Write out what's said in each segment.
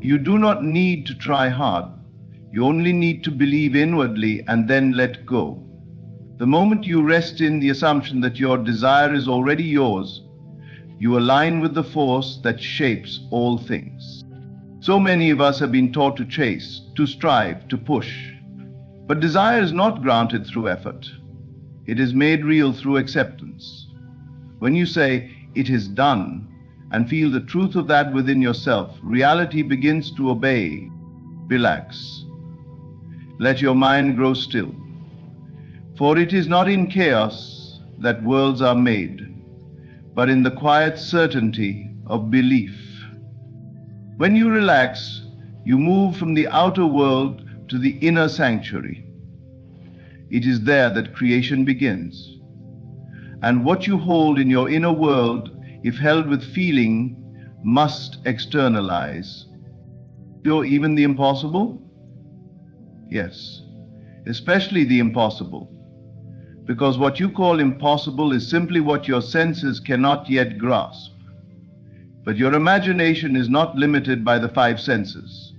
You do not need to try hard. You only need to believe inwardly and then let go. The moment you rest in the assumption that your desire is already yours, you align with the force that shapes all things. So many of us have been taught to chase, to strive, to push. But desire is not granted through effort. It is made real through acceptance. When you say, "It is done," and feel the truth of that within yourself, reality begins to obey. Relax. Let your mind grow still. For it is not in chaos that worlds are made, but in the quiet certainty of belief. When you relax, you move from the outer world to the inner sanctuary. It is there that creation begins. And what you hold in your inner world, if held with feeling, must externalize. Even the impossible? Yes, especially the impossible. Because what you call impossible is simply what your senses cannot yet grasp. But your imagination is not limited by the five senses.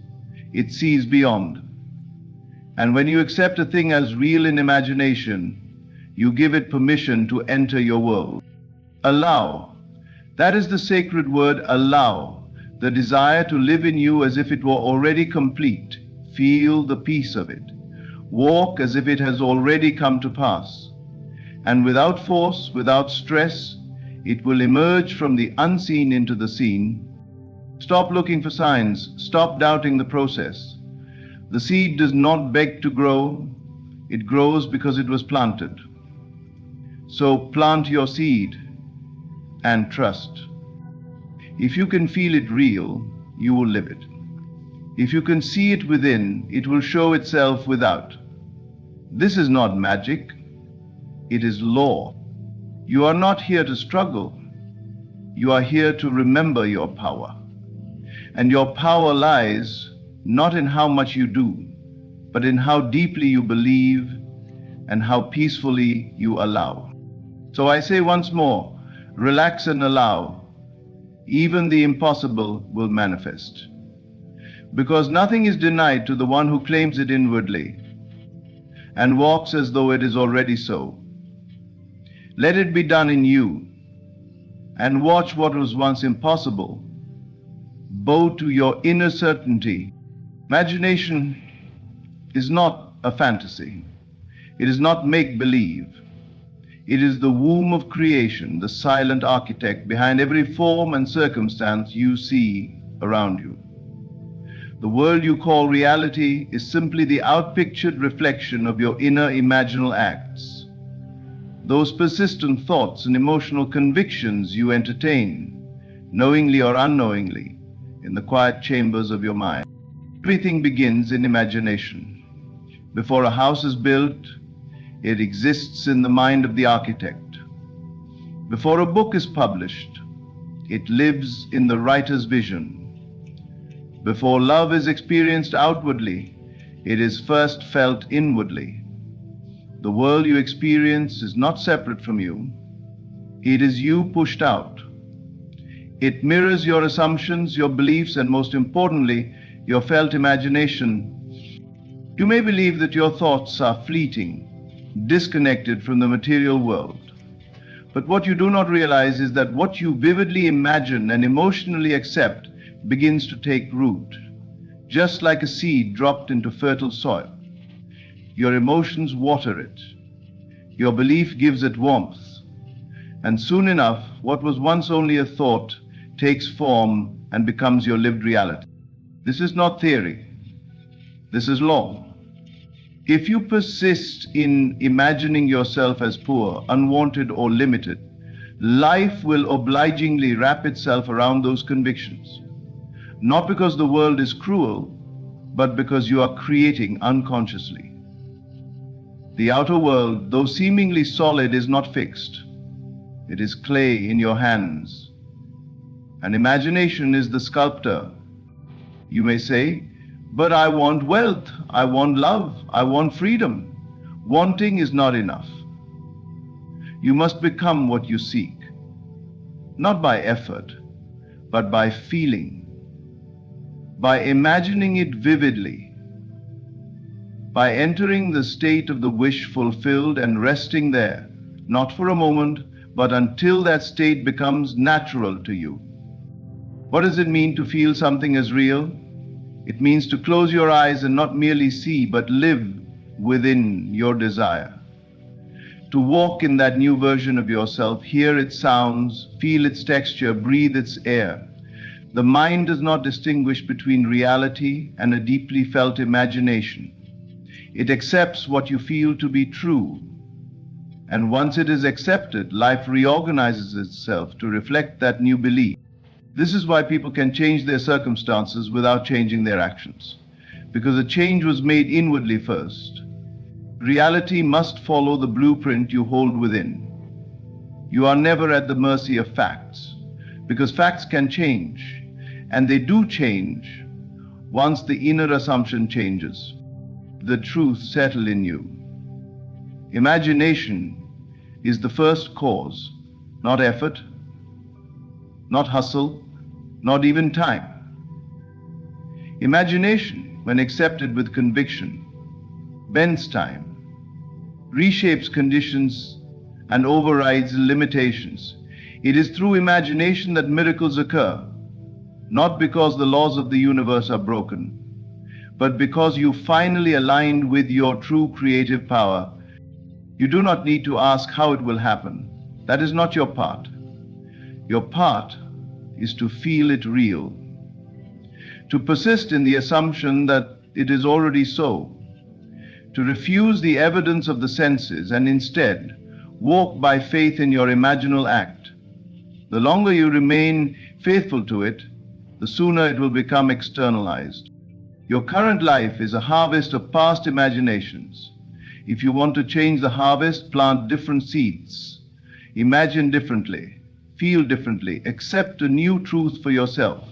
It sees beyond. And when you accept a thing as real in imagination, you give it permission to enter your world. Allow. That is the sacred word, allow. The desire to live in you as if it were already complete. Feel the peace of it. Walk as if it has already come to pass. And without force, without stress, it will emerge from the unseen into the seen. Stop looking for signs. Stop doubting the process. The seed does not beg to grow. It grows because it was planted. So plant your seed and trust. If you can feel it real, you will live it. If you can see it within, it will show itself without. This is not magic. It is law. You are not here to struggle. You are here to remember your power. And your power lies not in how much you do, but in how deeply you believe and how peacefully you allow. So I say once more, relax and allow. Even the impossible will manifest. Because nothing is denied to the one who claims it inwardly and walks as though it is already so. Let it be done in you, and watch what was once impossible bow to your inner certainty. Imagination is not a fantasy. It is not make-believe. It is the womb of creation, the silent architect behind every form and circumstance you see around you. The world you call reality is simply the outpictured reflection of your inner imaginal acts. Those persistent thoughts and emotional convictions you entertain, knowingly or unknowingly, in the quiet chambers of your mind. Everything begins in imagination. Before a house is built, it exists in the mind of the architect. Before a book is published, it lives in the writer's vision. Before love is experienced outwardly, it is first felt inwardly. The world you experience is not separate from you. It is you pushed out. It mirrors your assumptions, your beliefs, and most importantly, your felt imagination. You may believe that your thoughts are fleeting, disconnected from the material world. But what you do not realize is that what you vividly imagine and emotionally accept begins to take root, just like a seed dropped into fertile soil. Your emotions water it. Your belief gives it warmth. And soon enough, what was once only a thought takes form and becomes your lived reality. This is not theory. This is law. If you persist in imagining yourself as poor, unwanted, or limited, life will obligingly wrap itself around those convictions. Not because the world is cruel, but because you are creating unconsciously. The outer world, though seemingly solid, is not fixed. It is clay in your hands. And imagination is the sculptor. You may say, "But I want wealth, I want love, I want freedom." Wanting is not enough. You must become what you seek, not by effort, but by feeling. by imagining it vividly, by entering the state of the wish fulfilled and resting there, not for a moment, but until that state becomes natural to you. What does it mean to feel something as real? It means to close your eyes and not merely see, but live within your desire. To walk in that new version of yourself, hear its sounds, feel its texture, breathe its air. The mind does not distinguish between reality and a deeply felt imagination. It accepts what you feel to be true. And once it is accepted, life reorganizes itself to reflect that new belief. This is why people can change their circumstances without changing their actions, because the change was made inwardly first. Reality must follow the blueprint you hold within. You are never at the mercy of facts, because facts can change, and they do change once the inner assumption changes. The truth settles in you. Imagination is the first cause, not effort, not hustle, not even time. Imagination, when accepted with conviction, bends time, reshapes conditions, and overrides limitations. It is through imagination that miracles occur, not because the laws of the universe are broken, but because you finally aligned with your true creative power. You do not need to ask how it will happen. That is not your part. Your part is to feel it real, to persist in the assumption that it is already so, to refuse the evidence of the senses and instead walk by faith in your imaginal act. The longer you remain faithful to it, the sooner it will become externalized. Your current life is a harvest of past imaginations. If you want to change the harvest, plant different seeds. Imagine differently, feel differently, accept a new truth for yourself,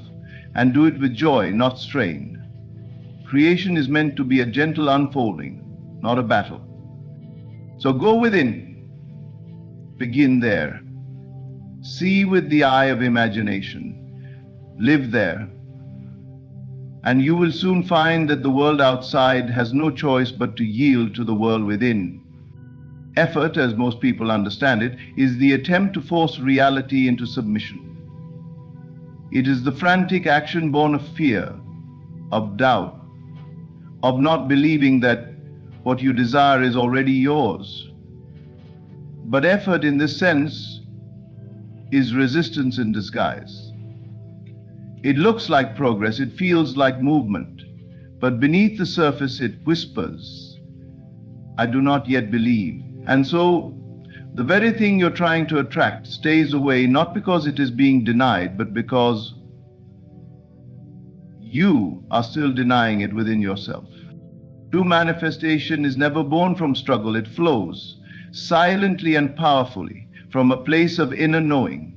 and do it with joy, not strain. Creation is meant to be a gentle unfolding, not a battle. So go within, begin there. See with the eye of imagination, live there, and you will soon find that the world outside has no choice but to yield to the world within. Effort, as most people understand it, is the attempt to force reality into submission. It is the frantic action born of fear, of doubt, of not believing that what you desire is already yours. But effort in this sense is resistance in disguise. It looks like progress, it feels like movement, but beneath the surface it whispers, I do not yet believe. And so the very thing you're trying to attract stays away, not because it is being denied, but because you are still denying it within yourself. True manifestation is never born from struggle. It flows silently and powerfully from a place of inner knowing.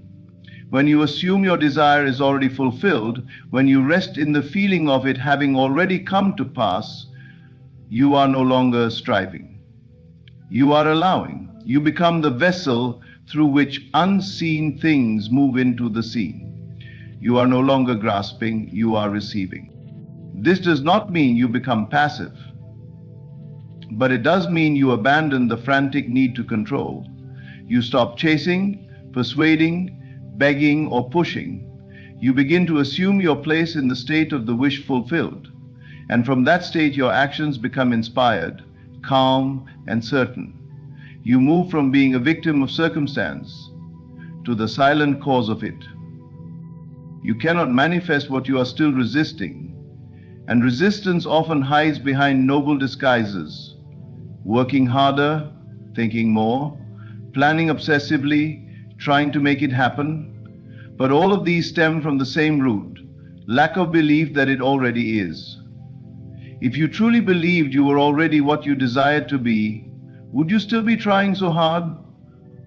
When you assume your desire is already fulfilled, when you rest in the feeling of it having already come to pass, you are no longer striving. You are allowing. You become the vessel through which unseen things move into the seen. You are no longer grasping, you are receiving. This does not mean you become passive, but it does mean you abandon the frantic need to control. You stop chasing, persuading, begging, or pushing. You begin to assume your place in the state of the wish fulfilled. And from that state, your actions become inspired, calm, and certain. You move from being a victim of circumstance to the silent cause of it. You cannot manifest what you are still resisting. And resistance often hides behind noble disguises. Working harder, thinking more, planning obsessively, trying to make it happen. But all of these stem from the same root, lack of belief that it already is. If you truly believed you were already what you desired to be, would you still be trying so hard?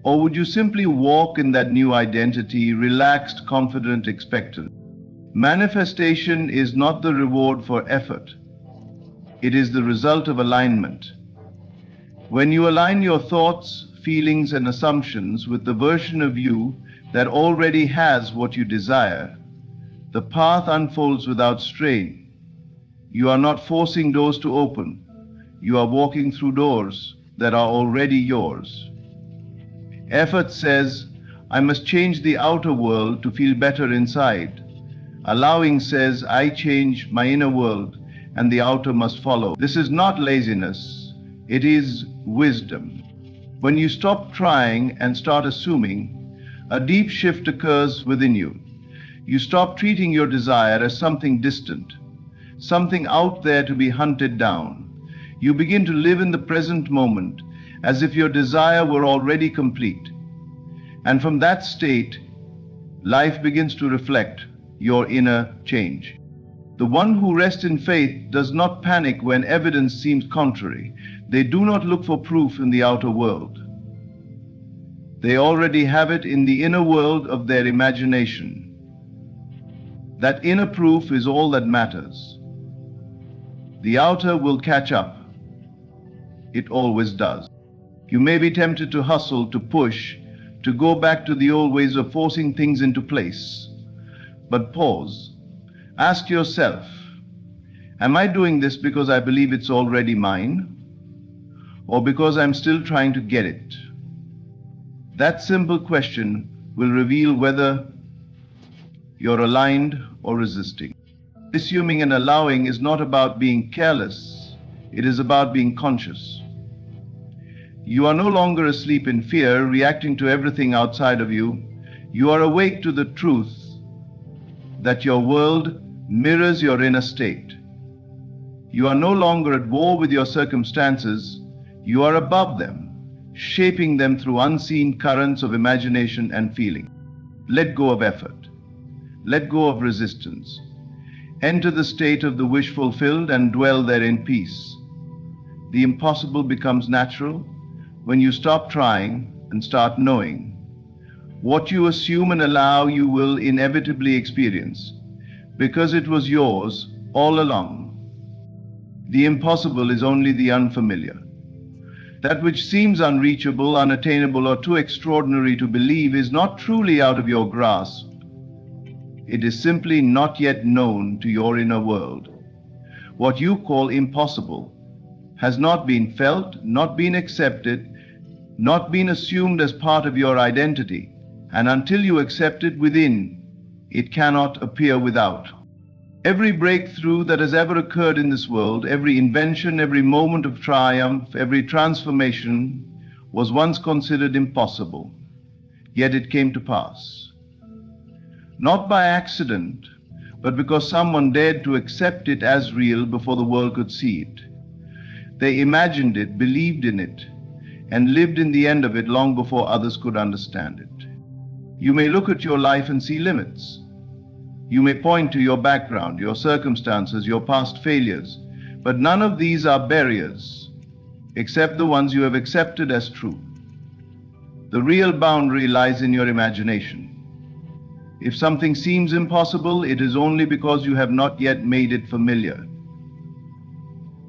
Or would you simply walk in that new identity, relaxed, confident, expectant? Manifestation is not the reward for effort. It is the result of alignment. When you align your thoughts, feelings, and assumptions with the version of you that already has what you desire, The path unfolds without strain. You are not forcing doors to open. You are walking through doors that are already yours. Effort says, I must change the outer world to feel better inside. Allowing says, I change my inner world and the outer must follow. This is not laziness, it is wisdom. When you stop trying and start assuming, a deep shift occurs within you. You stop treating your desire as something distant, something out there to be hunted down. You begin to live in the present moment as if your desire were already complete. And from that state, life begins to reflect your inner change. The one who rests in faith does not panic when evidence seems contrary. They do not look for proof in the outer world. They already have it in the inner world of their imagination. That inner proof is all that matters. The outer will catch up. It always does. You may be tempted to hustle, to push, to go back to the old ways of forcing things into place. But pause. Ask yourself, am I doing this because I believe it's already mine? Or because I'm still trying to get it? That simple question will reveal whether you're aligned or resisting. Assuming and allowing is not about being careless, it is about being conscious. You are no longer asleep in fear, reacting to everything outside of you. You are awake to the truth that your world mirrors your inner state. You are no longer at war with your circumstances. You are above them, shaping them through unseen currents of imagination and feeling. Let go of effort. Let go of resistance. Enter the state of the wish fulfilled and dwell there in peace. The impossible becomes natural when you stop trying and start knowing. What you assume and allow, you will inevitably experience, because it was yours all along. The impossible is only the unfamiliar. That which seems unreachable, unattainable, or too extraordinary to believe is not truly out of your grasp. It is simply not yet known to your inner world. What you call impossible has not been felt, not been accepted, not been assumed as part of your identity, and until you accept it within, it cannot appear without. Every breakthrough that has ever occurred in this world, every invention, every moment of triumph, every transformation was once considered impossible, yet it came to pass. Not by accident, but because someone dared to accept it as real before the world could see it. They imagined it, believed in it, and lived in the end of it long before others could understand it. You may look at your life and see limits. You may point to your background, your circumstances, your past failures, but none of these are barriers, except the ones you have accepted as true. The real boundary lies in your imagination. If something seems impossible, it is only because you have not yet made it familiar.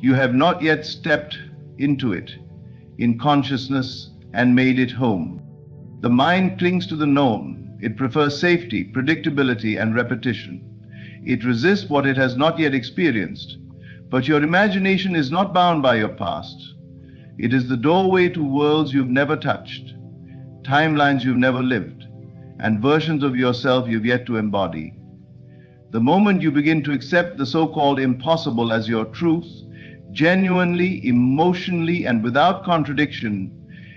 You have not yet stepped into it in consciousness and made it home. The mind clings to the known. It prefers safety, predictability, and repetition. It resists what it has not yet experienced. But your imagination is not bound by your past. It is the doorway to worlds you've never touched, timelines you've never lived, and versions of yourself you've yet to embody. The moment you begin to accept the so-called impossible as your truth, genuinely, emotionally, and without contradiction,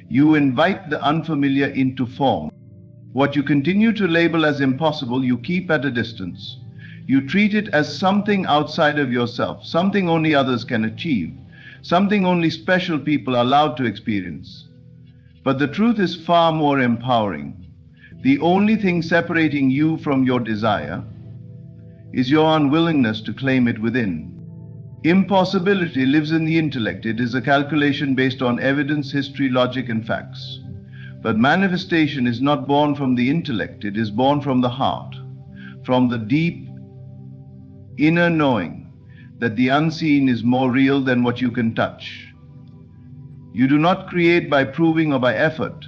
you invite the unfamiliar into form. What you continue to label as impossible, you keep at a distance. You treat it as something outside of yourself, something only others can achieve, something only special people are allowed to experience. But the truth is far more empowering. The only thing separating you from your desire is your unwillingness to claim it within. Impossibility lives in the intellect. It is a calculation based on evidence, history, logic, and facts. But manifestation is not born from the intellect. It is born from the heart, from the deep inner knowing that the unseen is more real than what you can touch. You do not create by proving or by effort.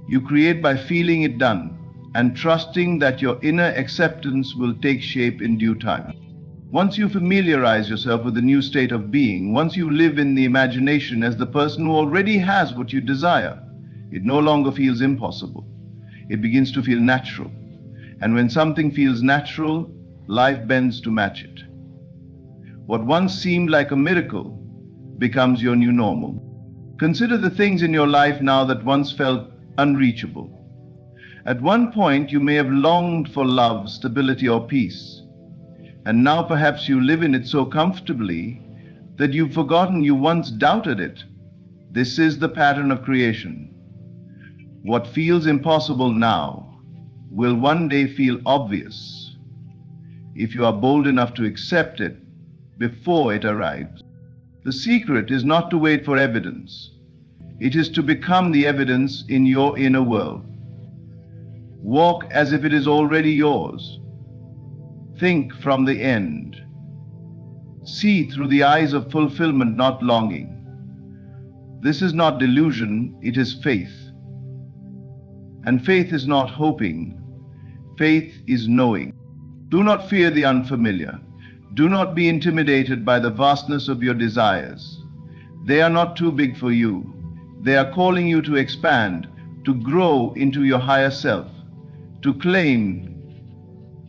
You create by feeling it done. and trusting that your inner acceptance will take shape in due time. Once you familiarize yourself with the new state of being, once you live in the imagination as the person who already has what you desire, it no longer feels impossible. It begins to feel natural. And when something feels natural, life bends to match it. What once seemed like a miracle becomes your new normal. Consider the things in your life now that once felt unreachable. At one point, you may have longed for love, stability, or peace. And now perhaps you live in it so comfortably that you've forgotten you once doubted it. This is the pattern of creation. What feels impossible now will one day feel obvious if you are bold enough to accept it before it arrives. The secret is not to wait for evidence. It is to become the evidence in your inner world. Walk as if it is already yours. Think from the end. See through the eyes of fulfillment, not longing. This is not delusion, it is faith. And faith is not hoping. Faith is knowing. Do not fear the unfamiliar. Do not be intimidated by the vastness of your desires. They are not too big for you. They are calling you to expand, to grow into your higher self, to claim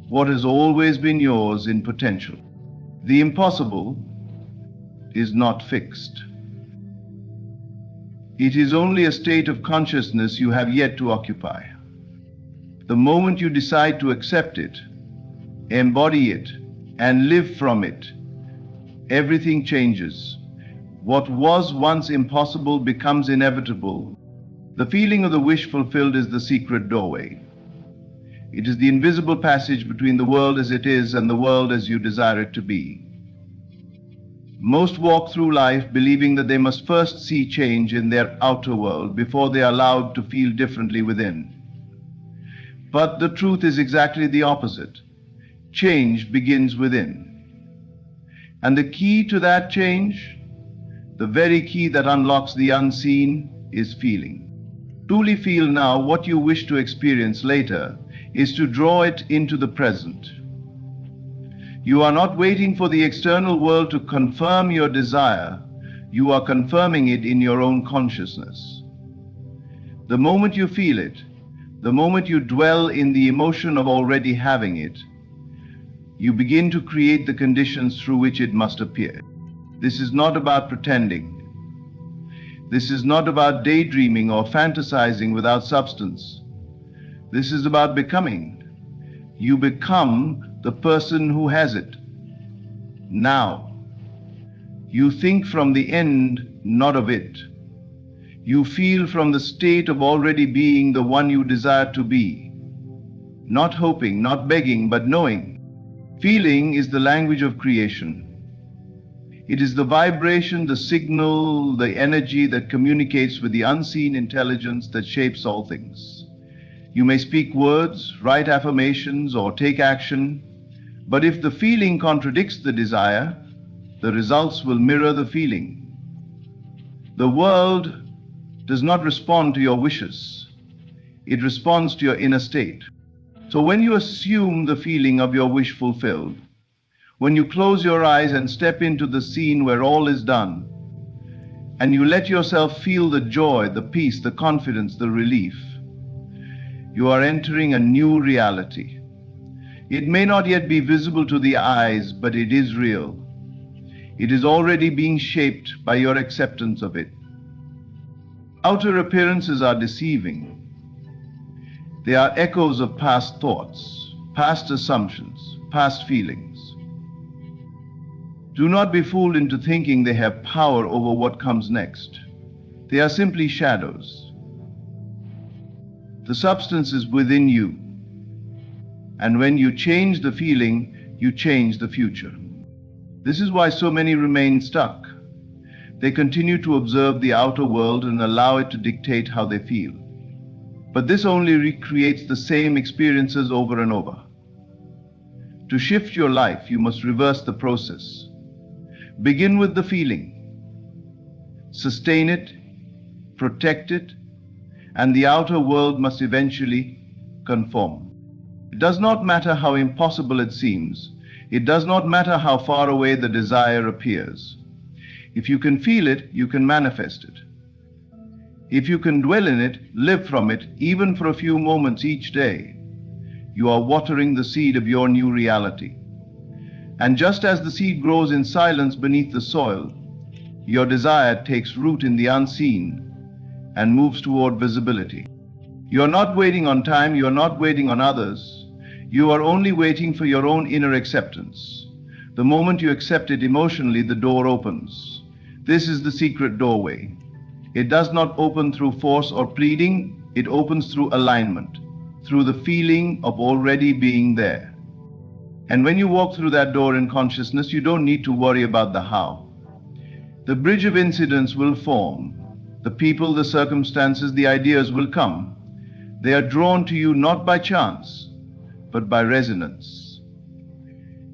what has always been yours in potential. The impossible is not fixed. It is only a state of consciousness you have yet to occupy. The moment you decide to accept it, embody it, and live from it, everything changes. What was once impossible becomes inevitable. The feeling of the wish fulfilled is the secret doorway. It is the invisible passage between the world as it is and the world as you desire it to be. Most walk through life believing that they must first see change in their outer world before they are allowed to feel differently within. But the truth is exactly the opposite. Change begins within. And the key to that change, the very key that unlocks the unseen, is feeling. Truly feel now what you wish to experience later is to draw it into the present. You are not waiting for the external world to confirm your desire. You are confirming it in your own consciousness. The moment you feel it, the moment you dwell in the emotion of already having it, you begin to create the conditions through which it must appear. This is not about pretending. This is not about daydreaming or fantasizing without substance. This is about becoming. You become the person who has it. Now, you think from the end, not of it. You feel from the state of already being the one you desire to be. Not hoping, not begging, but knowing. Feeling is the language of creation. It is the vibration, the signal, the energy that communicates with the unseen intelligence that shapes all things. You may speak words, write affirmations, or take action, but if the feeling contradicts the desire, the results will mirror the feeling. The world does not respond to your wishes. It responds to your inner state. So when you assume the feeling of your wish fulfilled, when you close your eyes and step into the scene where all is done, and you let yourself feel the joy, the peace, the confidence, the relief, you are entering a new reality. It may not yet be visible to the eyes, but it is real. It is already being shaped by your acceptance of it. Outer appearances are deceiving. They are echoes of past thoughts, past assumptions, past feelings. Do not be fooled into thinking they have power over what comes next. They are simply shadows. The substance is within you. And when you change the feeling, you change the future. This is why so many remain stuck. They continue to observe the outer world and allow it to dictate how they feel. But this only recreates the same experiences over and over. To shift your life, you must reverse the process. Begin with the feeling. Sustain it, protect it, and the outer world must eventually conform. It does not matter how impossible it seems. It does not matter how far away the desire appears. If you can feel it, you can manifest it. If you can dwell in it, live from it, even for a few moments each day, you are watering the seed of your new reality. And just as the seed grows in silence beneath the soil, your desire takes root in the unseen and moves toward visibility. You are not waiting on time, you are not waiting on others. You are only waiting for your own inner acceptance. The moment you accept it emotionally, the door opens. This is the secret doorway. It does not open through force or pleading, it opens through alignment, through the feeling of already being there. And when you walk through that door in consciousness, you don't need to worry about the how. The bridge of incidents will form. The people, the circumstances, the ideas will come. They are drawn to you not by chance, but by resonance.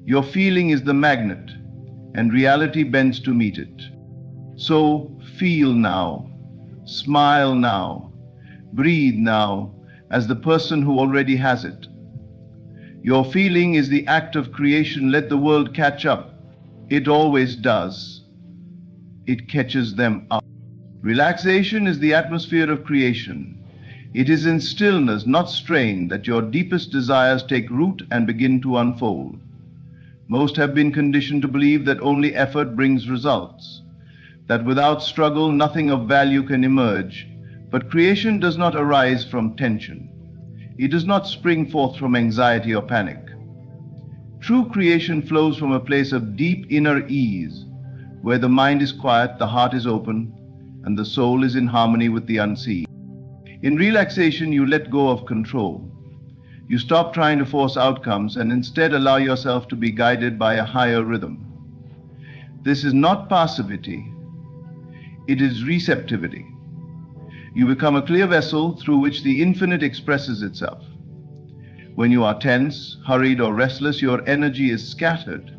Your feeling is the magnet, and reality bends to meet it. So feel now, smile now, breathe now, as the person who already has it. Your feeling is the act of creation. Let the world catch up. It always does. It catches them up. Relaxation is the atmosphere of creation. It is in stillness, not strain, that your deepest desires take root and begin to unfold. Most have been conditioned to believe that only effort brings results, that without struggle nothing of value can emerge. But creation does not arise from tension. It does not spring forth from anxiety or panic. True creation flows from a place of deep inner ease, where the mind is quiet, the heart is open, and the soul is in harmony with the unseen. In relaxation, you let go of control. You stop trying to force outcomes and instead allow yourself to be guided by a higher rhythm. This is not passivity, it is receptivity. You become a clear vessel through which the infinite expresses itself. When you are tense, hurried, or restless, your energy is scattered.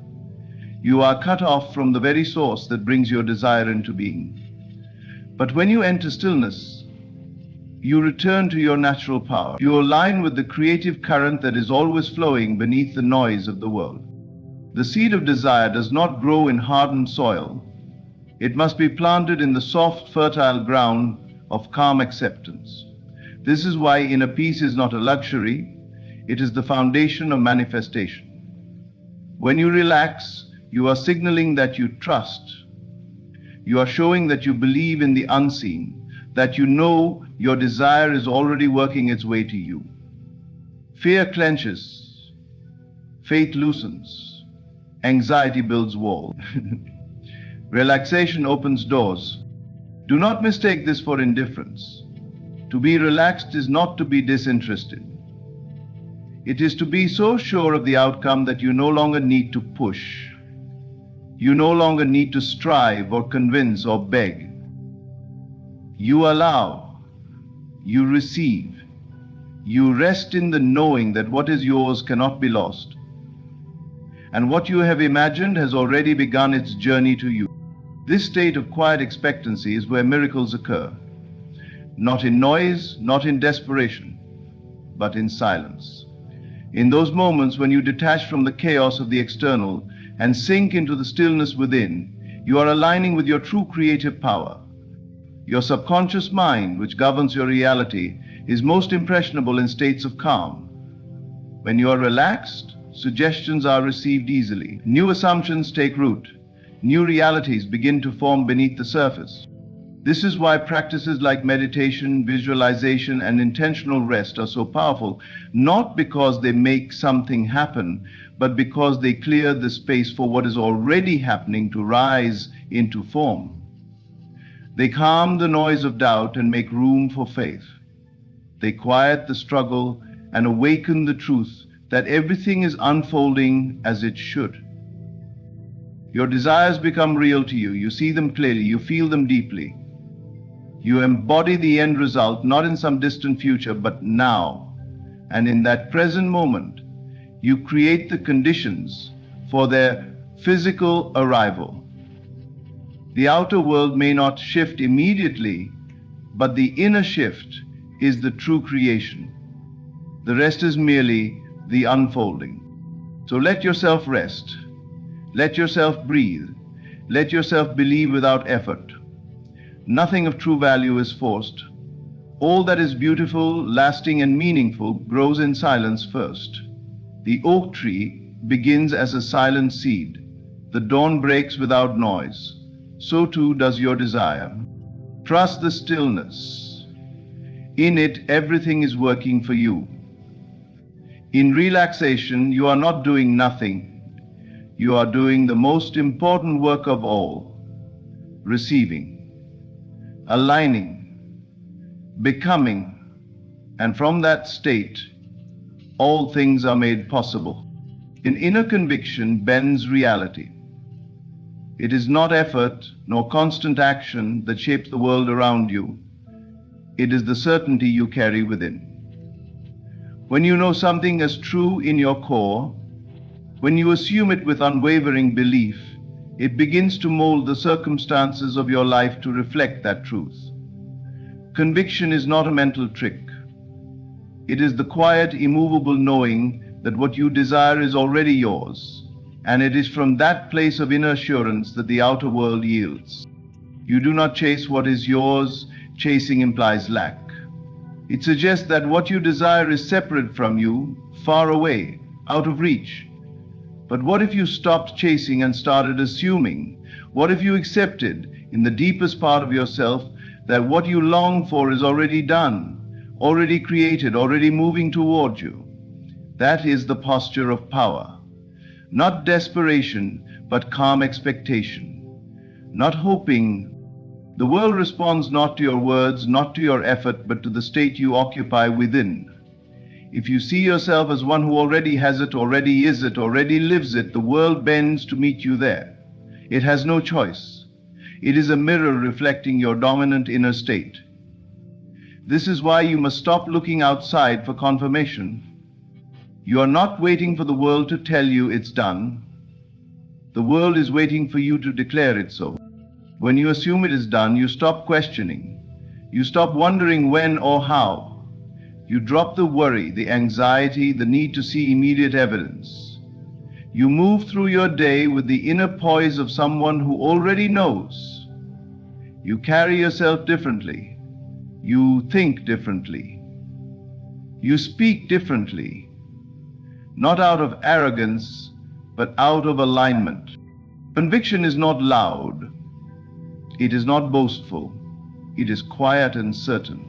You are cut off from the very source that brings your desire into being. But when you enter stillness, you return to your natural power. You align with the creative current that is always flowing beneath the noise of the world. The seed of desire does not grow in hardened soil. It must be planted in the soft, fertile ground of calm acceptance. This is why inner peace is not a luxury, it is the foundation of manifestation. When you relax, you are signaling that you trust. You are showing that you believe in the unseen, that you know your desire is already working its way to you. Fear clenches, faith loosens, anxiety builds walls. Relaxation opens doors. Do not mistake this for indifference. To be relaxed is not to be disinterested. It is to be so sure of the outcome that you no longer need to push. You no longer need to strive or convince or beg. You allow, you receive, you rest in the knowing that what is yours cannot be lost. And what you have imagined has already begun its journey to you. This state of quiet expectancy is where miracles occur. Not in noise, not in desperation, but in silence. In those moments when you detach from the chaos of the external and sink into the stillness within, you are aligning with your true creative power. Your subconscious mind, which governs your reality, is most impressionable in states of calm. When you are relaxed, suggestions are received easily. New assumptions take root. New realities begin to form beneath the surface. This is why practices like meditation, visualization, and intentional rest are so powerful, not because they make something happen, but because they clear the space for what is already happening to rise into form. They calm the noise of doubt and make room for faith. They quiet the struggle and awaken the truth that everything is unfolding as it should. Your desires become real to you. You see them clearly. You feel them deeply. You embody the end result, not in some distant future, but now. And in that present moment, you create the conditions for their physical arrival. The outer world may not shift immediately, but the inner shift is the true creation. The rest is merely the unfolding. So let yourself rest. Let yourself breathe. Let yourself believe without effort. Nothing of true value is forced. All that is beautiful, lasting, and meaningful grows in silence first. The oak tree begins as a silent seed. The dawn breaks without noise. So too does your desire. Trust the stillness. In it, everything is working for you. In relaxation, you are not doing nothing. You are doing the most important work of all: receiving, aligning, becoming, and from that state, all things are made possible. An inner conviction bends reality. It is not effort nor constant action that shapes the world around you. It is the certainty you carry within. When you know something as true in your core, when you assume it with unwavering belief, it begins to mold the circumstances of your life to reflect that truth. Conviction is not a mental trick. It is the quiet, immovable knowing that what you desire is already yours, and it is from that place of inner assurance that the outer world yields. You do not chase what is yours. Chasing implies lack. It suggests that what you desire is separate from you, far away, out of reach. But what if you stopped chasing and started assuming? What if you accepted, in the deepest part of yourself, that what you long for is already done, already created, already moving toward you? That is the posture of power. Not desperation, but calm expectation. Not hoping. The world responds not to your words, not to your effort, but to the state you occupy within. If you see yourself as one who already has it, already is it, already lives it, the world bends to meet you there. It has no choice. It is a mirror reflecting your dominant inner state. This is why you must stop looking outside for confirmation. You are not waiting for the world to tell you it's done. The world is waiting for you to declare it so. When you assume it is done, you stop questioning. You stop wondering when or how. You drop the worry, the anxiety, the need to see immediate evidence. You move through your day with the inner poise of someone who already knows. You carry yourself differently. You think differently. You speak differently. Not out of arrogance, but out of alignment. Conviction is not loud. It is not boastful. It is quiet and certain.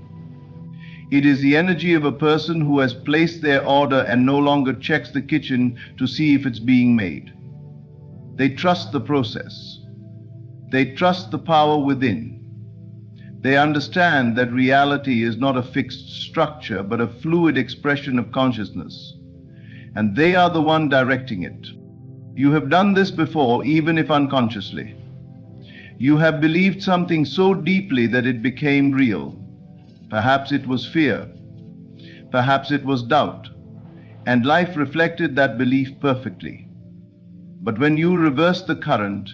It is the energy of a person who has placed their order and no longer checks the kitchen to see if it's being made. They trust the process. They trust the power within. They understand that reality is not a fixed structure, but a fluid expression of consciousness. And they are the one directing it. You have done this before, even if unconsciously. You have believed something so deeply that it became real. Perhaps it was fear. Perhaps it was doubt. And life reflected that belief perfectly. But when you reverse the current,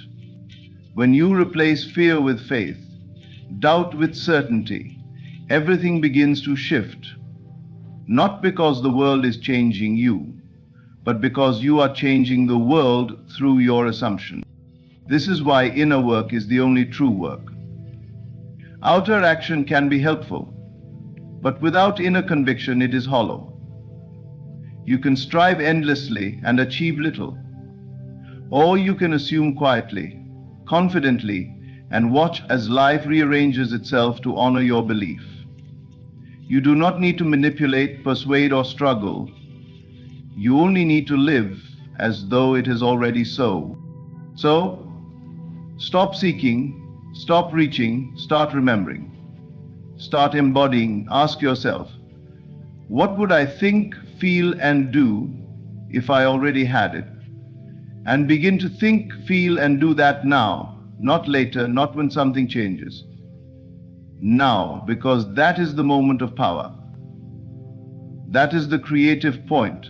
when you replace fear with faith, doubt with certainty, everything begins to shift. Not because the world is changing you, but because you are changing the world through your assumption. This is why inner work is the only true work. Outer action can be helpful, but without inner conviction it is hollow. You can strive endlessly and achieve little, or you can assume quietly, confidently, and watch as life rearranges itself to honor your belief. You do not need to manipulate, persuade, or struggle. You only need to live as though it is already so. So, stop seeking, stop reaching, start remembering. Start embodying. Ask yourself, what would I think, feel, and do if I already had it? And begin to think, feel, and do that now, not later, not when something changes. Now, because that is the moment of power. That is the creative point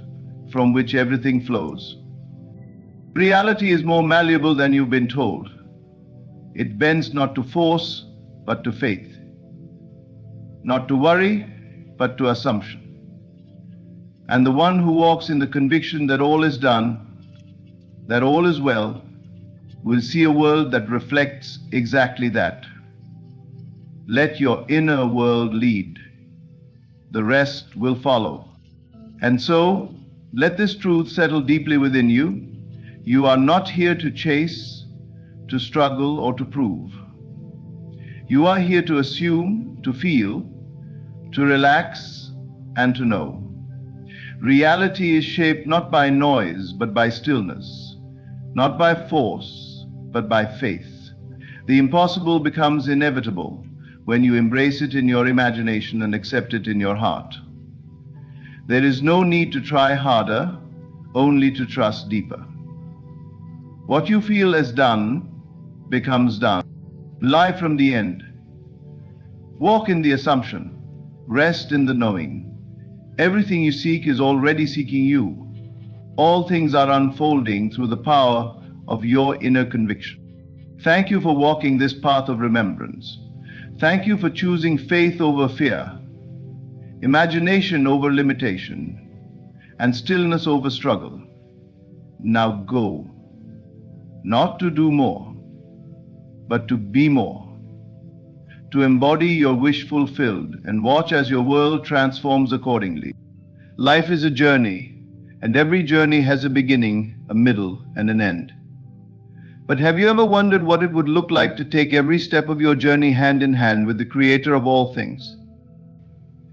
from which everything flows. Reality is more malleable than you've been told. It bends not to force, but to faith. Not to worry, but to assumption. And the one who walks in the conviction that all is done, that all is well, will see a world that reflects exactly that. Let your inner world lead. The rest will follow. And so, let this truth settle deeply within you. You are not here to chase, to struggle, or to prove. You are here to assume, to feel, to relax, and to know. Reality is shaped not by noise, but by stillness, not by force, but by faith. The impossible becomes inevitable when you embrace it in your imagination and accept it in your heart. There is no need to try harder, only to trust deeper. What you feel as done becomes done. Live from the end. Walk in the assumption. Rest in the knowing. Everything you seek is already seeking you. All things are unfolding through the power of your inner conviction. Thank you for walking this path of remembrance. Thank you for choosing faith over fear, imagination over limitation, and stillness over struggle. Now go, not to do more, but to be more, to embody your wish fulfilled and watch as your world transforms accordingly. Life is a journey, and every journey has a beginning, a middle, and an end. But have you ever wondered what it would look like to take every step of your journey hand in hand with the Creator of all things?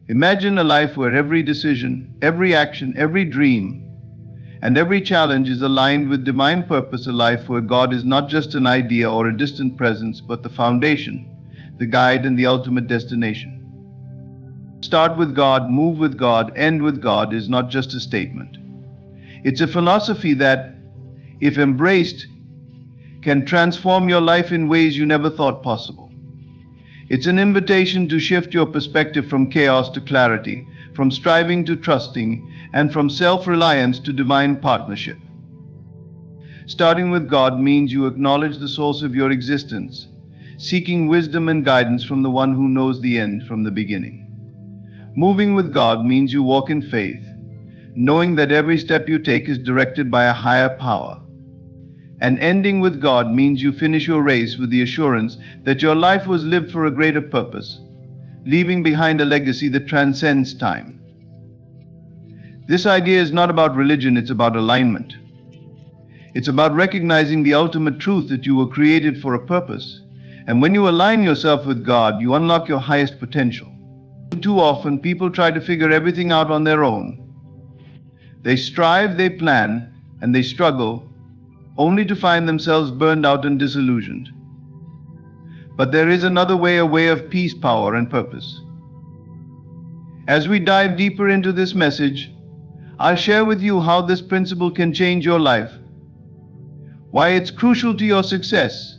Imagine a life where every decision, every action, every dream, and every challenge is aligned with divine purpose, a life where God is not just an idea or a distant presence, but the foundation, the guide, and the ultimate destination. Start with God, move with God, end with God is not just a statement. It's a philosophy that, if embraced, can transform your life in ways you never thought possible. It's an invitation to shift your perspective from chaos to clarity, from striving to trusting, and from self-reliance to divine partnership. Starting with God means you acknowledge the source of your existence, seeking wisdom and guidance from the one who knows the end from the beginning. Moving with God means you walk in faith, knowing that every step you take is directed by a higher power. And ending with God means you finish your race with the assurance that your life was lived for a greater purpose, leaving behind a legacy that transcends time. This idea is not about religion, it's about alignment. It's about recognizing the ultimate truth that you were created for a purpose. And when you align yourself with God, you unlock your highest potential. Too often, people try to figure everything out on their own. They strive, they plan, and they struggle, only to find themselves burned out and disillusioned. But there is another way, a way of peace, power, and purpose. As we dive deeper into this message, I'll share with you how this principle can change your life, why it's crucial to your success,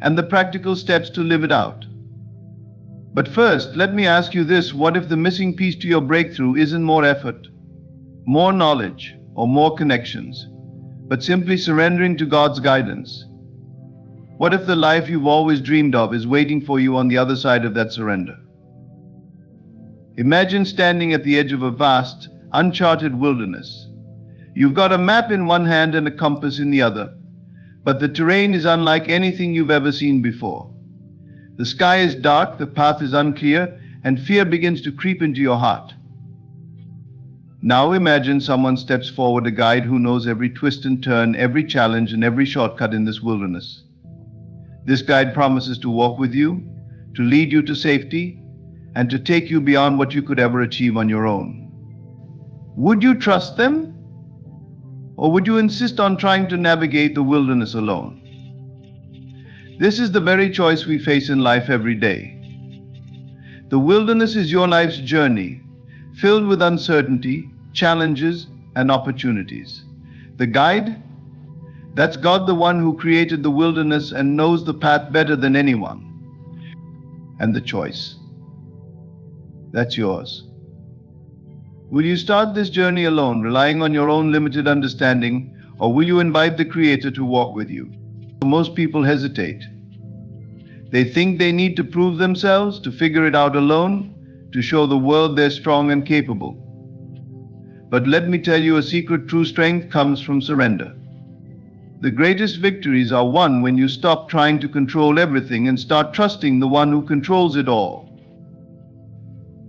and the practical steps to live it out. But first, let me ask you this: what if the missing piece to your breakthrough isn't more effort, more knowledge, or more connections, but simply surrendering to God's guidance? What if the life you've always dreamed of is waiting for you on the other side of that surrender? Imagine standing at the edge of a vast, uncharted wilderness. You've got a map in one hand and a compass in the other, but the terrain is unlike anything you've ever seen before. The sky is dark, the path is unclear, and fear begins to creep into your heart. Now imagine someone steps forward, a guide who knows every twist and turn, every challenge, and every shortcut in this wilderness. This guide promises to walk with you, to lead you to safety, and to take you beyond what you could ever achieve on your own. Would you trust them? Or would you insist on trying to navigate the wilderness alone? This is the very choice we face in life every day. The wilderness is your life's journey, filled with uncertainty, challenges, and opportunities. The guide? That's God, the one who created the wilderness and knows the path better than anyone. And the choice? That's yours. Will you start this journey alone, relying on your own limited understanding, or will you invite the Creator to walk with you? Most people hesitate. They think they need to prove themselves, to figure it out alone, to show the world they're strong and capable. But let me tell you a secret: true strength comes from surrender. The greatest victories are won when you stop trying to control everything and start trusting the one who controls it all.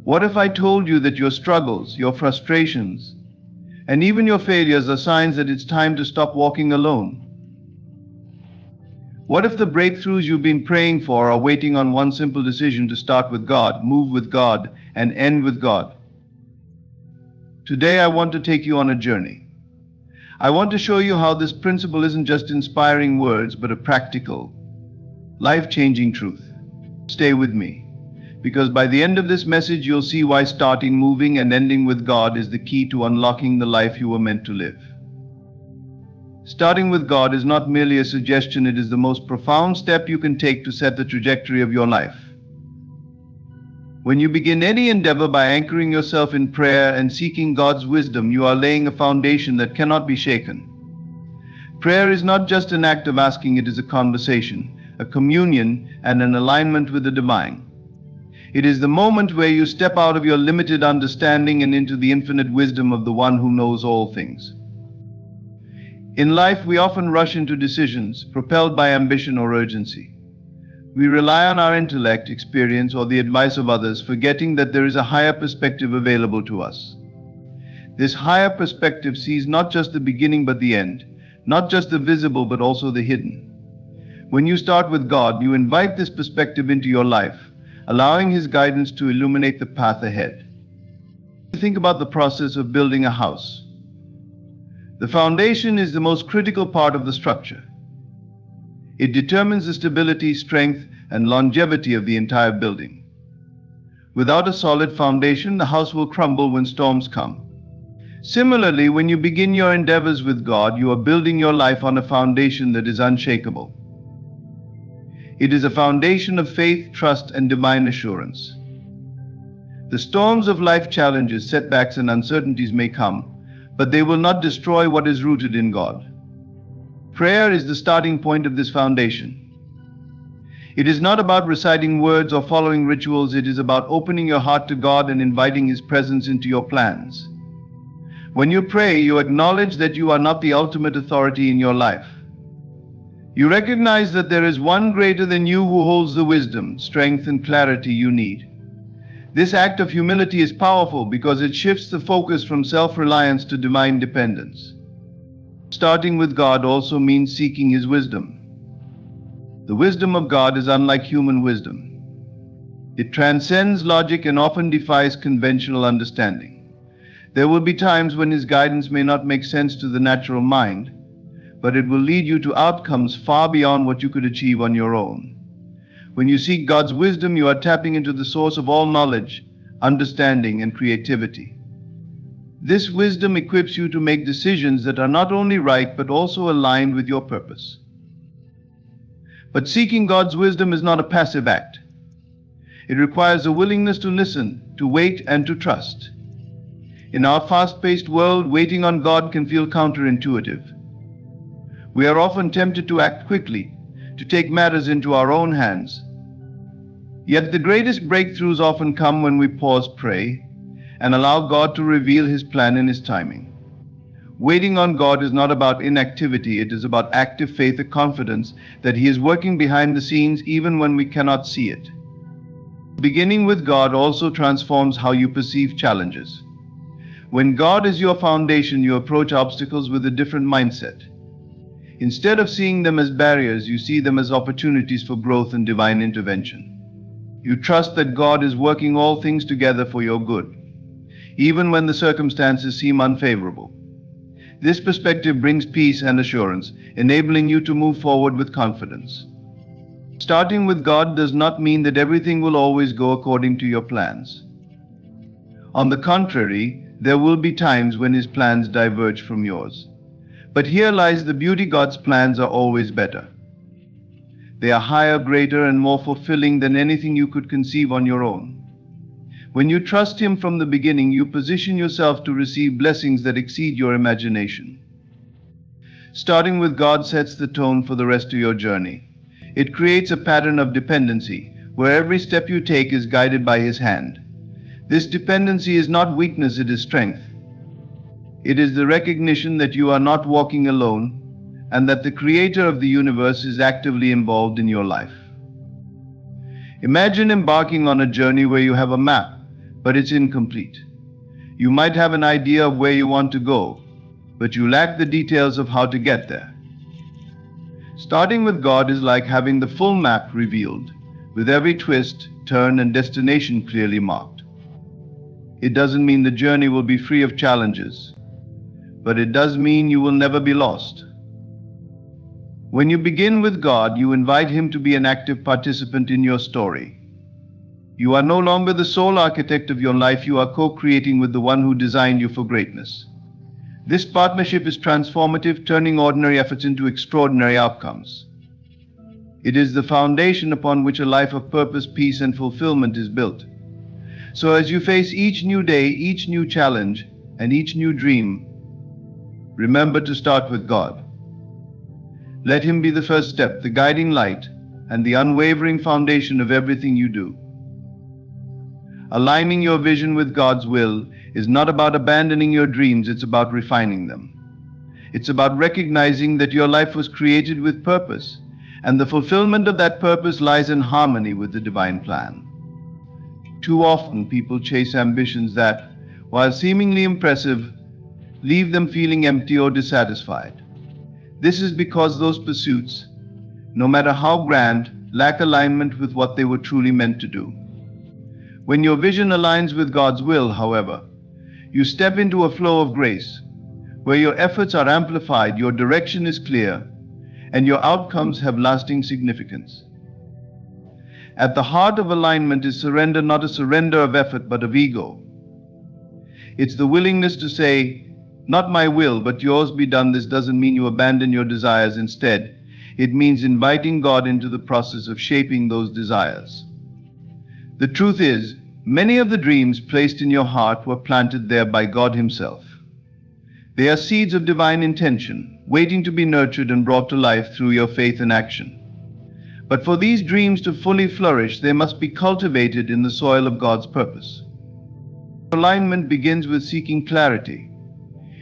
What if I told you that your struggles, your frustrations, and even your failures are signs that it's time to stop walking alone? What if the breakthroughs you've been praying for are waiting on one simple decision to start with God, move with God, and end with God? Today I want to take you on a journey. I want to show you how this principle isn't just inspiring words, but a practical, life-changing truth. Stay with me, because by the end of this message you'll see why starting, moving, and ending with God is the key to unlocking the life you were meant to live. Starting with God is not merely a suggestion, it is the most profound step you can take to set the trajectory of your life. When you begin any endeavor by anchoring yourself in prayer and seeking God's wisdom, you are laying a foundation that cannot be shaken. Prayer is not just an act of asking, it is a conversation, a communion, and an alignment with the divine. It is the moment where you step out of your limited understanding and into the infinite wisdom of the one who knows all things. In life, we often rush into decisions, propelled by ambition or urgency. We rely on our intellect, experience, or the advice of others, forgetting that there is a higher perspective available to us. This higher perspective sees not just the beginning but the end, not just the visible but also the hidden. When you start with God, you invite this perspective into your life, allowing His guidance to illuminate the path ahead. Think about the process of building a house. The foundation is the most critical part of the structure. It determines the stability, strength, and longevity of the entire building. Without a solid foundation, the house will crumble when storms come. Similarly, when you begin your endeavors with God, you are building your life on a foundation that is unshakable. It is a foundation of faith, trust, and divine assurance. The storms of life challenges, setbacks, and uncertainties may come, but they will not destroy what is rooted in God. Prayer is the starting point of this foundation. It is not about reciting words or following rituals, it is about opening your heart to God and inviting His presence into your plans. When you pray, you acknowledge that you are not the ultimate authority in your life. You recognize that there is one greater than you who holds the wisdom, strength, and clarity you need. This act of humility is powerful because it shifts the focus from self-reliance to divine dependence. Starting with God also means seeking His wisdom. The wisdom of God is unlike human wisdom. It transcends logic and often defies conventional understanding. There will be times when His guidance may not make sense to the natural mind, but it will lead you to outcomes far beyond what you could achieve on your own. When you seek God's wisdom, you are tapping into the source of all knowledge, understanding, and creativity. This wisdom equips you to make decisions that are not only right but also aligned with your purpose. But seeking God's wisdom is not a passive act. It requires a willingness to listen, to wait, and to trust. In our fast-paced world, waiting on God can feel counterintuitive. We are often tempted to act quickly, to take matters into our own hands. Yet the greatest breakthroughs often come when we pause, pray, and allow God to reveal His plan in His timing. Waiting on God is not about inactivity, it is about active faith, a confidence that He is working behind the scenes even when we cannot see it. Beginning with God also transforms how you perceive challenges. When God is your foundation, you approach obstacles with a different mindset. Instead of seeing them as barriers, you see them as opportunities for growth and divine intervention. You trust that God is working all things together for your good, even when the circumstances seem unfavorable. This perspective brings peace and assurance, enabling you to move forward with confidence. Starting with God does not mean that everything will always go according to your plans. On the contrary, there will be times when His plans diverge from yours. But here lies the beauty: God's plans are always better. They are higher, greater, and more fulfilling than anything you could conceive on your own. When you trust Him from the beginning, you position yourself to receive blessings that exceed your imagination. Starting with God sets the tone for the rest of your journey. It creates a pattern of dependency, where every step you take is guided by His hand. This dependency is not weakness, it is strength. It is the recognition that you are not walking alone and that the creator of the universe is actively involved in your life. Imagine embarking on a journey where you have a map, but it's incomplete. You might have an idea of where you want to go, but you lack the details of how to get there. Starting with God is like having the full map revealed, with every twist, turn, and destination clearly marked. It doesn't mean the journey will be free of challenges, but it does mean you will never be lost. When you begin with God, you invite Him to be an active participant in your story. You are no longer the sole architect of your life, you are co-creating with the one who designed you for greatness. This partnership is transformative, turning ordinary efforts into extraordinary outcomes. It is the foundation upon which a life of purpose, peace, and fulfillment is built. So as you face each new day, each new challenge, and each new dream, remember to start with God. Let Him be the first step, the guiding light, and the unwavering foundation of everything you do. Aligning your vision with God's will is not about abandoning your dreams, it's about refining them. It's about recognizing that your life was created with purpose, and the fulfillment of that purpose lies in harmony with the divine plan. Too often, people chase ambitions that, while seemingly impressive, leave them feeling empty or dissatisfied. This is because those pursuits, no matter how grand, lack alignment with what they were truly meant to do. When your vision aligns with God's will, however, you step into a flow of grace, where your efforts are amplified, your direction is clear, and your outcomes have lasting significance. At the heart of alignment is surrender, not a surrender of effort, but of ego. It's the willingness to say, "Not my will, but yours be done." This doesn't mean you abandon your desires. Instead, it means inviting God into the process of shaping those desires. The truth is, many of the dreams placed in your heart were planted there by God Himself. They are seeds of divine intention, waiting to be nurtured and brought to life through your faith and action. But for these dreams to fully flourish, they must be cultivated in the soil of God's purpose. Alignment begins with seeking clarity.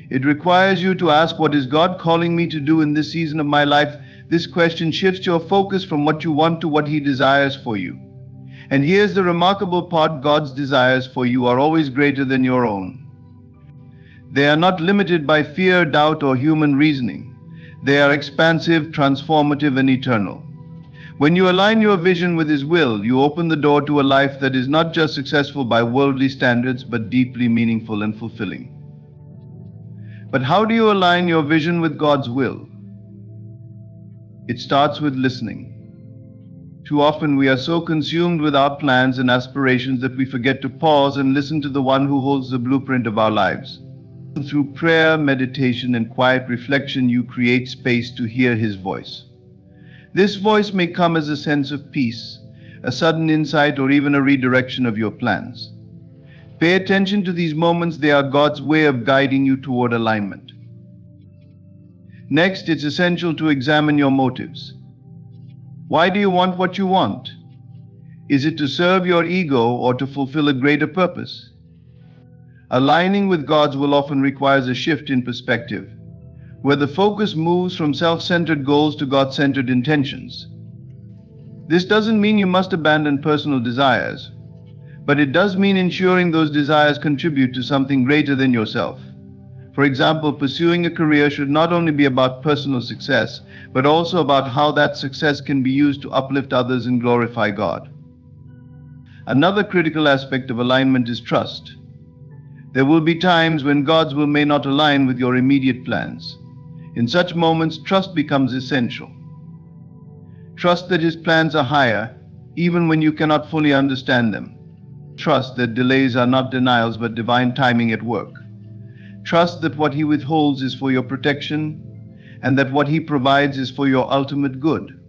It requires you to ask, what is God calling me to do in this season of my life? This question shifts your focus from what you want to what He desires for you. And here's the remarkable part: God's desires for you are always greater than your own. They are not limited by fear, doubt, or human reasoning. They are expansive, transformative, and eternal. When you align your vision with His will, you open the door to a life that is not just successful by worldly standards, but deeply meaningful and fulfilling. But how do you align your vision with God's will? It starts with listening. Too often we are so consumed with our plans and aspirations that we forget to pause and listen to the one who holds the blueprint of our lives. Through prayer, meditation, and quiet reflection, you create space to hear His voice. This voice may come as a sense of peace, a sudden insight, or even a redirection of your plans. Pay attention to these moments. They are God's way of guiding you toward alignment. Next, it's essential to examine your motives. Why do you want what you want? Is it to serve your ego or to fulfill a greater purpose? Aligning with God's will often requires a shift in perspective, where the focus moves from self-centered goals to God-centered intentions. This doesn't mean you must abandon personal desires, but it does mean ensuring those desires contribute to something greater than yourself. For example, pursuing a career should not only be about personal success, but also about how that success can be used to uplift others and glorify God. Another critical aspect of alignment is trust. There will be times when God's will may not align with your immediate plans. In such moments, trust becomes essential. Trust that His plans are higher, even when you cannot fully understand them. Trust that delays are not denials, but divine timing at work. Trust that what He withholds is for your protection, and that what He provides is for your ultimate good.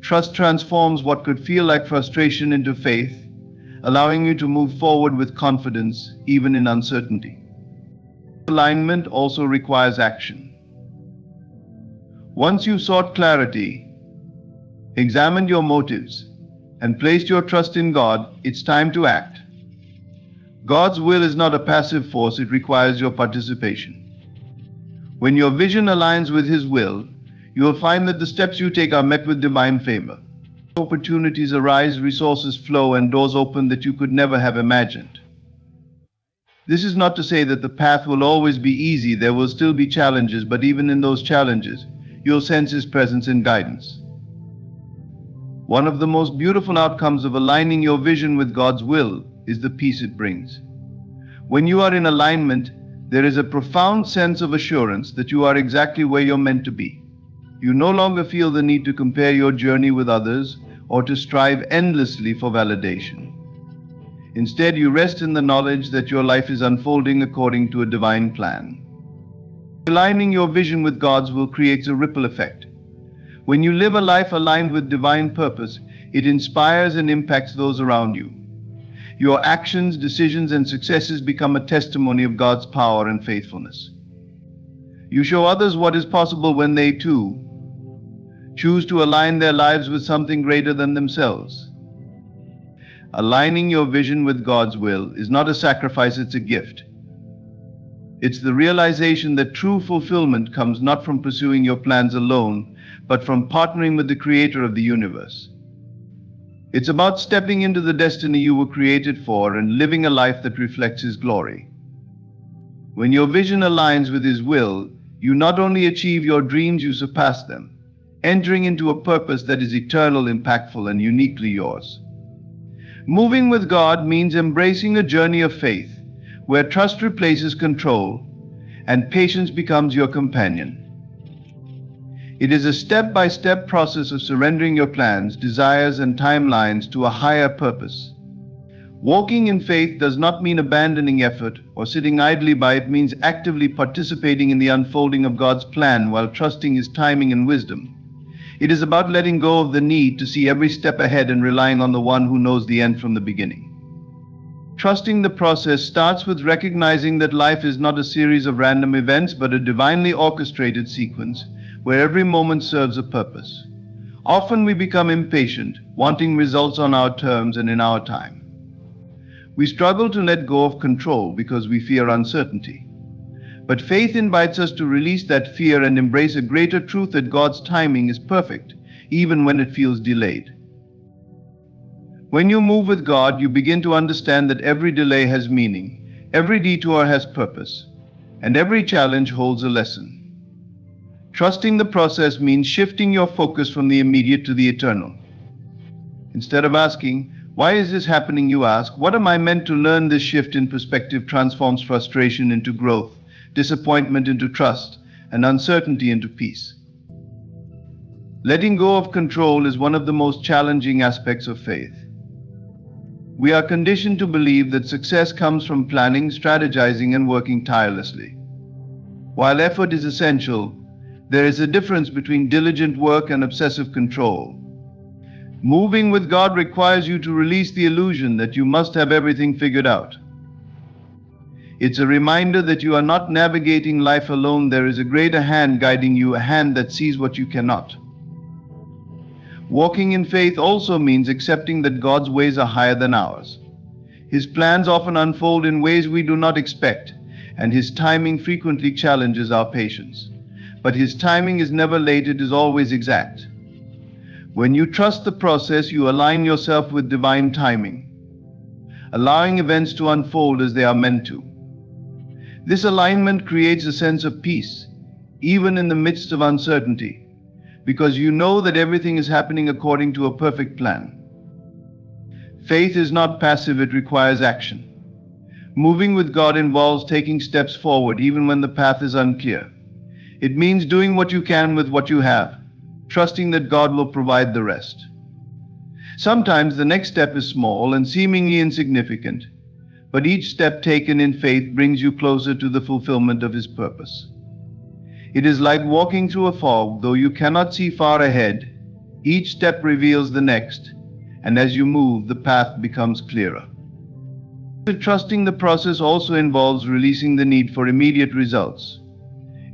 Trust transforms what could feel like frustration into faith, allowing you to move forward with confidence, even in uncertainty. Alignment also requires action. Once you've sought clarity, examined your motives, and placed your trust in God, it's time to act. God's will is not a passive force, it requires your participation. When your vision aligns with His will, you will find that the steps you take are met with divine favor. Opportunities arise, resources flow, and doors open that you could never have imagined. This is not to say that the path will always be easy. There will still be challenges, but even in those challenges, you'll sense His presence and guidance. One of the most beautiful outcomes of aligning your vision with God's will is the peace it brings. When you are in alignment, there is a profound sense of assurance that you are exactly where you're meant to be. You no longer feel the need to compare your journey with others or to strive endlessly for validation. Instead, you rest in the knowledge that your life is unfolding according to a divine plan. Aligning your vision with God's will creates a ripple effect. When you live a life aligned with divine purpose, it inspires and impacts those around you. Your actions, decisions, and successes become a testimony of God's power and faithfulness. You show others what is possible when they too choose to align their lives with something greater than themselves. Aligning your vision with God's will is not a sacrifice, it's a gift. It's the realization that true fulfillment comes not from pursuing your plans alone, but from partnering with the Creator of the universe. It's about stepping into the destiny you were created for and living a life that reflects His glory. When your vision aligns with His will, you not only achieve your dreams, you surpass them, entering into a purpose that is eternal, impactful, and uniquely yours. Moving with God means embracing a journey of faith, where trust replaces control and patience becomes your companion. It is a step-by-step process of surrendering your plans, desires, and timelines to a higher purpose. Walking in faith does not mean abandoning effort or sitting idly by. It means actively participating in the unfolding of God's plan while trusting His timing and wisdom. It is about letting go of the need to see every step ahead and relying on the one who knows the end from the beginning. Trusting the process starts with recognizing that life is not a series of random events, but a divinely orchestrated sequence where every moment serves a purpose. Often we become impatient, wanting results on our terms and in our time. We struggle to let go of control because we fear uncertainty. But faith invites us to release that fear and embrace a greater truth that God's timing is perfect, even when it feels delayed. When you move with God, you begin to understand that every delay has meaning, every detour has purpose, and every challenge holds a lesson. Trusting the process means shifting your focus from the immediate to the eternal. Instead of asking, "Why is this happening?" you ask, "What am I meant to learn?" This shift in perspective transforms frustration into growth, disappointment into trust, and uncertainty into peace. Letting go of control is one of the most challenging aspects of faith. We are conditioned to believe that success comes from planning, strategizing, and working tirelessly. While effort is essential, there is a difference between diligent work and obsessive control. Moving with God requires you to release the illusion that you must have everything figured out. It's a reminder that you are not navigating life alone. There is a greater hand guiding you, a hand that sees what you cannot. Walking in faith also means accepting that God's ways are higher than ours. His plans often unfold in ways we do not expect, and His timing frequently challenges our patience. But His timing is never late, it is always exact. When you trust the process, you align yourself with divine timing, allowing events to unfold as they are meant to. This alignment creates a sense of peace, even in the midst of uncertainty, because you know that everything is happening according to a perfect plan. Faith is not passive, it requires action. Moving with God involves taking steps forward even when the path is unclear. It means doing what you can with what you have, trusting that God will provide the rest. Sometimes the next step is small and seemingly insignificant, but each step taken in faith brings you closer to the fulfillment of His purpose. It is like walking through a fog. Though you cannot see far ahead, each step reveals the next, and as you move, the path becomes clearer. Trusting the process also involves releasing the need for immediate results.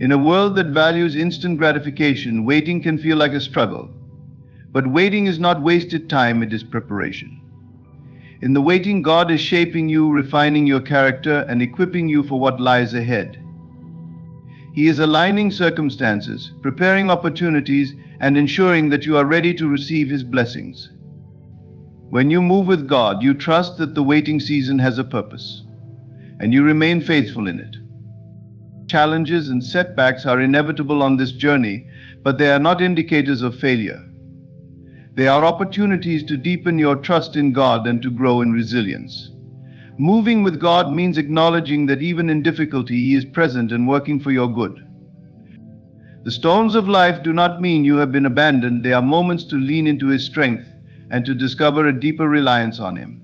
In a world that values instant gratification, waiting can feel like a struggle. But waiting is not wasted time, it is preparation. In the waiting, God is shaping you, refining your character, and equipping you for what lies ahead. He is aligning circumstances, preparing opportunities, and ensuring that you are ready to receive His blessings. When you move with God, you trust that the waiting season has a purpose, and you remain faithful in it. Challenges and setbacks are inevitable on this journey, but they are not indicators of failure. They are opportunities to deepen your trust in God and to grow in resilience. Moving with God means acknowledging that even in difficulty, He is present and working for your good. The storms of life do not mean you have been abandoned. They are moments to lean into His strength and to discover a deeper reliance on Him.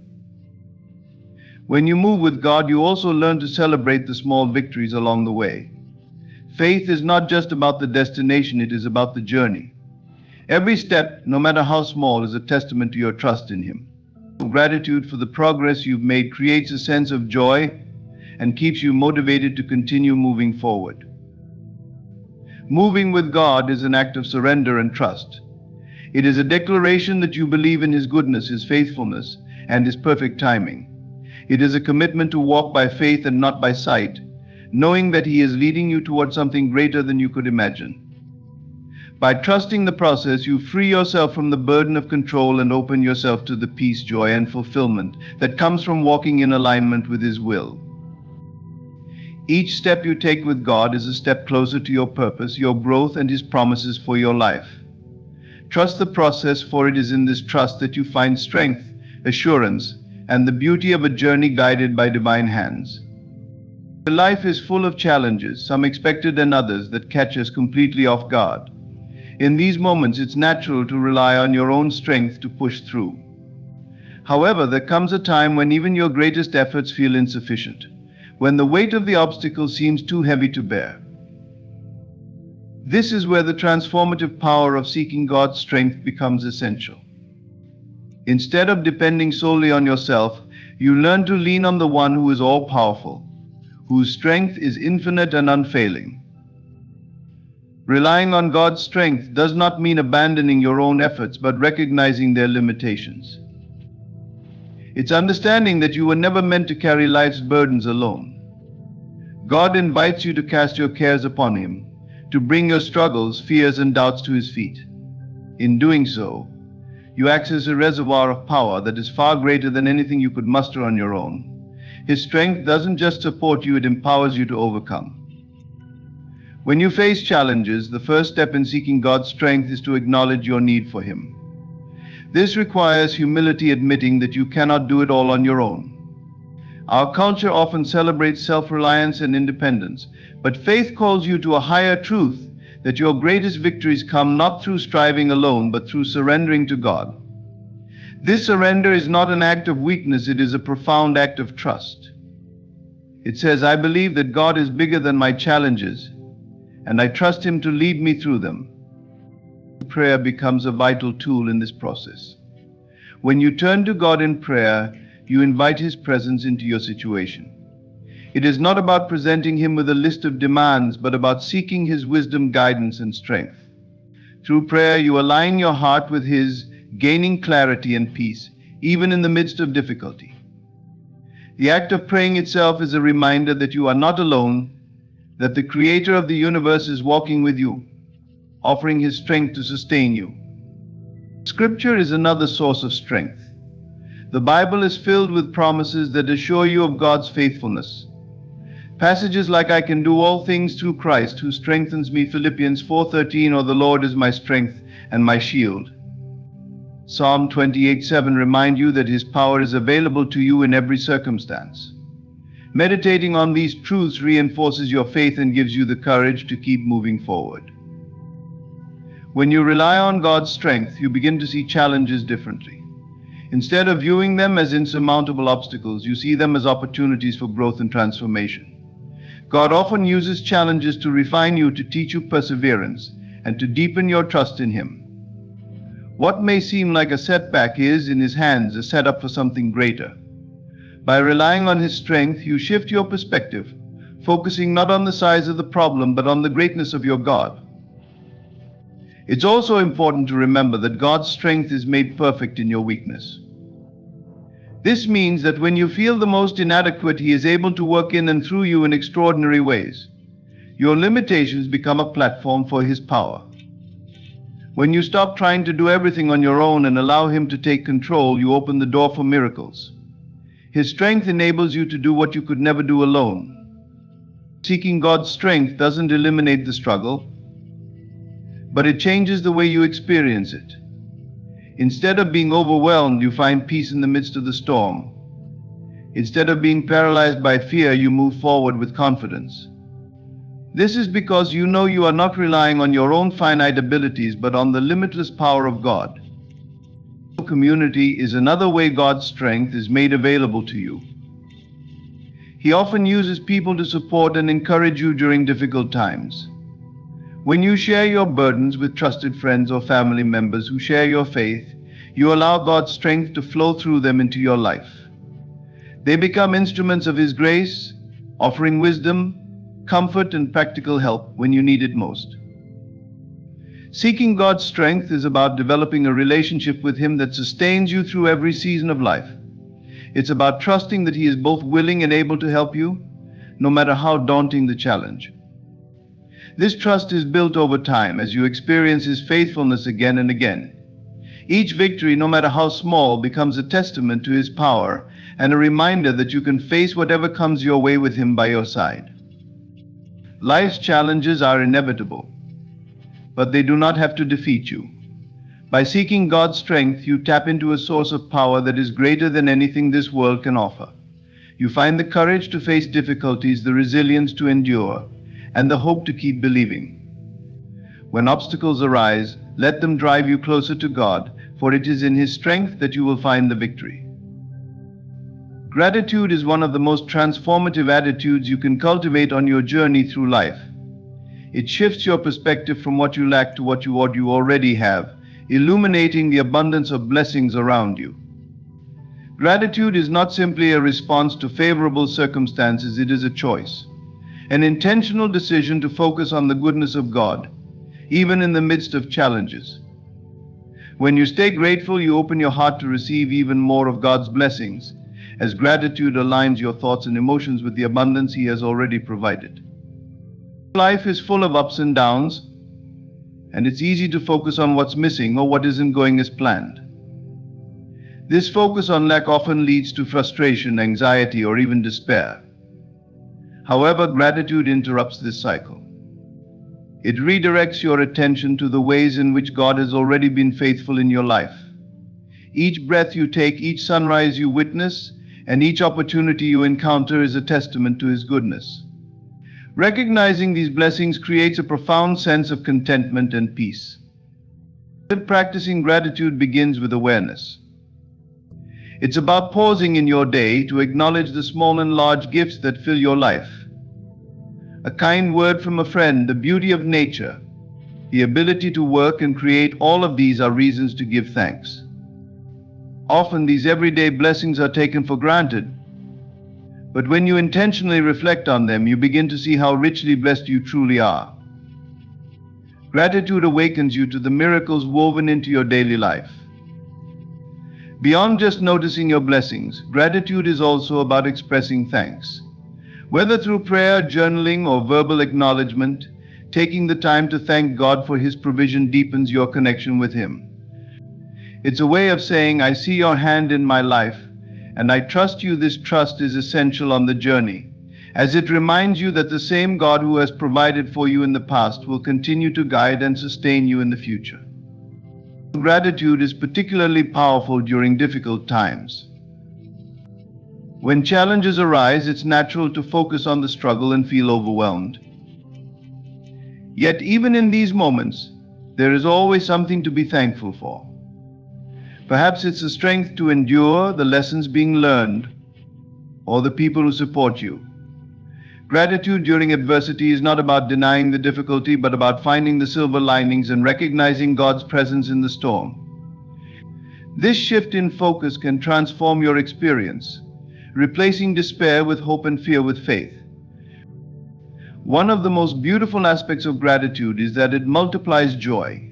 When you move with God, you also learn to celebrate the small victories along the way. Faith is not just about the destination, it is about the journey. Every step, no matter how small, is a testament to your trust in Him. Gratitude for the progress you've made creates a sense of joy and keeps you motivated to continue moving forward. Moving with God is an act of surrender and trust. It is a declaration that you believe in His goodness, His faithfulness, and His perfect timing. It is a commitment to walk by faith and not by sight, knowing that He is leading you towards something greater than you could imagine. By trusting the process, you free yourself from the burden of control and open yourself to the peace, joy, and fulfillment that comes from walking in alignment with His will. Each step you take with God is a step closer to your purpose, your growth, and His promises for your life. Trust the process, for it is in this trust that you find strength, assurance, and the beauty of a journey guided by divine hands. Life is full of challenges, some expected and others that catch us completely off guard. In these moments, it's natural to rely on your own strength to push through. However, there comes a time when even your greatest efforts feel insufficient, when the weight of the obstacle seems too heavy to bear. This is where the transformative power of seeking God's strength becomes essential. Instead of depending solely on yourself, you learn to lean on the One who is all-powerful, whose strength is infinite and unfailing. Relying on God's strength does not mean abandoning your own efforts, but recognizing their limitations. It's understanding that you were never meant to carry life's burdens alone. God invites you to cast your cares upon Him, to bring your struggles, fears, and doubts to His feet. In doing so, you access a reservoir of power that is far greater than anything you could muster on your own. His strength doesn't just support you, it empowers you to overcome. When you face challenges, the first step in seeking God's strength is to acknowledge your need for Him. This requires humility, admitting that you cannot do it all on your own. Our culture often celebrates self-reliance and independence, but faith calls you to a higher truth, that your greatest victories come not through striving alone, but through surrendering to God. This surrender is not an act of weakness, it is a profound act of trust. It says, I believe that God is bigger than my challenges, and I trust Him to lead me through them. Prayer becomes a vital tool in this process. When you turn to God in prayer, you invite His presence into your situation. It is not about presenting Him with a list of demands, but about seeking His wisdom, guidance, and strength. Through prayer, you align your heart with His, gaining clarity and peace, even in the midst of difficulty. The act of praying itself is a reminder that you are not alone, that the Creator of the universe is walking with you, offering His strength to sustain you. Scripture is another source of strength. The Bible is filled with promises that assure you of God's faithfulness. Passages like, I can do all things through Christ who strengthens me, Philippians 4:13, or the Lord is my strength and my shield. Psalm 28:7 remind you that His power is available to you in every circumstance. Meditating on these truths reinforces your faith and gives you the courage to keep moving forward. When you rely on God's strength, you begin to see challenges differently. Instead of viewing them as insurmountable obstacles, you see them as opportunities for growth and transformation. God often uses challenges to refine you, to teach you perseverance, and to deepen your trust in Him. What may seem like a setback is, in His hands, a setup for something greater. By relying on His strength, you shift your perspective, focusing not on the size of the problem, but on the greatness of your God. It's also important to remember that God's strength is made perfect in your weakness. This means that when you feel the most inadequate, He is able to work in and through you in extraordinary ways. Your limitations become a platform for His power. When you stop trying to do everything on your own and allow Him to take control, you open the door for miracles. His strength enables you to do what you could never do alone. Seeking God's strength doesn't eliminate the struggle, but it changes the way you experience it. Instead of being overwhelmed, you find peace in the midst of the storm. Instead of being paralyzed by fear, you move forward with confidence. This is because you know you are not relying on your own finite abilities, but on the limitless power of God. Community is another way God's strength is made available to you. He often uses people to support and encourage you during difficult times. When you share your burdens with trusted friends or family members who share your faith, you allow God's strength to flow through them into your life. They become instruments of His grace, offering wisdom, comfort, and practical help when you need it most. Seeking God's strength is about developing a relationship with Him that sustains you through every season of life. It's about trusting that He is both willing and able to help you, no matter how daunting the challenge. This trust is built over time as you experience His faithfulness again and again. Each victory, no matter how small, becomes a testament to His power and a reminder that you can face whatever comes your way with Him by your side. Life's challenges are inevitable, but they do not have to defeat you. By seeking God's strength, you tap into a source of power that is greater than anything this world can offer. You find the courage to face difficulties, the resilience to endure, and the hope to keep believing. When obstacles arise, let them drive you closer to God, for it is in His strength that you will find the victory. Gratitude is one of the most transformative attitudes you can cultivate on your journey through life. It shifts your perspective from what you lack to what you already have, illuminating the abundance of blessings around you. Gratitude is not simply a response to favorable circumstances, it is a choice, an intentional decision to focus on the goodness of God, even in the midst of challenges. When you stay grateful, you open your heart to receive even more of God's blessings, as gratitude aligns your thoughts and emotions with the abundance He has already provided. Life is full of ups and downs, and it's easy to focus on what's missing or what isn't going as planned. This focus on lack often leads to frustration, anxiety, or even despair. However, gratitude interrupts this cycle. It redirects your attention to the ways in which God has already been faithful in your life. Each breath you take, each sunrise you witness, and each opportunity you encounter is a testament to His goodness. Recognizing these blessings creates a profound sense of contentment and peace. Practicing gratitude begins with awareness. It's about pausing in your day to acknowledge the small and large gifts that fill your life. A kind word from a friend, the beauty of nature, the ability to work and create, all of these are reasons to give thanks. Often these everyday blessings are taken for granted, but when you intentionally reflect on them, you begin to see how richly blessed you truly are. Gratitude awakens you to the miracles woven into your daily life. Beyond just noticing your blessings, gratitude is also about expressing thanks. Whether through prayer, journaling, or verbal acknowledgement, taking the time to thank God for His provision deepens your connection with Him. It's a way of saying, I see your hand in my life, and I trust you. This trust is essential on the journey, as it reminds you that the same God who has provided for you in the past will continue to guide and sustain you in the future. Gratitude is particularly powerful during difficult times. When challenges arise, it's natural to focus on the struggle and feel overwhelmed. Yet even in these moments, there is always something to be thankful for. Perhaps it's the strength to endure, the lessons being learned, or the people who support you. Gratitude during adversity is not about denying the difficulty, but about finding the silver linings and recognizing God's presence in the storm. This shift in focus can transform your experience, replacing despair with hope and fear with faith. One of the most beautiful aspects of gratitude is that it multiplies joy.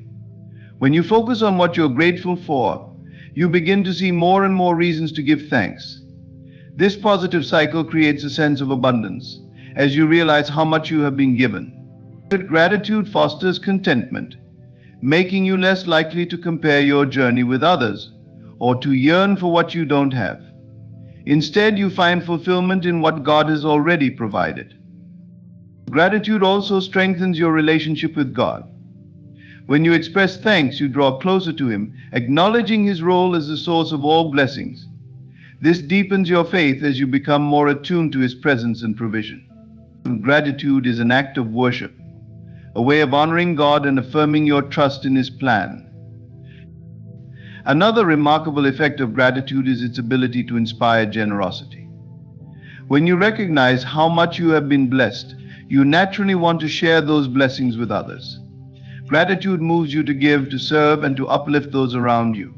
When you focus on what you're grateful for, you begin to see more and more reasons to give thanks. This positive cycle creates a sense of abundance, as you realize how much you have been given. Gratitude fosters contentment, making you less likely to compare your journey with others or to yearn for what you don't have. Instead, you find fulfillment in what God has already provided. Gratitude also strengthens your relationship with God. When you express thanks, you draw closer to Him, acknowledging His role as the source of all blessings. This deepens your faith as you become more attuned to His presence and provision. Gratitude is an act of worship, a way of honoring God and affirming your trust in His plan. Another remarkable effect of gratitude is its ability to inspire generosity. When you recognize how much you have been blessed, you naturally want to share those blessings with others. Gratitude moves you to give, to serve, and to uplift those around you.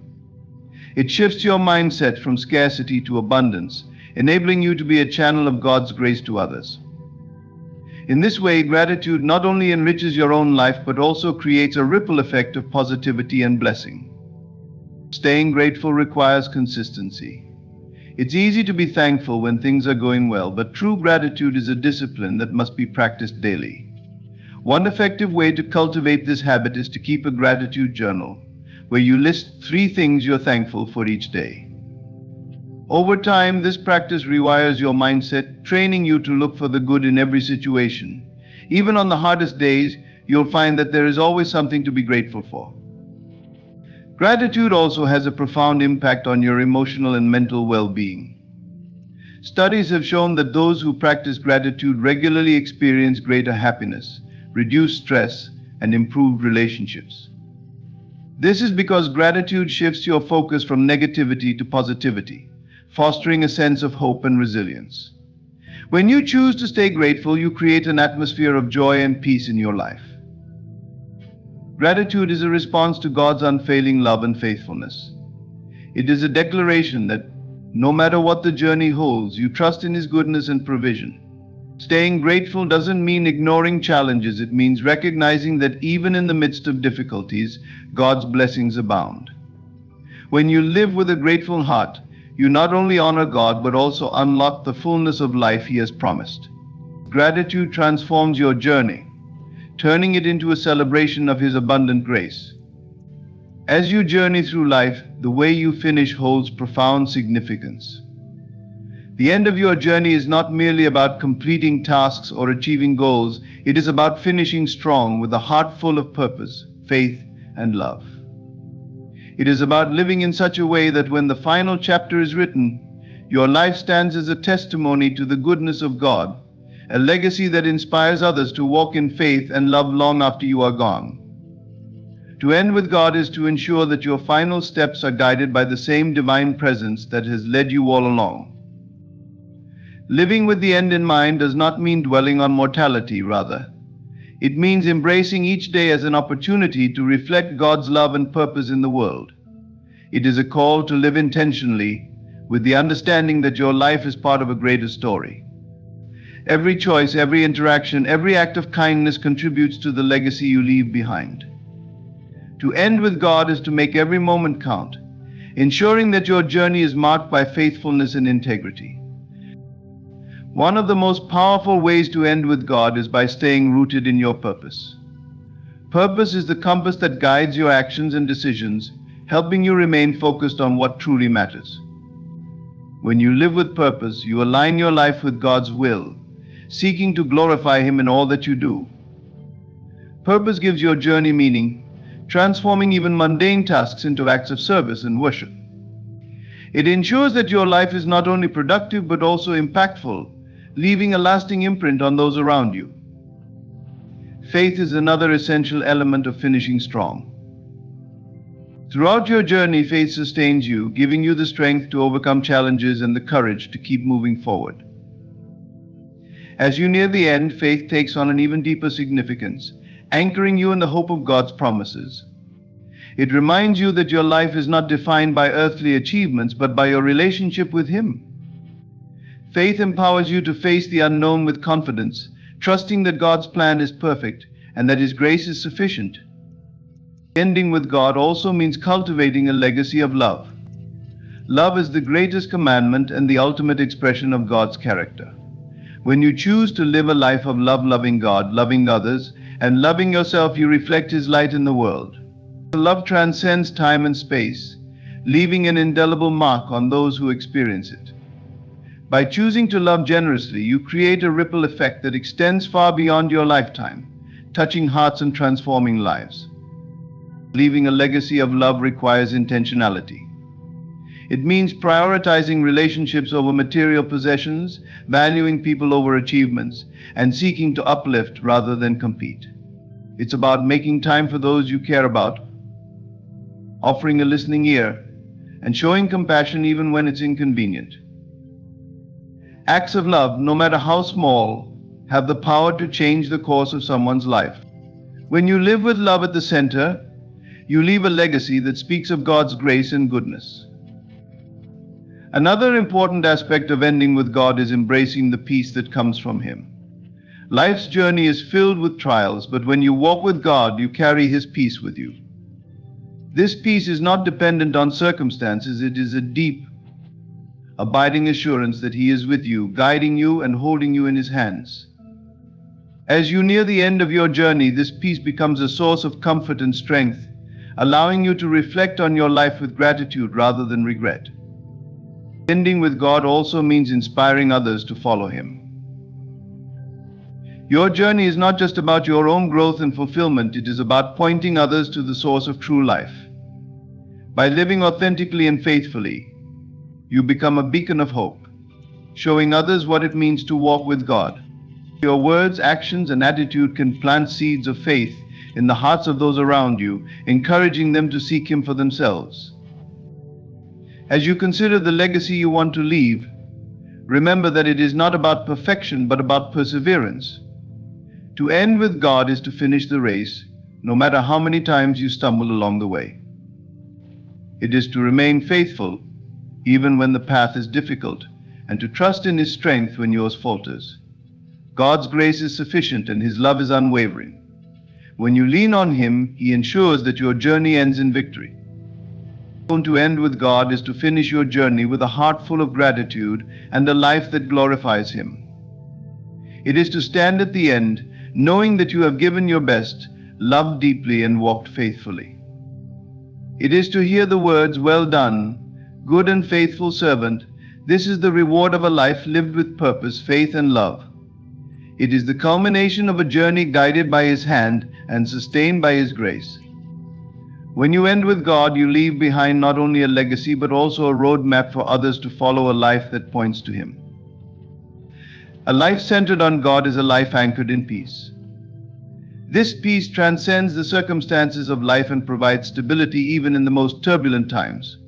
It shifts your mindset from scarcity to abundance, enabling you to be a channel of God's grace to others. In this way, gratitude not only enriches your own life but also creates a ripple effect of positivity and blessing. Staying grateful requires consistency. It's easy to be thankful when things are going well, but true gratitude is a discipline that must be practiced daily. One effective way to cultivate this habit is to keep a gratitude journal, where you list 3 things you're thankful for each day. Over time, this practice rewires your mindset, training you to look for the good in every situation. Even on the hardest days, you'll find that there is always something to be grateful for. Gratitude also has a profound impact on your emotional and mental well-being. Studies have shown that those who practice gratitude regularly experience greater happiness, reduced stress, and improved relationships. This is because gratitude shifts your focus from negativity to positivity, fostering a sense of hope and resilience. When you choose to stay grateful, you create an atmosphere of joy and peace in your life. Gratitude is a response to God's unfailing love and faithfulness. It is a declaration that no matter what the journey holds, you trust in His goodness and provision. Staying grateful doesn't mean ignoring challenges. It means recognizing that even in the midst of difficulties, God's blessings abound. When you live with a grateful heart, you not only honor God but also unlock the fullness of life He has promised. Gratitude transforms your journey, turning it into a celebration of His abundant grace. As you journey through life, the way you finish holds profound significance. The end of your journey is not merely about completing tasks or achieving goals. It is about finishing strong with a heart full of purpose, faith, and love. It is about living in such a way that when the final chapter is written, your life stands as a testimony to the goodness of God, a legacy that inspires others to walk in faith and love long after you are gone. To end with God is to ensure that your final steps are guided by the same divine presence that has led you all along. Living with the end in mind does not mean dwelling on mortality, rather. It means embracing each day as an opportunity to reflect God's love and purpose in the world. It is a call to live intentionally, with the understanding that your life is part of a greater story. Every choice, every interaction, every act of kindness contributes to the legacy you leave behind. To end with God is to make every moment count, ensuring that your journey is marked by faithfulness and integrity. One of the most powerful ways to end with God is by staying rooted in your purpose. Purpose is the compass that guides your actions and decisions, helping you remain focused on what truly matters. When you live with purpose, you align your life with God's will, seeking to glorify Him in all that you do. Purpose gives your journey meaning, transforming even mundane tasks into acts of service and worship. It ensures that your life is not only productive but also impactful, leaving a lasting imprint on those around you. Faith is another essential element of finishing strong. Throughout your journey, faith sustains you, giving you the strength to overcome challenges and the courage to keep moving forward. As you near the end, faith takes on an even deeper significance, anchoring you in the hope of God's promises. It reminds you that your life is not defined by earthly achievements, but by your relationship with Him. Faith empowers you to face the unknown with confidence, trusting that God's plan is perfect and that His grace is sufficient. Ending with God also means cultivating a legacy of love. Love is the greatest commandment and the ultimate expression of God's character. When you choose to live a life of love, loving God, loving others, and loving yourself, you reflect His light in the world. Love transcends time and space, leaving an indelible mark on those who experience it. By choosing to love generously, you create a ripple effect that extends far beyond your lifetime, touching hearts and transforming lives. Leaving a legacy of love requires intentionality. It means prioritizing relationships over material possessions, valuing people over achievements, and seeking to uplift rather than compete. It's about making time for those you care about, offering a listening ear, and showing compassion even when it's inconvenient. Acts of love, no matter how small, have the power to change the course of someone's life. When you live with love at the center, you leave a legacy that speaks of God's grace and goodness. Another important aspect of ending with God is embracing the peace that comes from Him. Life's journey is filled with trials, but when you walk with God, you carry His peace with you. This peace is not dependent on circumstances. It is a deep, abiding assurance that He is with you, guiding you and holding you in His hands. As you near the end of your journey, this peace becomes a source of comfort and strength, allowing you to reflect on your life with gratitude rather than regret. Ending with God also means inspiring others to follow Him. Your journey is not just about your own growth and fulfillment, it is about pointing others to the source of true life. By living authentically and faithfully, you become a beacon of hope, showing others what it means to walk with God. Your words, actions, and attitude can plant seeds of faith in the hearts of those around you, encouraging them to seek Him for themselves. As you consider the legacy you want to leave, remember that it is not about perfection but about perseverance. To end with God is to finish the race, no matter how many times you stumble along the way. It is to remain faithful even when the path is difficult, and to trust in His strength when yours falters. God's grace is sufficient and His love is unwavering. When you lean on Him, He ensures that your journey ends in victory. To end with God is to finish your journey with a heart full of gratitude and a life that glorifies Him. It is to stand at the end, knowing that you have given your best, loved deeply, and walked faithfully. It is to hear the words, "Well done, good and faithful servant." This is the reward of a life lived with purpose, faith, and love. It is the culmination of a journey guided by His hand and sustained by His grace. When you end with God, you leave behind not only a legacy but also a roadmap for others to follow, a life that points to Him. A life centered on God is a life anchored in peace. This peace transcends the circumstances of life and provides stability even in the most turbulent times.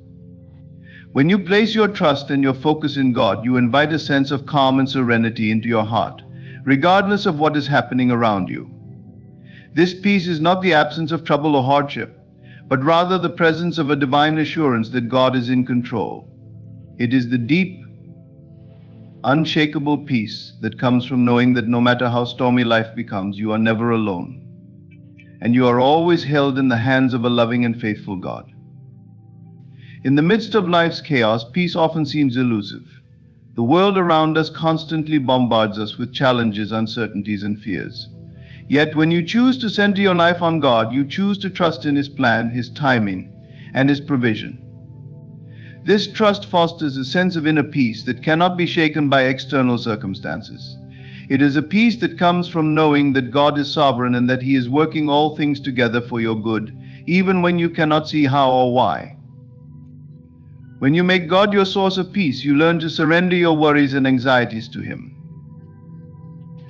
When you place your trust and your focus in God, you invite a sense of calm and serenity into your heart, regardless of what is happening around you. This peace is not the absence of trouble or hardship, but rather the presence of a divine assurance that God is in control. It is the deep, unshakable peace that comes from knowing that no matter how stormy life becomes, you are never alone, and you are always held in the hands of a loving and faithful God. In the midst of life's chaos, peace often seems elusive. The world around us constantly bombards us with challenges, uncertainties, and fears. Yet when you choose to center your life on God, you choose to trust in His plan, His timing, and His provision. This trust fosters a sense of inner peace that cannot be shaken by external circumstances. It is a peace that comes from knowing that God is sovereign and that He is working all things together for your good, even when you cannot see how or why. When you make God your source of peace, you learn to surrender your worries and anxieties to Him.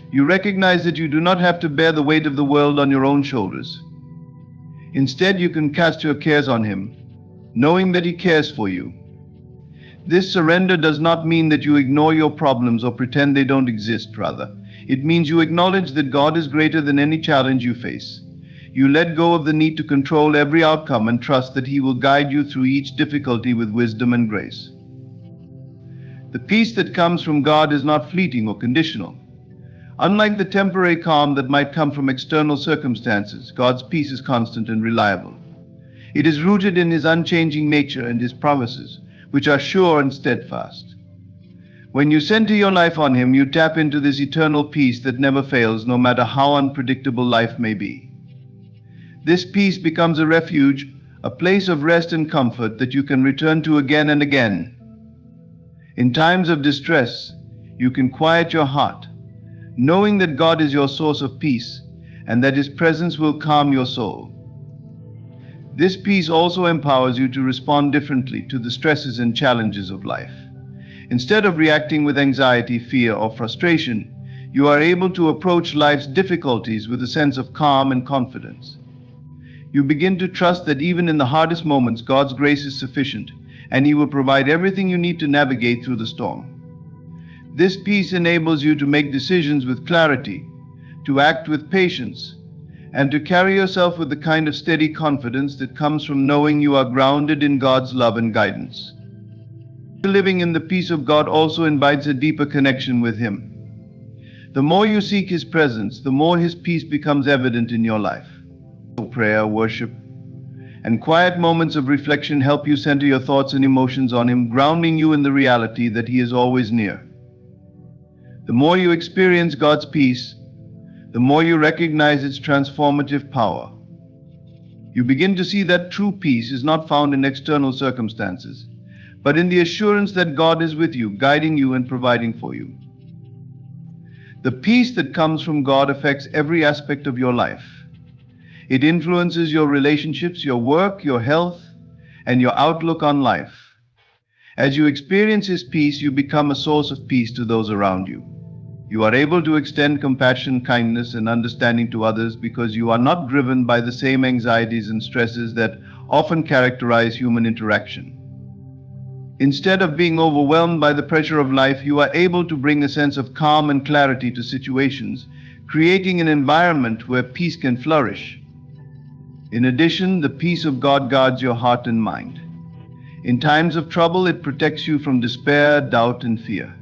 You recognize that you do not have to bear the weight of the world on your own shoulders. Instead, you can cast your cares on Him, knowing that He cares for you. This surrender does not mean that you ignore your problems or pretend they don't exist. Rather, it means you acknowledge that God is greater than any challenge you face. You let go of the need to control every outcome and trust that He will guide you through each difficulty with wisdom and grace. The peace that comes from God is not fleeting or conditional. Unlike the temporary calm that might come from external circumstances, God's peace is constant and reliable. It is rooted in His unchanging nature and His promises, which are sure and steadfast. When you center your life on Him, you tap into this eternal peace that never fails, no matter how unpredictable life may be. This peace becomes a refuge, a place of rest and comfort that you can return to again and again. In times of distress, you can quiet your heart, knowing that God is your source of peace and that His presence will calm your soul. This peace also empowers you to respond differently to the stresses and challenges of life. Instead of reacting with anxiety, fear, or frustration, you are able to approach life's difficulties with a sense of calm and confidence. You begin to trust that even in the hardest moments, God's grace is sufficient, and He will provide everything you need to navigate through the storm. This peace enables you to make decisions with clarity, to act with patience, and to carry yourself with the kind of steady confidence that comes from knowing you are grounded in God's love and guidance. Living in the peace of God also invites a deeper connection with Him. The more you seek His presence, the more His peace becomes evident in your life. Prayer, worship, and quiet moments of reflection help you center your thoughts and emotions on Him, grounding you in the reality that He is always near. The more you experience God's peace, the more you recognize its transformative power. You begin to see that true peace is not found in external circumstances, but in the assurance that God is with you, guiding you and providing for you. The peace that comes from God affects every aspect of your life. It influences your relationships, your work, your health, and your outlook on life. As you experience His peace, you become a source of peace to those around you. You are able to extend compassion, kindness, and understanding to others because you are not driven by the same anxieties and stresses that often characterize human interaction. Instead of being overwhelmed by the pressure of life, you are able to bring a sense of calm and clarity to situations, creating an environment where peace can flourish. In addition, the peace of God guards your heart and mind. In times of trouble, it protects you from despair, doubt, and fear.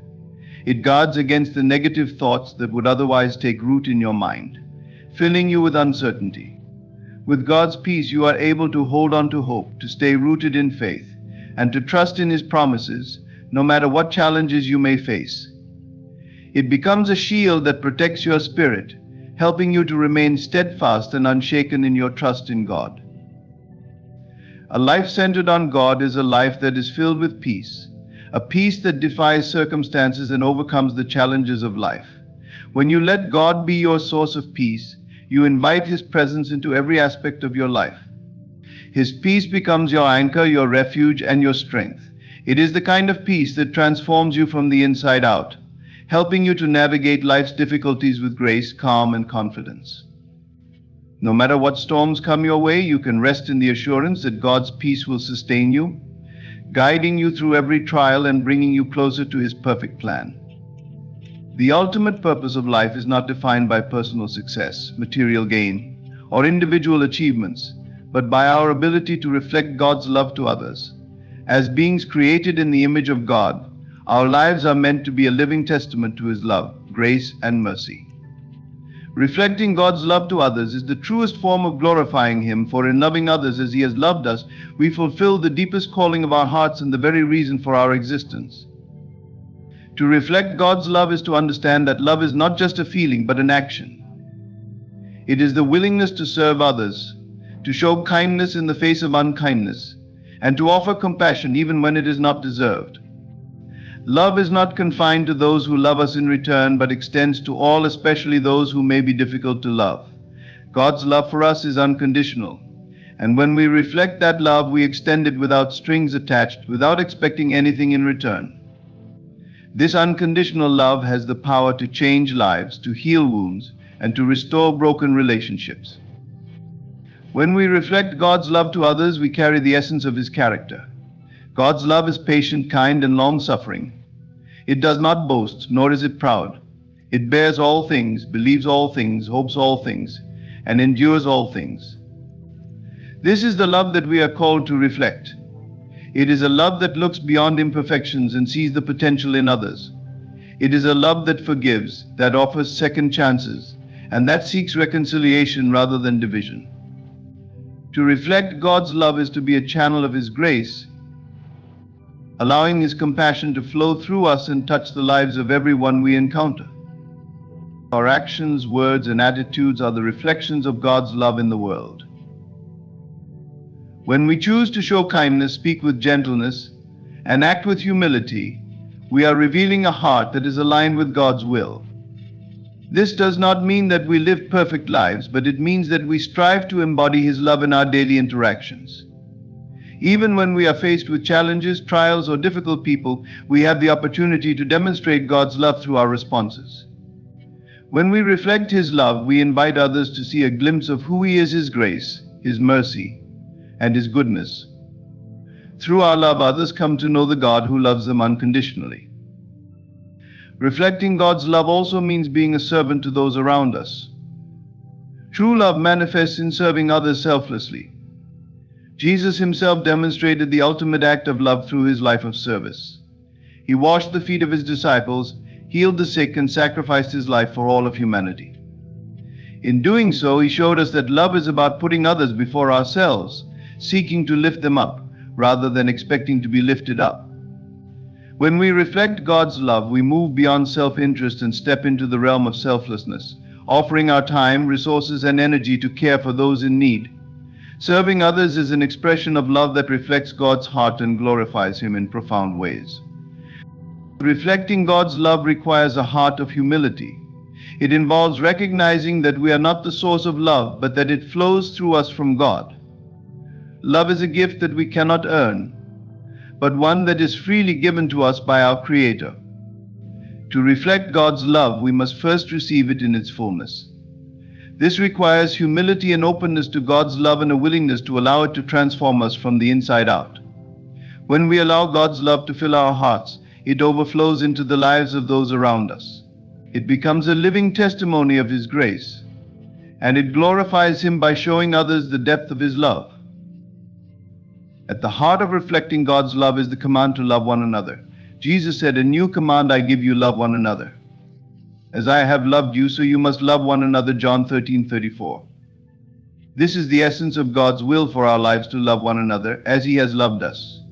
It guards against the negative thoughts that would otherwise take root in your mind, filling you with uncertainty. With God's peace, you are able to hold on to hope, to stay rooted in faith, and to trust in His promises, no matter what challenges you may face. It becomes a shield that protects your spirit, helping you to remain steadfast and unshaken in your trust in God. A life centered on God is a life that is filled with peace, a peace that defies circumstances and overcomes the challenges of life. When you let God be your source of peace, you invite His presence into every aspect of your life. His peace becomes your anchor, your refuge, and your strength. It is the kind of peace that transforms you from the inside out, helping you to navigate life's difficulties with grace, calm, and confidence. No matter what storms come your way, you can rest in the assurance that God's peace will sustain you, guiding you through every trial and bringing you closer to His perfect plan. The ultimate purpose of life is not defined by personal success, material gain, or individual achievements, but by our ability to reflect God's love to others. As beings created in the image of God, our lives are meant to be a living testament to His love, grace, and mercy. Reflecting God's love to others is the truest form of glorifying Him, for in loving others as He has loved us, we fulfill the deepest calling of our hearts and the very reason for our existence. To reflect God's love is to understand that love is not just a feeling, but an action. It is the willingness to serve others, to show kindness in the face of unkindness, and to offer compassion even when it is not deserved. Love is not confined to those who love us in return, but extends to all, especially those who may be difficult to love. God's love for us is unconditional, and when we reflect that love, we extend it without strings attached, without expecting anything in return. This unconditional love has the power to change lives, to heal wounds, and to restore broken relationships. When we reflect God's love to others, we carry the essence of His character. God's love is patient, kind, and long-suffering. It does not boast, nor is it proud. It bears all things, believes all things, hopes all things, and endures all things. This is the love that we are called to reflect. It is a love that looks beyond imperfections and sees the potential in others. It is a love that forgives, that offers second chances, and that seeks reconciliation rather than division. To reflect God's love is to be a channel of His grace. allowing His compassion to flow through us and touch the lives of everyone we encounter. Our actions, words, and attitudes are the reflections of God's love in the world. When we choose to show kindness, speak with gentleness, and act with humility, we are revealing a heart that is aligned with God's will. This does not mean that we live perfect lives, but it means that we strive to embody His love in our daily interactions. Even when we are faced with challenges, trials, or difficult people, we have the opportunity to demonstrate God's love through our responses. When we reflect His love, we invite others to see a glimpse of who He is, His grace, His mercy, and His goodness. Through our love, others come to know the God who loves them unconditionally. Reflecting God's love also means being a servant to those around us. True love manifests in serving others selflessly. Jesus Himself demonstrated the ultimate act of love through His life of service. He washed the feet of His disciples, healed the sick, and sacrificed His life for all of humanity. In doing so, He showed us that love is about putting others before ourselves, seeking to lift them up, rather than expecting to be lifted up. When we reflect God's love, we move beyond self-interest and step into the realm of selflessness, offering our time, resources, and energy to care for those in need. Serving others is an expression of love that reflects God's heart and glorifies Him in profound ways. Reflecting God's love requires a heart of humility. It involves recognizing that we are not the source of love, but that it flows through us from God. Love is a gift that we cannot earn, but one that is freely given to us by our Creator. To reflect God's love, we must first receive it in its fullness. This requires humility and openness to God's love and a willingness to allow it to transform us from the inside out. When we allow God's love to fill our hearts, it overflows into the lives of those around us. It becomes a living testimony of His grace, and it glorifies Him by showing others the depth of His love. At the heart of reflecting God's love is the command to love one another. Jesus said, "A new command I give you, love one another. As I have loved you, so you must love one another." John 13:34. This is the essence of God's will for our lives, to love one another as He has loved us.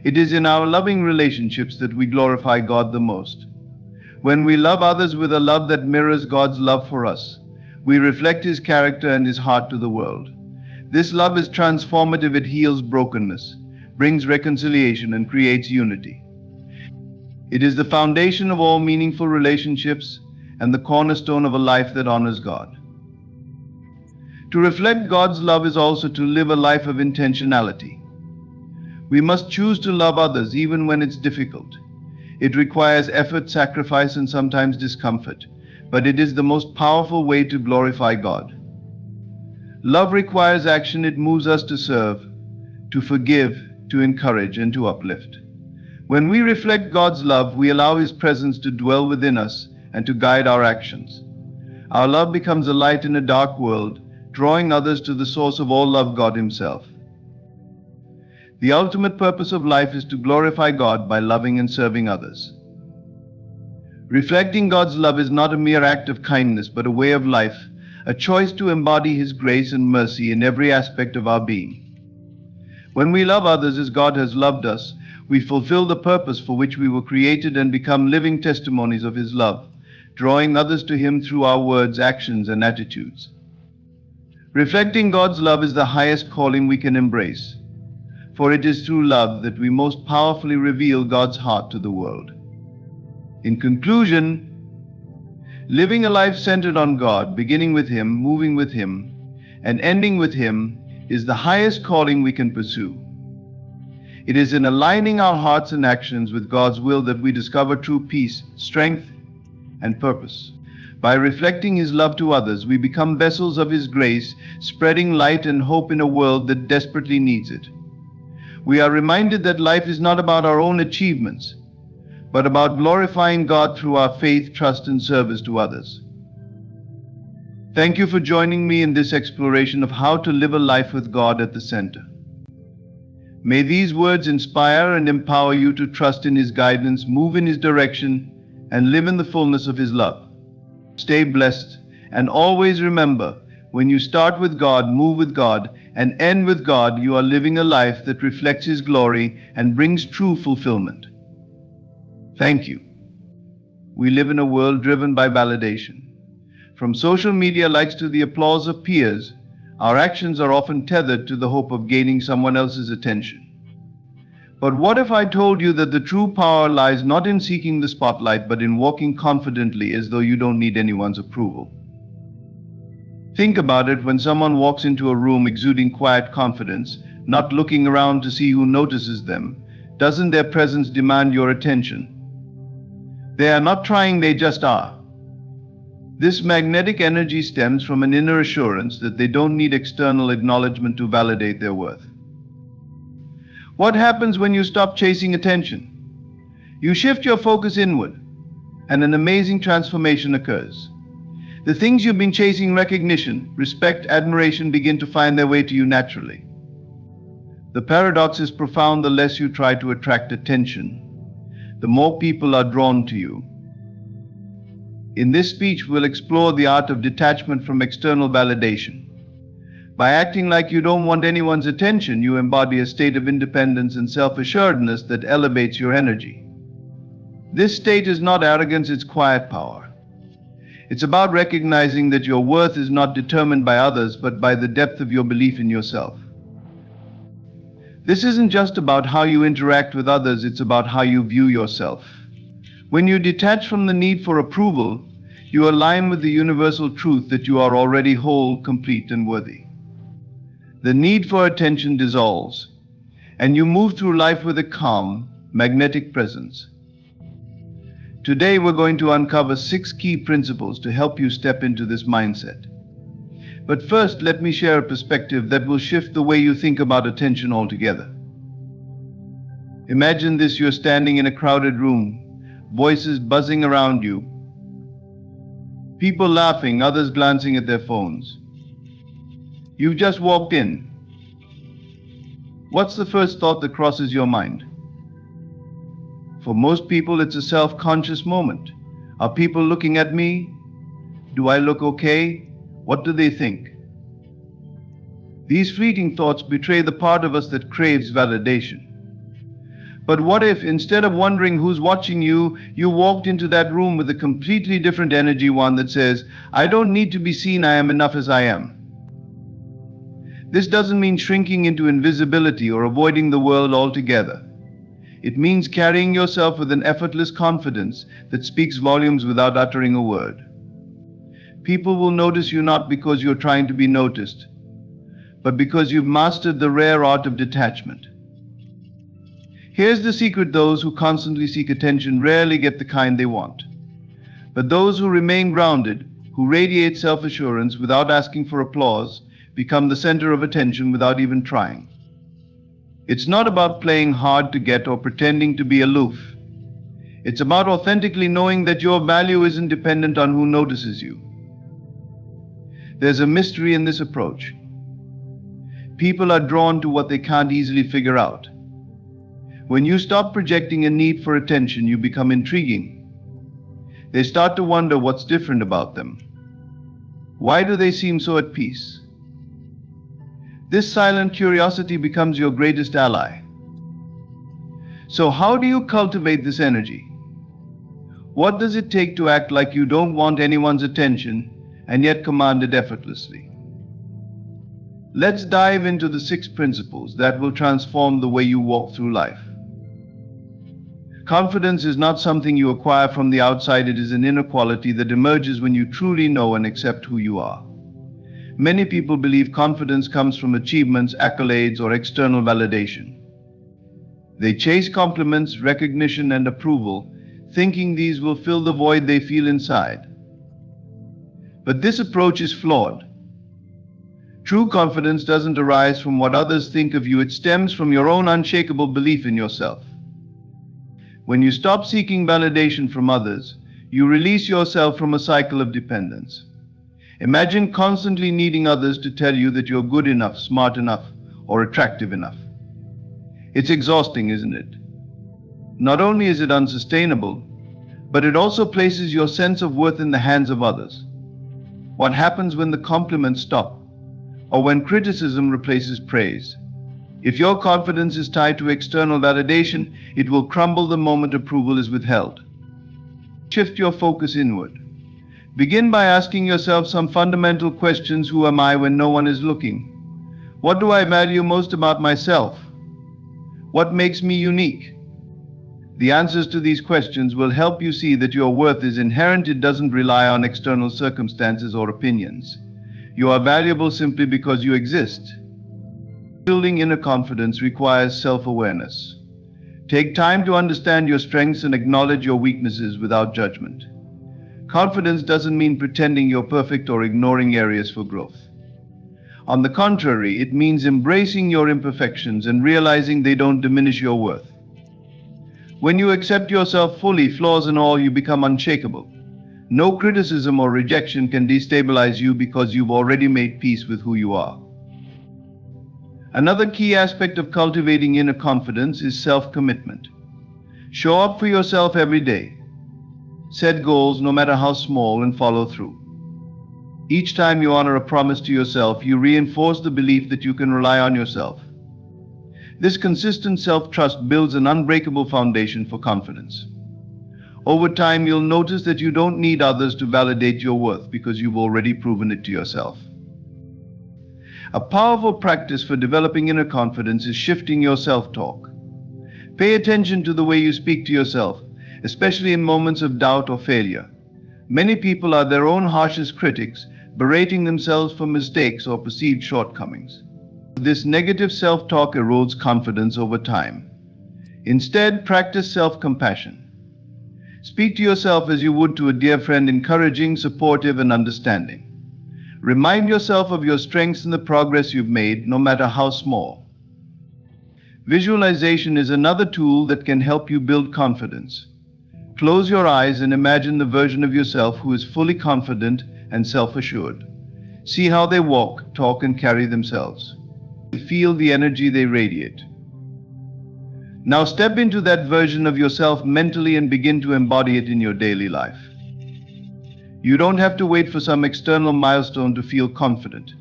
It is in our loving relationships that we glorify God the most. When we love others with a love that mirrors God's love for us, we reflect His character and His heart to the world. This love is transformative. It heals brokenness, brings reconciliation, and creates unity. It is the foundation of all meaningful relationships and the cornerstone of a life that honors God. To reflect God's love is also to live a life of intentionality. We must choose to love others even when it's difficult. It requires effort, sacrifice, and sometimes discomfort, but it is the most powerful way to glorify God. Love requires action. It moves us to serve, to forgive, to encourage, and to uplift. When we reflect God's love, we allow His presence to dwell within us and to guide our actions. Our love becomes a light in a dark world, drawing others to the source of all love, God Himself. The ultimate purpose of life is to glorify God by loving and serving others. Reflecting God's love is not a mere act of kindness, but a way of life, a choice to embody His grace and mercy in every aspect of our being. When we love others as God has loved us, we fulfill the purpose for which we were created and become living testimonies of His love, drawing others to Him through our words, actions, and attitudes. Reflecting God's love is the highest calling we can embrace, for it is through love that we most powerfully reveal God's heart to the world. In conclusion, living a life centered on God, beginning with Him, moving with Him, and ending with Him, is the highest calling we can pursue. It is in aligning our hearts and actions with God's will that we discover true peace, strength, and purpose. By reflecting His love to others, we become vessels of His grace, spreading light and hope in a world that desperately needs it. We are reminded that life is not about our own achievements, but about glorifying God through our faith, trust, and service to others. Thank you for joining me in this exploration of how to live a life with God at the center. May these words inspire and empower you to trust in His guidance, move in His direction, and live in the fullness of His love. Stay blessed, and always remember, when you start with God, move with God, and end with God, you are living a life that reflects His glory and brings true fulfillment. Thank you. We live in a world driven by validation. From social media likes to the applause of peers, our actions are often tethered to the hope of gaining someone else's attention. But what if I told you that the true power lies not in seeking the spotlight, but in walking confidently as though you don't need anyone's approval? Think about it when someone walks into a room exuding quiet confidence, not looking around to see who notices them. Doesn't their presence demand your attention? They are not trying, they just are. This magnetic energy stems from an inner assurance that they don't need external acknowledgement to validate their worth. What happens when you stop chasing attention? You shift your focus inward, and an amazing transformation occurs. The things you've been chasing, recognition, respect, admiration, begin to find their way to you naturally. The paradox is profound. The less you try to attract attention, the more people are drawn to you. In this speech, we'll explore the art of detachment from external validation. By acting like you don't want anyone's attention, you embody a state of independence and self-assuredness that elevates your energy. This state is not arrogance, it's quiet power. It's about recognizing that your worth is not determined by others, but by the depth of your belief in yourself. This isn't just about how you interact with others, it's about how you view yourself. When you detach from the need for approval, you align with the universal truth that you are already whole, complete, and worthy. The need for attention dissolves, and you move through life with a calm, magnetic presence. Today we're going to uncover 6 key principles to help you step into this mindset. But first, let me share a perspective that will shift the way you think about attention altogether. Imagine this: you're standing in a crowded room, voices buzzing around you, people laughing, others glancing at their phones. You've just walked in. What's the first thought that crosses your mind? For most people, it's a self-conscious moment. Are people looking at me? Do I look okay? What do they think? These fleeting thoughts betray the part of us that craves validation. But what if, instead of wondering who's watching you, you walked into that room with a completely different energy, one that says, I don't need to be seen, I am enough as I am. This doesn't mean shrinking into invisibility or avoiding the world altogether. It means carrying yourself with an effortless confidence that speaks volumes without uttering a word. People will notice you not because you're trying to be noticed, but because you've mastered the rare art of detachment. Here's the secret: those who constantly seek attention rarely get the kind they want. But those who remain grounded, who radiate self-assurance without asking for applause, become the center of attention without even trying. It's not about playing hard to get or pretending to be aloof. It's about authentically knowing that your value isn't dependent on who notices you. There's a mystery in this approach. People are drawn to what they can't easily figure out. When you stop projecting a need for attention, you become intriguing. They start to wonder what's different about them. Why do they seem so at peace? This silent curiosity becomes your greatest ally. So how do you cultivate this energy? What does it take to act like you don't want anyone's attention and yet command it effortlessly? Let's dive into the 6 principles that will transform the way you walk through life. Confidence is not something you acquire from the outside. It is an inner quality that emerges when you truly know and accept who you are. Many people believe confidence comes from achievements, accolades, or external validation. They chase compliments, recognition, and approval, thinking these will fill the void they feel inside. But this approach is flawed. True confidence doesn't arise from what others think of you. It stems from your own unshakable belief in yourself. When you stop seeking validation from others, you release yourself from a cycle of dependence. Imagine constantly needing others to tell you that you're good enough, smart enough, or attractive enough. It's exhausting, isn't it? Not only is it unsustainable, but it also places your sense of worth in the hands of others. What happens when the compliments stop? or when criticism replaces praise. If your confidence is tied to external validation, it will crumble the moment approval is withheld. Shift your focus inward. Begin by asking yourself some fundamental questions. Who am I when no one is looking? What do I value most about myself? What makes me unique? The answers to these questions will help you see that your worth is inherent. It doesn't rely on external circumstances or opinions. You are valuable simply because you exist. Building inner confidence requires self-awareness. Take time to understand your strengths and acknowledge your weaknesses without judgment. Confidence doesn't mean pretending you're perfect or ignoring areas for growth. On the contrary, it means embracing your imperfections and realizing they don't diminish your worth. When you accept yourself fully, flaws and all, you become unshakable. No criticism or rejection can destabilize you because you've already made peace with who you are. Another key aspect of cultivating inner confidence is self-commitment. Show up for yourself every day. Set goals, no matter how small, and follow through. Each time you honor a promise to yourself, you reinforce the belief that you can rely on yourself. This consistent self-trust builds an unbreakable foundation for confidence. Over time, you'll notice that you don't need others to validate your worth because you've already proven it to yourself. A powerful practice for developing inner confidence is shifting your self-talk. Pay attention to the way you speak to yourself, especially in moments of doubt or failure. Many people are their own harshest critics, berating themselves for mistakes or perceived shortcomings. This negative self-talk erodes confidence over time. Instead, practice self-compassion. Speak to yourself as you would to a dear friend, encouraging, supportive, and understanding. Remind yourself of your strengths and the progress you've made, no matter how small. Visualization is another tool that can help you build confidence. Close your eyes and imagine the version of yourself who is fully confident and self-assured. See how they walk, talk, and carry themselves. Feel the energy they radiate. Now step into that version of yourself mentally and begin to embody it in your daily life. You don't have to wait for some external milestone to feel confident.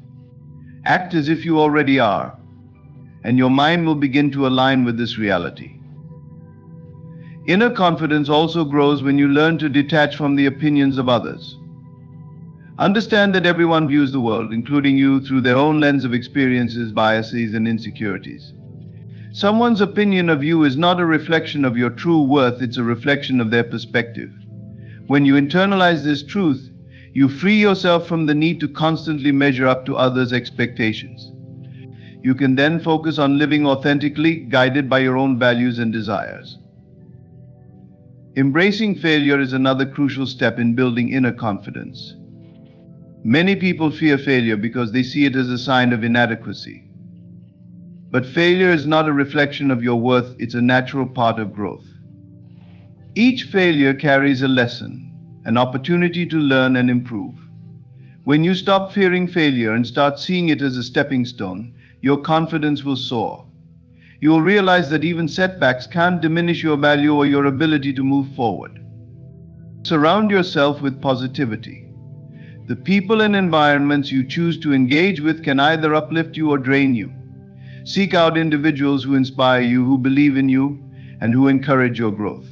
Act as if you already are, and your mind will begin to align with this reality. Inner confidence also grows when you learn to detach from the opinions of others. Understand that everyone views the world, including you, through their own lens of experiences, biases, and insecurities. Someone's opinion of you is not a reflection of your true worth, it's a reflection of their perspective. When you internalize this truth, you free yourself from the need to constantly measure up to others' expectations. You can then focus on living authentically, guided by your own values and desires. Embracing failure is another crucial step in building inner confidence. Many people fear failure because they see it as a sign of inadequacy. But failure is not a reflection of your worth, it's a natural part of growth. Each failure carries a lesson, an opportunity to learn and improve. When you stop fearing failure and start seeing it as a stepping stone, your confidence will soar. You will realize that even setbacks can't diminish your value or your ability to move forward. Surround yourself with positivity. The people and environments you choose to engage with can either uplift you or drain you. Seek out individuals who inspire you, who believe in you, and who encourage your growth.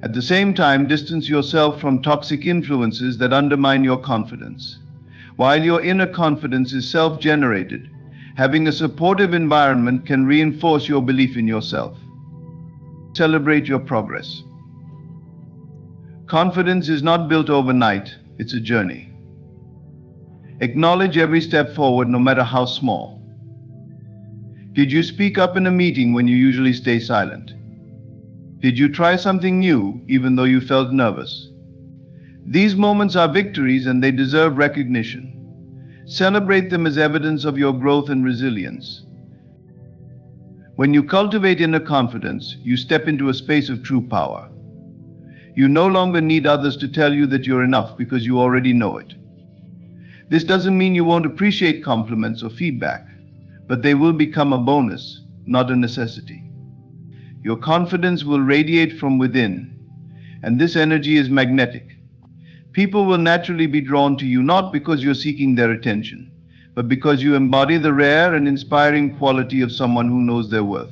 At the same time, distance yourself from toxic influences that undermine your confidence. While your inner confidence is self-generated, having a supportive environment can reinforce your belief in yourself. Celebrate your progress. Confidence is not built overnight, it's a journey. Acknowledge every step forward, no matter how small. Did you speak up in a meeting when you usually stay silent? Did you try something new, even though you felt nervous? These moments are victories and they deserve recognition. Celebrate them as evidence of your growth and resilience. When you cultivate inner confidence, you step into a space of true power. You no longer need others to tell you that you're enough because you already know it. This doesn't mean you won't appreciate compliments or feedback, but they will become a bonus, not a necessity. Your confidence will radiate from within, and this energy is magnetic. People will naturally be drawn to you not because you're seeking their attention, but because you embody the rare and inspiring quality of someone who knows their worth.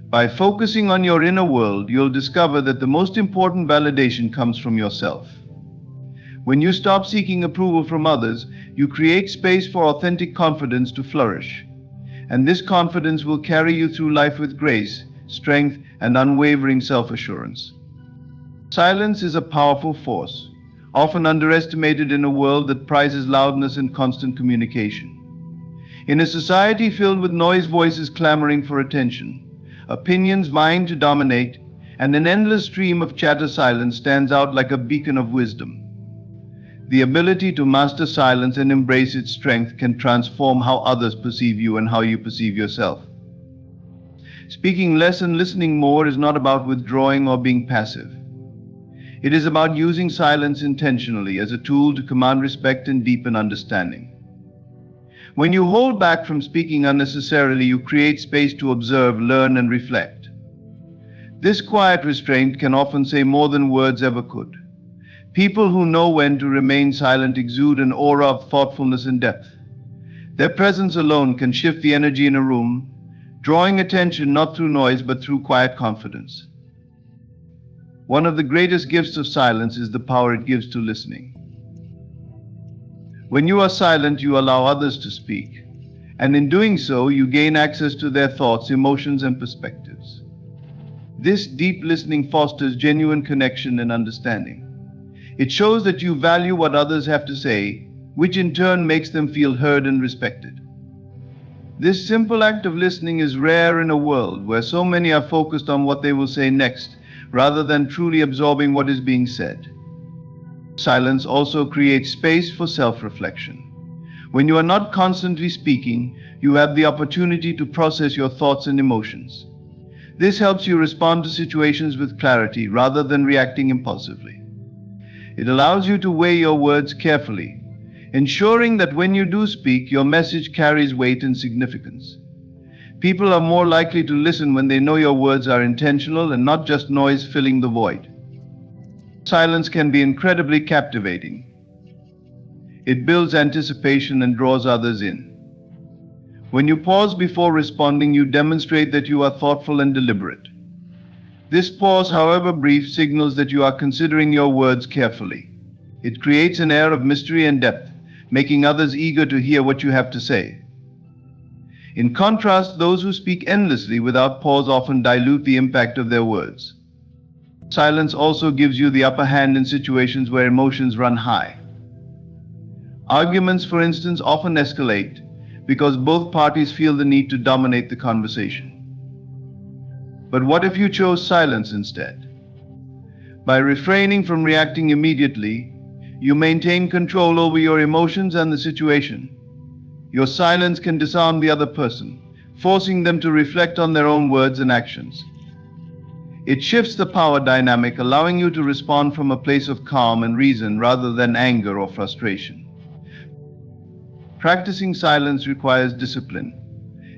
By focusing on your inner world, you'll discover that the most important validation comes from yourself. When you stop seeking approval from others, you create space for authentic confidence to flourish. And this confidence will carry you through life with grace, strength, and unwavering self-assurance. Silence is a powerful force, often underestimated in a world that prizes loudness and constant communication. In a society filled with noise, voices clamoring for attention, opinions vying to dominate, and an endless stream of chatter, silence stands out like a beacon of wisdom. The ability to master silence and embrace its strength can transform how others perceive you and how you perceive yourself. Speaking less and listening more is not about withdrawing or being passive. It is about using silence intentionally as a tool to command respect and deepen understanding. When you hold back from speaking unnecessarily, you create space to observe, learn, and reflect. This quiet restraint can often say more than words ever could. People who know when to remain silent exude an aura of thoughtfulness and depth. Their presence alone can shift the energy in a room, drawing attention not through noise but through quiet confidence. One of the greatest gifts of silence is the power it gives to listening. When you are silent, you allow others to speak, and in doing so, you gain access to their thoughts, emotions, and perspectives. This deep listening fosters genuine connection and understanding. It shows that you value what others have to say, which in turn makes them feel heard and respected. This simple act of listening is rare in a world where so many are focused on what they will say next, rather than truly absorbing what is being said. Silence also creates space for self-reflection. When you are not constantly speaking, you have the opportunity to process your thoughts and emotions. This helps you respond to situations with clarity rather than reacting impulsively. It allows you to weigh your words carefully, ensuring that when you do speak, your message carries weight and significance. People are more likely to listen when they know your words are intentional and not just noise filling the void. Silence can be incredibly captivating. It builds anticipation and draws others in. When you pause before responding, you demonstrate that you are thoughtful and deliberate. This pause, however brief, signals that you are considering your words carefully. It creates an air of mystery and depth, making others eager to hear what you have to say. In contrast, those who speak endlessly without pause often dilute the impact of their words. Silence also gives you the upper hand in situations where emotions run high. Arguments, for instance, often escalate because both parties feel the need to dominate the conversation. But what if you chose silence instead? By refraining from reacting immediately, you maintain control over your emotions and the situation. Your silence can disarm the other person, forcing them to reflect on their own words and actions. It shifts the power dynamic, allowing you to respond from a place of calm and reason rather than anger or frustration. Practicing silence requires discipline,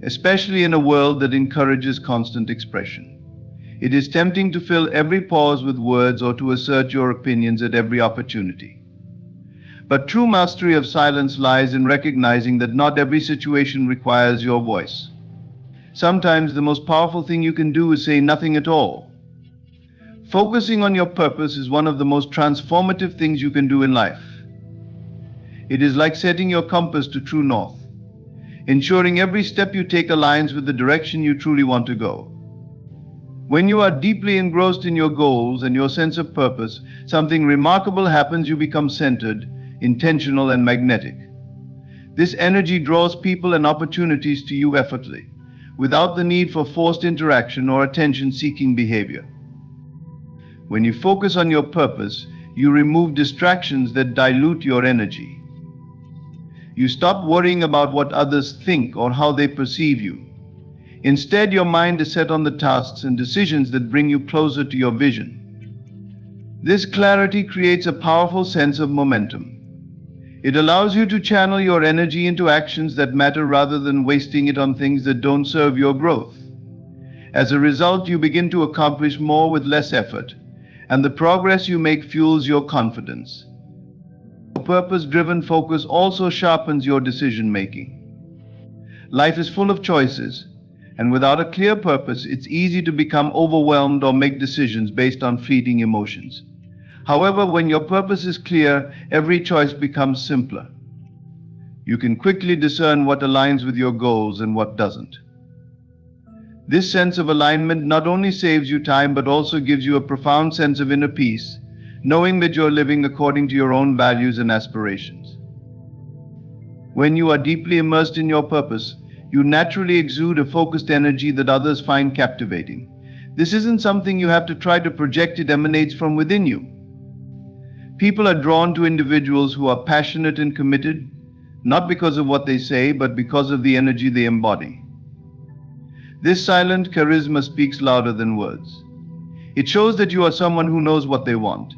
especially in a world that encourages constant expression. It is tempting to fill every pause with words or to assert your opinions at every opportunity. But true mastery of silence lies in recognizing that not every situation requires your voice. Sometimes the most powerful thing you can do is say nothing at all. Focusing on your purpose is one of the most transformative things you can do in life. It is like setting your compass to true north, ensuring every step you take aligns with the direction you truly want to go. When you are deeply engrossed in your goals and your sense of purpose, something remarkable happens. You become centered, intentional, and magnetic. This energy draws people and opportunities to you effortlessly, without the need for forced interaction or attention-seeking behavior. When you focus on your purpose, you remove distractions that dilute your energy. You stop worrying about what others think or how they perceive you. Instead, your mind is set on the tasks and decisions that bring you closer to your vision. This clarity creates a powerful sense of momentum. It allows you to channel your energy into actions that matter rather than wasting it on things that don't serve your growth. As a result, you begin to accomplish more with less effort, and the progress you make fuels your confidence. Purpose-driven focus also sharpens your decision-making. Life is full of choices, and without a clear purpose, it's easy to become overwhelmed or make decisions based on fleeting emotions. However, when your purpose is clear, every choice becomes simpler. You can quickly discern what aligns with your goals and what doesn't. This sense of alignment not only saves you time but also gives you a profound sense of inner peace, knowing that you're living according to your own values and aspirations. When you are deeply immersed in your purpose, you naturally exude a focused energy that others find captivating. This isn't something you have to try to project, it emanates from within you. People are drawn to individuals who are passionate and committed, not because of what they say, but because of the energy they embody. This silent charisma speaks louder than words. It shows that you are someone who knows what they want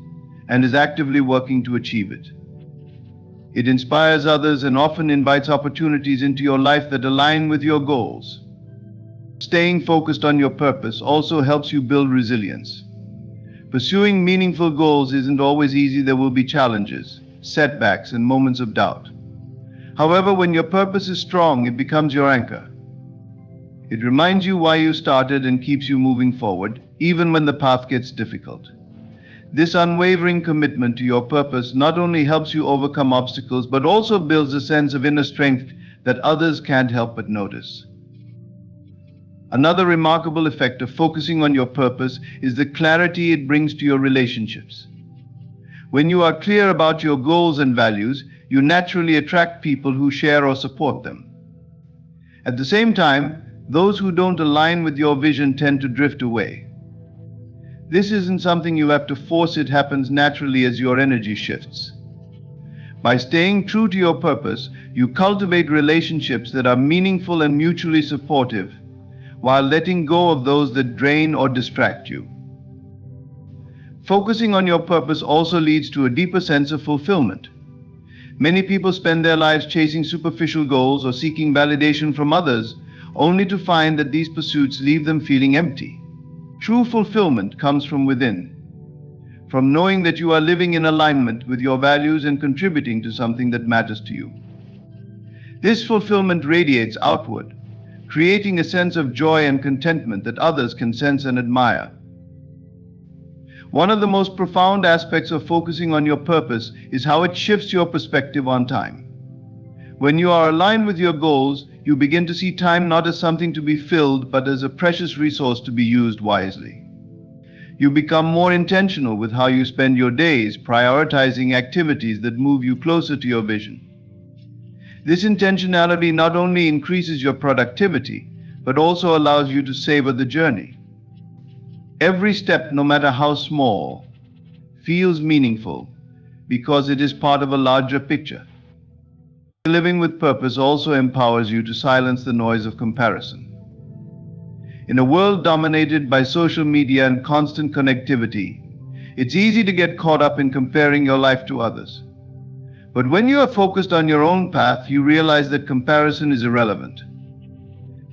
and is actively working to achieve it. It inspires others and often invites opportunities into your life that align with your goals. Staying focused on your purpose also helps you build resilience. Pursuing meaningful goals isn't always easy. There will be challenges, setbacks, and moments of doubt. However, when your purpose is strong, it becomes your anchor. It reminds you why you started and keeps you moving forward, even when the path gets difficult. This unwavering commitment to your purpose not only helps you overcome obstacles, but also builds a sense of inner strength that others can't help but notice. Another remarkable effect of focusing on your purpose is the clarity it brings to your relationships. When you are clear about your goals and values, you naturally attract people who share or support them. At the same time, those who don't align with your vision tend to drift away. This isn't something you have to force, it happens naturally as your energy shifts. By staying true to your purpose, you cultivate relationships that are meaningful and mutually supportive, while letting go of those that drain or distract you. Focusing on your purpose also leads to a deeper sense of fulfillment. Many people spend their lives chasing superficial goals or seeking validation from others, only to find that these pursuits leave them feeling empty. True fulfillment comes from within, from knowing that you are living in alignment with your values and contributing to something that matters to you. This fulfillment radiates outward, creating a sense of joy and contentment that others can sense and admire. One of the most profound aspects of focusing on your purpose is how it shifts your perspective on time. When you are aligned with your goals, you begin to see time not as something to be filled, but as a precious resource to be used wisely. You become more intentional with how you spend your days, prioritizing activities that move you closer to your vision. This intentionality not only increases your productivity, but also allows you to savor the journey. Every step, no matter how small, feels meaningful because it is part of a larger picture. Living with purpose also empowers you to silence the noise of comparison. In a world dominated by social media and constant connectivity, it's easy to get caught up in comparing your life to others. But when you are focused on your own path, you realize that comparison is irrelevant.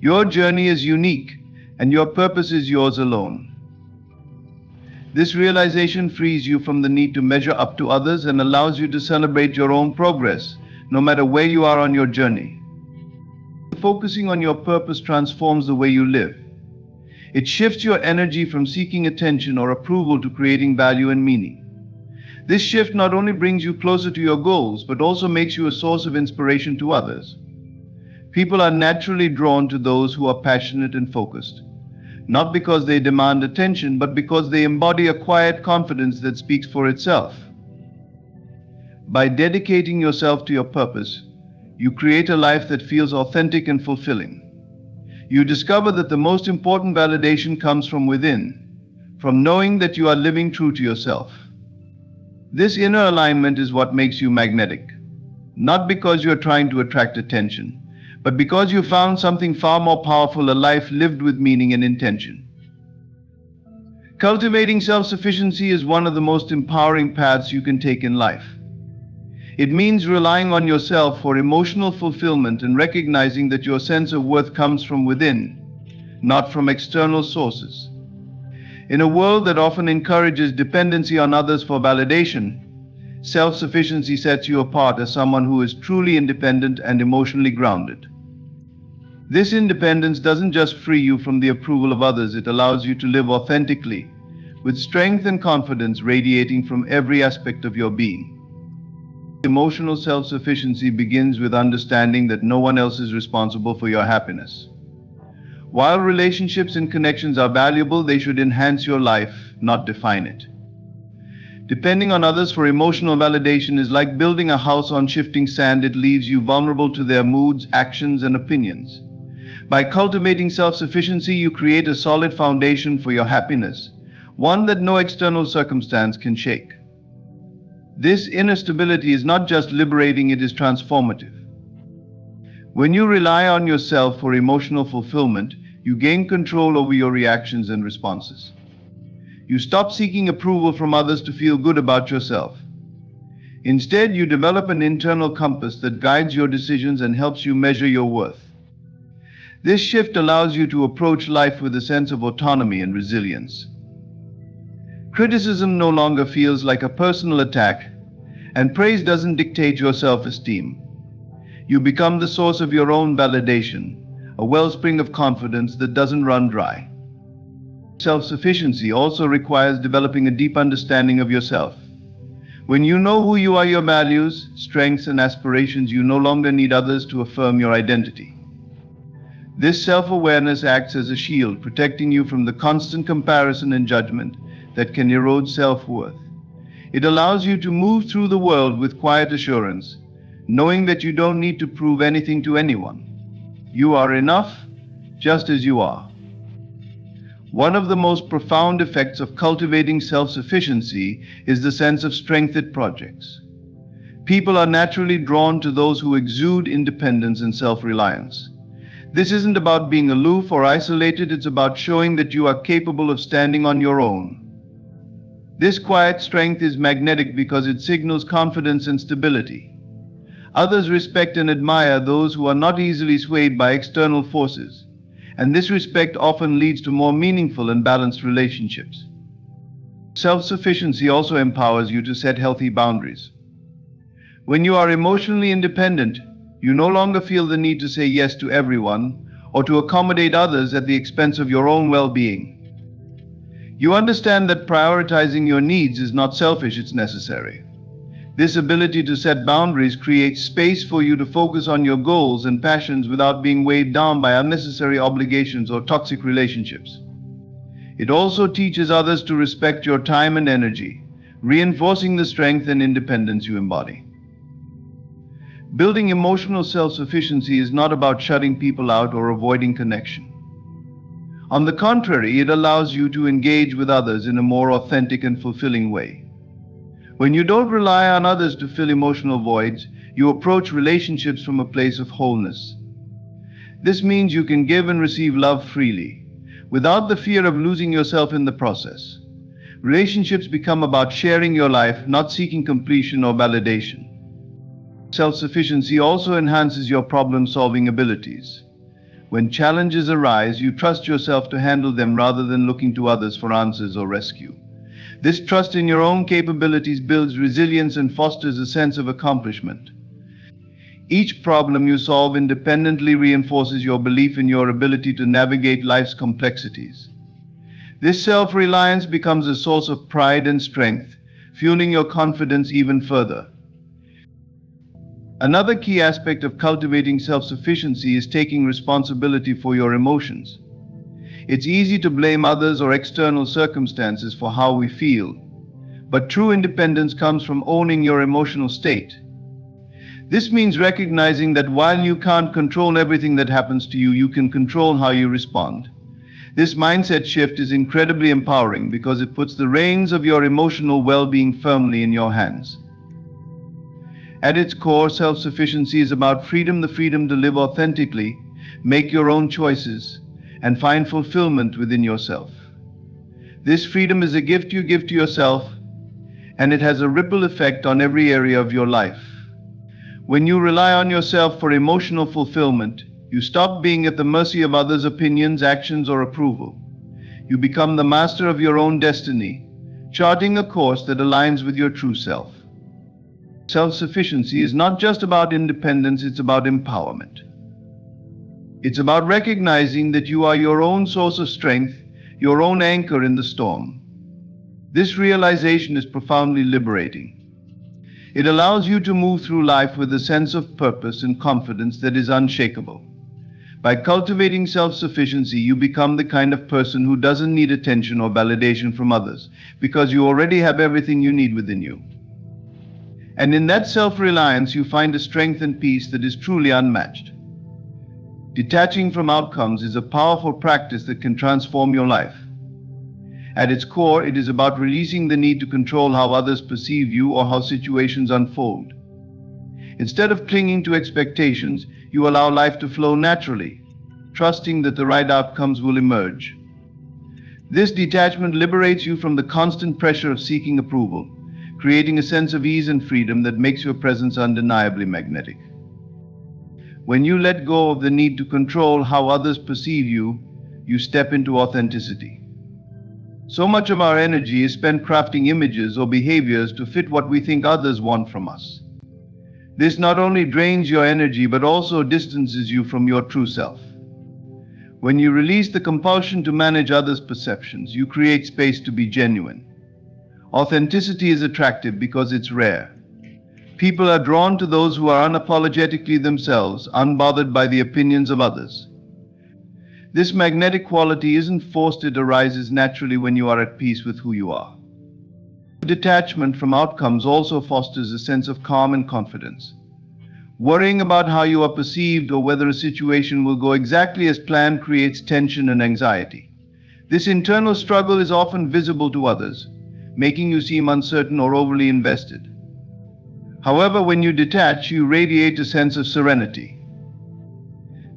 Your journey is unique, and your purpose is yours alone. This realization frees you from the need to measure up to others and allows you to celebrate your own progress, no matter where you are on your journey. Focusing on your purpose transforms the way you live. It shifts your energy from seeking attention or approval to creating value and meaning. This shift not only brings you closer to your goals, but also makes you a source of inspiration to others. People are naturally drawn to those who are passionate and focused, not because they demand attention, but because they embody a quiet confidence that speaks for itself. By dedicating yourself to your purpose, you create a life that feels authentic and fulfilling. You discover that the most important validation comes from within, from knowing that you are living true to yourself. This inner alignment is what makes you magnetic, not because you are trying to attract attention, but because you found something far more powerful, a life lived with meaning and intention. Cultivating self-sufficiency is one of the most empowering paths you can take in life. It means relying on yourself for emotional fulfillment and recognizing that your sense of worth comes from within, not from external sources. In a world that often encourages dependency on others for validation, Self-sufficiency sets you apart as someone who is truly independent and emotionally grounded. This independence doesn't just free you from the approval of others, it allows you to live authentically, with strength and confidence radiating from every aspect of your being. Emotional self-sufficiency begins with understanding that no one else is responsible for your happiness. While relationships and connections are valuable, they should enhance your life, not define it. Depending on others for emotional validation is like building a house on shifting sand. It leaves you vulnerable to their moods, actions, and opinions. By cultivating self-sufficiency, you create a solid foundation for your happiness, one that no external circumstance can shake. This inner stability is not just liberating, it is transformative. When you rely on yourself for emotional fulfillment, you gain control over your reactions and responses. You stop seeking approval from others to feel good about yourself. Instead, you develop an internal compass that guides your decisions and helps you measure your worth. This shift allows you to approach life with a sense of autonomy and resilience. Criticism no longer feels like a personal attack, and praise doesn't dictate your self-esteem. You become the source of your own validation, a wellspring of confidence that doesn't run dry. Self-sufficiency also requires developing a deep understanding of yourself. When you know who you are, your values, strengths, and aspirations, you no longer need others to affirm your identity. This self-awareness acts as a shield, protecting you from the constant comparison and judgment that can erode self-worth. It allows you to move through the world with quiet assurance, knowing that you don't need to prove anything to anyone. You are enough, just as you are. One of the most profound effects of cultivating self-sufficiency is the sense of strength it projects. People are naturally drawn to those who exude independence and self-reliance. This isn't about being aloof or isolated, it's about showing that you are capable of standing on your own. This quiet strength is magnetic because it signals confidence and stability. Others respect and admire those who are not easily swayed by external forces, and this respect often leads to more meaningful and balanced relationships. Self-sufficiency also empowers you to set healthy boundaries. When you are emotionally independent, you no longer feel the need to say yes to everyone or to accommodate others at the expense of your own well-being. You understand that prioritizing your needs is not selfish, it's necessary. This ability to set boundaries creates space for you to focus on your goals and passions without being weighed down by unnecessary obligations or toxic relationships. It also teaches others to respect your time and energy, reinforcing the strength and independence you embody. Building emotional self-sufficiency is not about shutting people out or avoiding connection. On the contrary, it allows you to engage with others in a more authentic and fulfilling way. When you don't rely on others to fill emotional voids, you approach relationships from a place of wholeness. This means you can give and receive love freely, without the fear of losing yourself in the process. Relationships become about sharing your life, not seeking completion or validation. Self-sufficiency also enhances your problem-solving abilities. When challenges arise, you trust yourself to handle them rather than looking to others for answers or rescue. This trust in your own capabilities builds resilience and fosters a sense of accomplishment. Each problem you solve independently reinforces your belief in your ability to navigate life's complexities. This self-reliance becomes a source of pride and strength, fueling your confidence even further. Another key aspect of cultivating self-sufficiency is taking responsibility for your emotions. It's easy to blame others or external circumstances for how we feel, but true independence comes from owning your emotional state. This means recognizing that while you can't control everything that happens to you, you can control how you respond. This mindset shift is incredibly empowering because it puts the reins of your emotional well-being firmly in your hands. At its core, self-sufficiency is about freedom, the freedom to live authentically, make your own choices, and find fulfillment within yourself. This freedom is a gift you give to yourself, and it has a ripple effect on every area of your life. When you rely on yourself for emotional fulfillment, you stop being at the mercy of others' opinions, actions, or approval. You become the master of your own destiny, charting a course that aligns with your true self. Self-sufficiency is not just about independence, it's about empowerment. It's about recognizing that you are your own source of strength, your own anchor in the storm. This realization is profoundly liberating. It allows you to move through life with a sense of purpose and confidence that is unshakable. By cultivating self-sufficiency, you become the kind of person who doesn't need attention or validation from others, because you already have everything you need within you. And in that self-reliance, you find a strength and peace that is truly unmatched. Detaching from outcomes is a powerful practice that can transform your life. At its core, it is about releasing the need to control how others perceive you or how situations unfold. Instead of clinging to expectations, you allow life to flow naturally, trusting that the right outcomes will emerge. This detachment liberates you from the constant pressure of seeking approval, creating a sense of ease and freedom that makes your presence undeniably magnetic. When you let go of the need to control how others perceive you, you step into authenticity. So much of our energy is spent crafting images or behaviors to fit what we think others want from us. This not only drains your energy but also distances you from your true self. When you release the compulsion to manage others' perceptions, you create space to be genuine. Authenticity is attractive because it's rare. People are drawn to those who are unapologetically themselves, unbothered by the opinions of others. This magnetic quality isn't forced, it arises naturally when you are at peace with who you are. Detachment from outcomes also fosters a sense of calm and confidence. Worrying about how you are perceived or whether a situation will go exactly as planned creates tension and anxiety. This internal struggle is often visible to others, making you seem uncertain or overly invested. However, when you detach, you radiate a sense of serenity.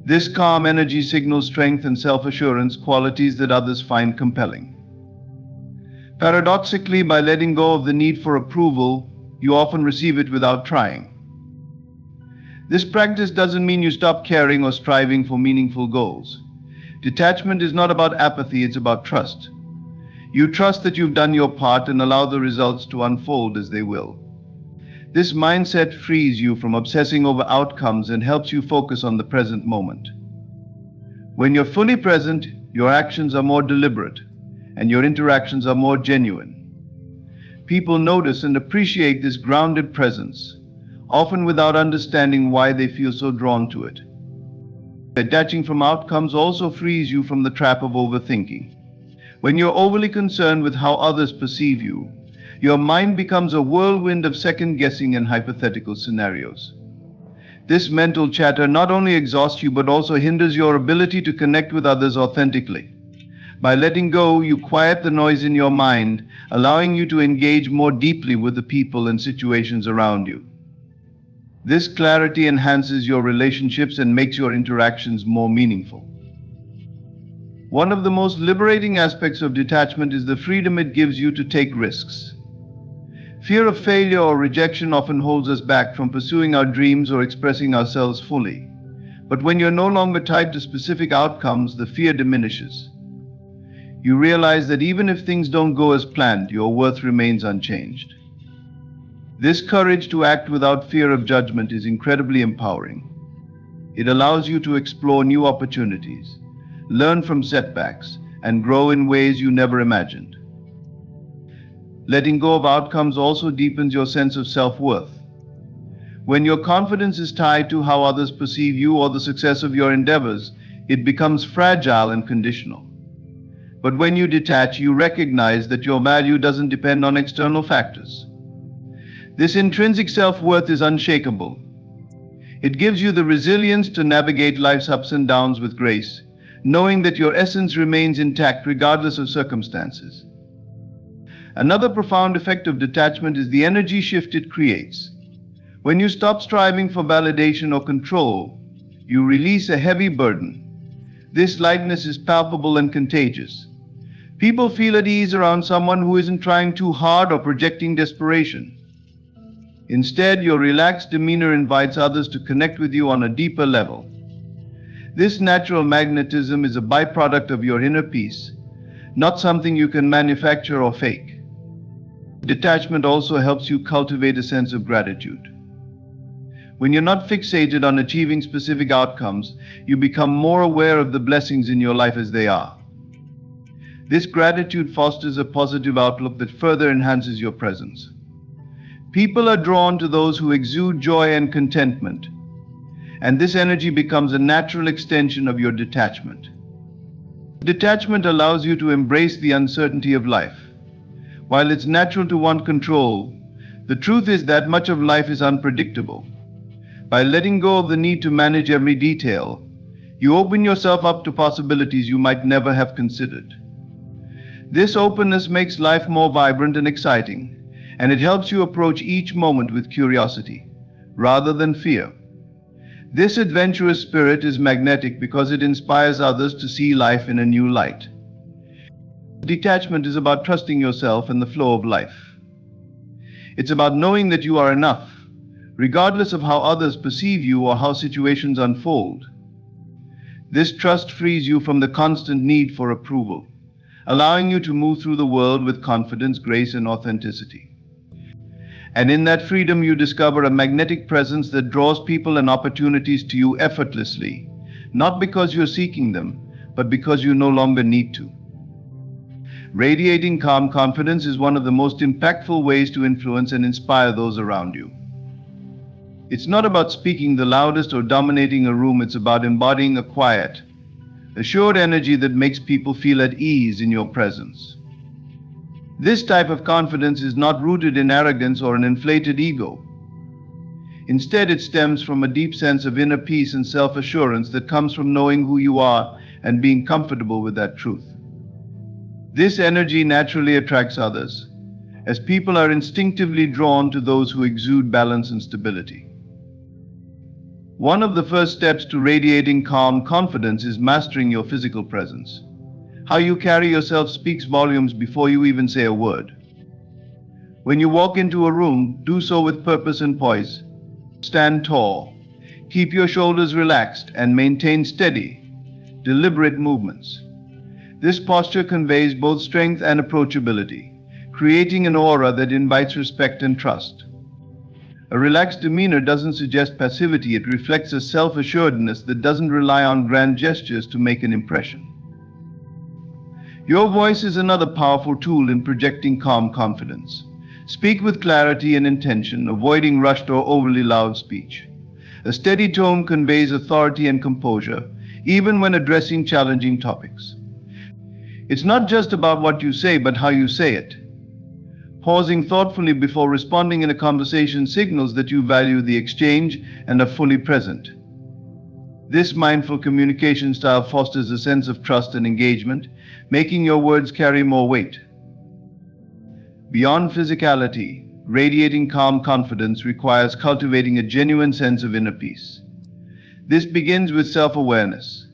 This calm energy signals strength and self-assurance, qualities that others find compelling. Paradoxically, by letting go of the need for approval, you often receive it without trying. This practice doesn't mean you stop caring or striving for meaningful goals. Detachment is not about apathy, it's about trust. You trust that you've done your part and allow the results to unfold as they will. This mindset frees you from obsessing over outcomes and helps you focus on the present moment. When you're fully present, your actions are more deliberate, and your interactions are more genuine. People notice and appreciate this grounded presence, often without understanding why they feel so drawn to it. Detaching from outcomes also frees you from the trap of overthinking. When you're overly concerned with how others perceive you, your mind becomes a whirlwind of second-guessing and hypothetical scenarios. This mental chatter not only exhausts you but also hinders your ability to connect with others authentically. By letting go, you quiet the noise in your mind, allowing you to engage more deeply with the people and situations around you. This clarity enhances your relationships and makes your interactions more meaningful. One of the most liberating aspects of detachment is the freedom it gives you to take risks. Fear of failure or rejection often holds us back from pursuing our dreams or expressing ourselves fully. But when you're no longer tied to specific outcomes, the fear diminishes. You realize that even if things don't go as planned, your worth remains unchanged. This courage to act without fear of judgment is incredibly empowering. It allows you to explore new opportunities, learn from setbacks, and grow in ways you never imagined. Letting go of outcomes also deepens your sense of self-worth. When your confidence is tied to how others perceive you or the success of your endeavors, it becomes fragile and conditional. But when you detach, you recognize that your value doesn't depend on external factors. This intrinsic self-worth is unshakable. It gives you the resilience to navigate life's ups and downs with grace, knowing that your essence remains intact regardless of circumstances. Another profound effect of detachment is the energy shift it creates. When you stop striving for validation or control, you release a heavy burden. This lightness is palpable and contagious. People feel at ease around someone who isn't trying too hard or projecting desperation. Instead, your relaxed demeanor invites others to connect with you on a deeper level. This natural magnetism is a byproduct of your inner peace, not something you can manufacture or fake. Detachment also helps you cultivate a sense of gratitude. When you're not fixated on achieving specific outcomes, you become more aware of the blessings in your life as they are. This gratitude fosters a positive outlook that further enhances your presence. People are drawn to those who exude joy and contentment, and this energy becomes a natural extension of your detachment. Detachment allows you to embrace the uncertainty of life. While it's natural to want control, the truth is that much of life is unpredictable. By letting go of the need to manage every detail, you open yourself up to possibilities you might never have considered. This openness makes life more vibrant and exciting, and it helps you approach each moment with curiosity, rather than fear. This adventurous spirit is magnetic because it inspires others to see life in a new light. Detachment is about trusting yourself and the flow of life. It's about knowing that you are enough, regardless of how others perceive you or how situations unfold. This trust frees you from the constant need for approval, allowing you to move through the world with confidence, grace, and authenticity. And in that freedom, you discover a magnetic presence that draws people and opportunities to you effortlessly, not because you're seeking them, but because you no longer need to. Radiating calm confidence is one of the most impactful ways to influence and inspire those around you. It's not about speaking the loudest or dominating a room, it's about embodying a quiet, assured energy that makes people feel at ease in your presence. This type of confidence is not rooted in arrogance or an inflated ego. Instead, it stems from a deep sense of inner peace and self-assurance that comes from knowing who you are and being comfortable with that truth. This energy naturally attracts others, as people are instinctively drawn to those who exude balance and stability. One of the first steps to radiating calm confidence is mastering your physical presence. How you carry yourself speaks volumes before you even say a word. When you walk into a room, do so with purpose and poise. Stand tall, keep your shoulders relaxed, and maintain steady, deliberate movements. This posture conveys both strength and approachability, creating an aura that invites respect and trust. A relaxed demeanor doesn't suggest passivity, it reflects a self-assuredness that doesn't rely on grand gestures to make an impression. Your voice is another powerful tool in projecting calm confidence. Speak with clarity and intention, avoiding rushed or overly loud speech. A steady tone conveys authority and composure, even when addressing challenging topics. It's not just about what you say, but how you say it. Pausing thoughtfully before responding in a conversation signals that you value the exchange and are fully present. This mindful communication style fosters a sense of trust and engagement, making your words carry more weight. Beyond physicality, radiating calm confidence requires cultivating a genuine sense of inner peace. This begins with self-awareness.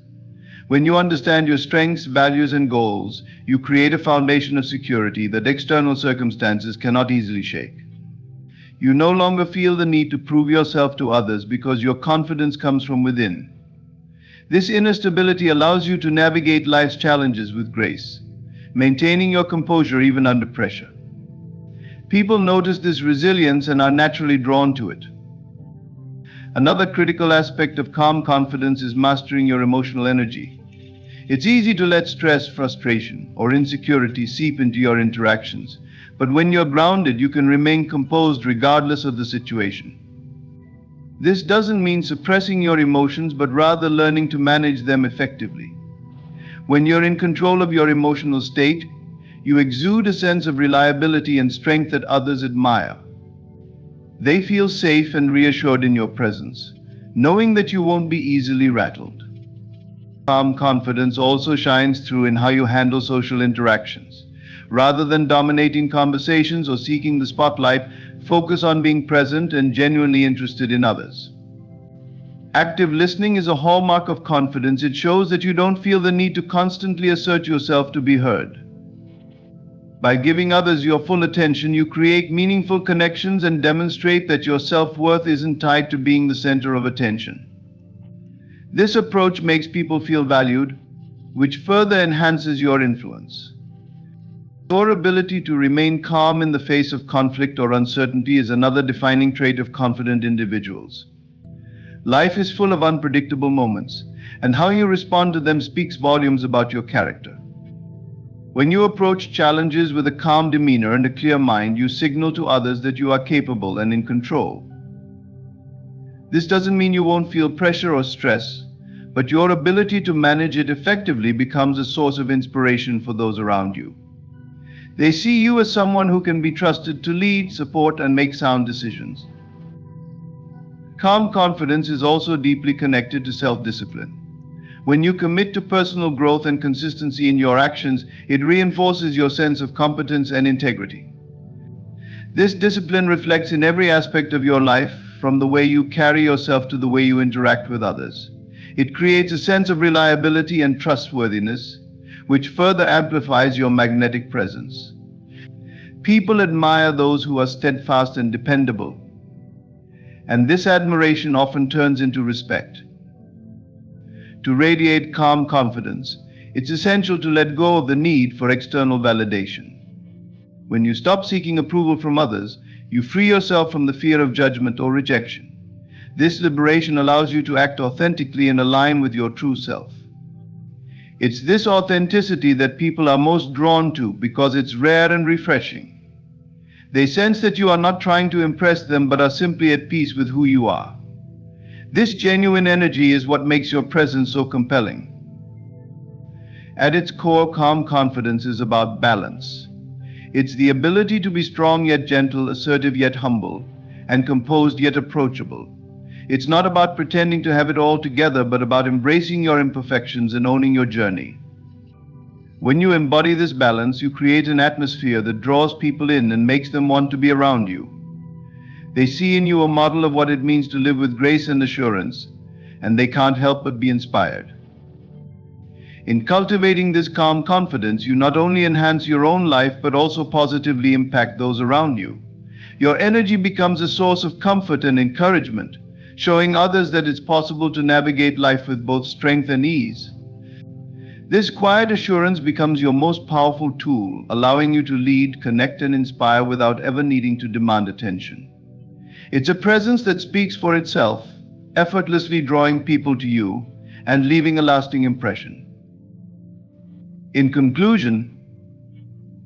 When you understand your strengths, values, and goals, you create a foundation of security that external circumstances cannot easily shake. You no longer feel the need to prove yourself to others because your confidence comes from within. This inner stability allows you to navigate life's challenges with grace, maintaining your composure even under pressure. People notice this resilience and are naturally drawn to it. Another critical aspect of calm confidence is mastering your emotional energy. It's easy to let stress, frustration, or insecurity seep into your interactions, but when you're grounded, you can remain composed regardless of the situation. This doesn't mean suppressing your emotions, but rather learning to manage them effectively. When you're in control of your emotional state, you exude a sense of reliability and strength that others admire. They feel safe and reassured in your presence, knowing that you won't be easily rattled. Calm confidence also shines through in how you handle social interactions. Rather than dominating conversations or seeking the spotlight, focus on being present and genuinely interested in others. Active listening is a hallmark of confidence. It shows that you don't feel the need to constantly assert yourself to be heard. By giving others your full attention, you create meaningful connections and demonstrate that your self-worth isn't tied to being the center of attention. This approach makes people feel valued, which further enhances your influence. Your ability to remain calm in the face of conflict or uncertainty is another defining trait of confident individuals. Life is full of unpredictable moments, and how you respond to them speaks volumes about your character. When you approach challenges with a calm demeanor and a clear mind, you signal to others that you are capable and in control. This doesn't mean you won't feel pressure or stress, but your ability to manage it effectively becomes a source of inspiration for those around you. They see you as someone who can be trusted to lead, support, and make sound decisions. Calm confidence is also deeply connected to self-discipline. When you commit to personal growth and consistency in your actions, it reinforces your sense of competence and integrity. This discipline reflects in every aspect of your life, from the way you carry yourself to the way you interact with others. It creates a sense of reliability and trustworthiness, which further amplifies your magnetic presence. People admire those who are steadfast and dependable, and this admiration often turns into respect. To radiate calm confidence, it's essential to let go of the need for external validation. When you stop seeking approval from others, you free yourself from the fear of judgment or rejection. This liberation allows you to act authentically and align with your true self. It's this authenticity that people are most drawn to because it's rare and refreshing. They sense that you are not trying to impress them but are simply at peace with who you are. This genuine energy is what makes your presence so compelling. At its core, calm confidence is about balance. It's the ability to be strong yet gentle, assertive yet humble, and composed yet approachable. It's not about pretending to have it all together, but about embracing your imperfections and owning your journey. When you embody this balance, you create an atmosphere that draws people in and makes them want to be around you. They see in you a model of what it means to live with grace and assurance, and they can't help but be inspired. In cultivating this calm confidence, you not only enhance your own life but also positively impact those around you. Your energy becomes a source of comfort and encouragement, showing others that it's possible to navigate life with both strength and ease. This quiet assurance becomes your most powerful tool, allowing you to lead, connect, and inspire without ever needing to demand attention. It's a presence that speaks for itself, effortlessly drawing people to you and leaving a lasting impression. In conclusion,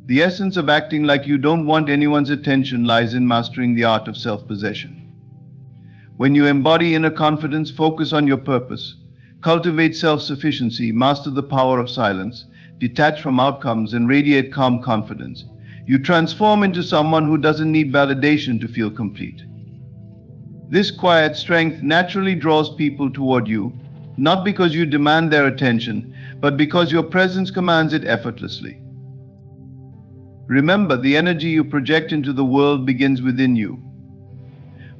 the essence of acting like you don't want anyone's attention lies in mastering the art of self-possession. When you embody inner confidence, focus on your purpose, cultivate self-sufficiency, master the power of silence, detach from outcomes, and radiate calm confidence, you transform into someone who doesn't need validation to feel complete. This quiet strength naturally draws people toward you, not because you demand their attention, but because your presence commands it effortlessly. Remember, the energy you project into the world begins within you.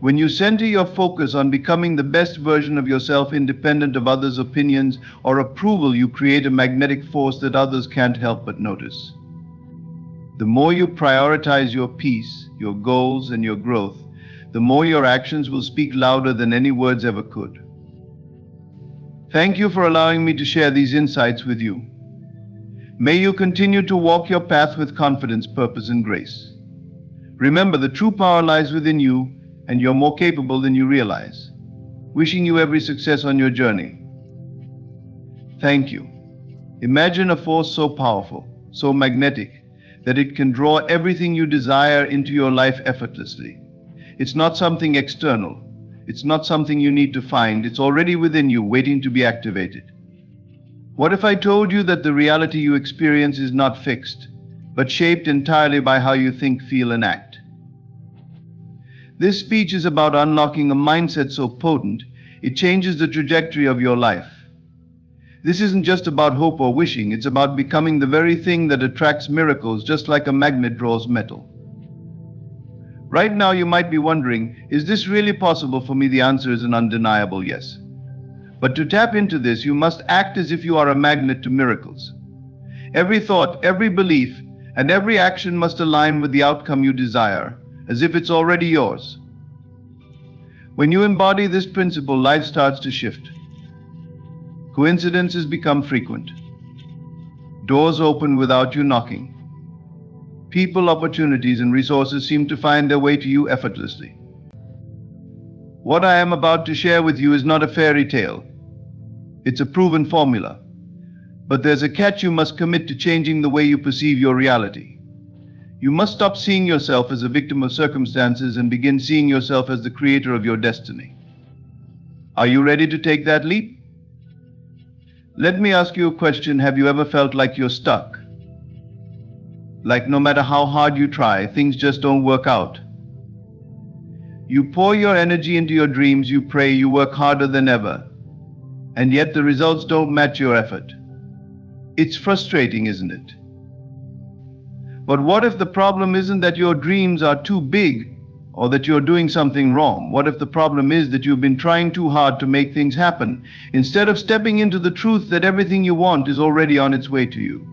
When you center your focus on becoming the best version of yourself, independent of others' opinions or approval, you create a magnetic force that others can't help but notice. The more you prioritize your peace, your goals, and your growth, the more your actions will speak louder than any words ever could. Thank you for allowing me to share these insights with you. May you continue to walk your path with confidence, purpose, and grace. Remember, the true power lies within you, and you're more capable than you realize. Wishing you every success on your journey. Thank you. Imagine a force so powerful, so magnetic, that it can draw everything you desire into your life effortlessly. It's not something external. It's not something you need to find. It's already within you, waiting to be activated. What if I told you that the reality you experience is not fixed, but shaped entirely by how you think, feel, and act? This speech is about unlocking a mindset so potent, it changes the trajectory of your life. This isn't just about hope or wishing, it's about becoming the very thing that attracts miracles, just like a magnet draws metal. Right now you might be wondering, is this really possible for me? The answer is an undeniable yes. But to tap into this, you must act as if you are a magnet to miracles. Every thought, every belief, and every action must align with the outcome you desire, as if it's already yours. When you embody this principle, life starts to shift. Coincidences become frequent. Doors open without you knocking. People, opportunities, and resources seem to find their way to you effortlessly. What I am about to share with you is not a fairy tale. It's a proven formula. But there's a catch: you must commit to changing the way you perceive your reality. You must stop seeing yourself as a victim of circumstances and begin seeing yourself as the creator of your destiny. Are you ready to take that leap? Let me ask you a question. Have you ever felt like you're stuck? Like no matter how hard you try, things just don't work out. You pour your energy into your dreams, you pray, you work harder than ever, and yet the results don't match your effort. It's frustrating, isn't it? But what if the problem isn't that your dreams are too big or that you're doing something wrong? What if the problem is that you've been trying too hard to make things happen, instead of stepping into the truth that everything you want is already on its way to you?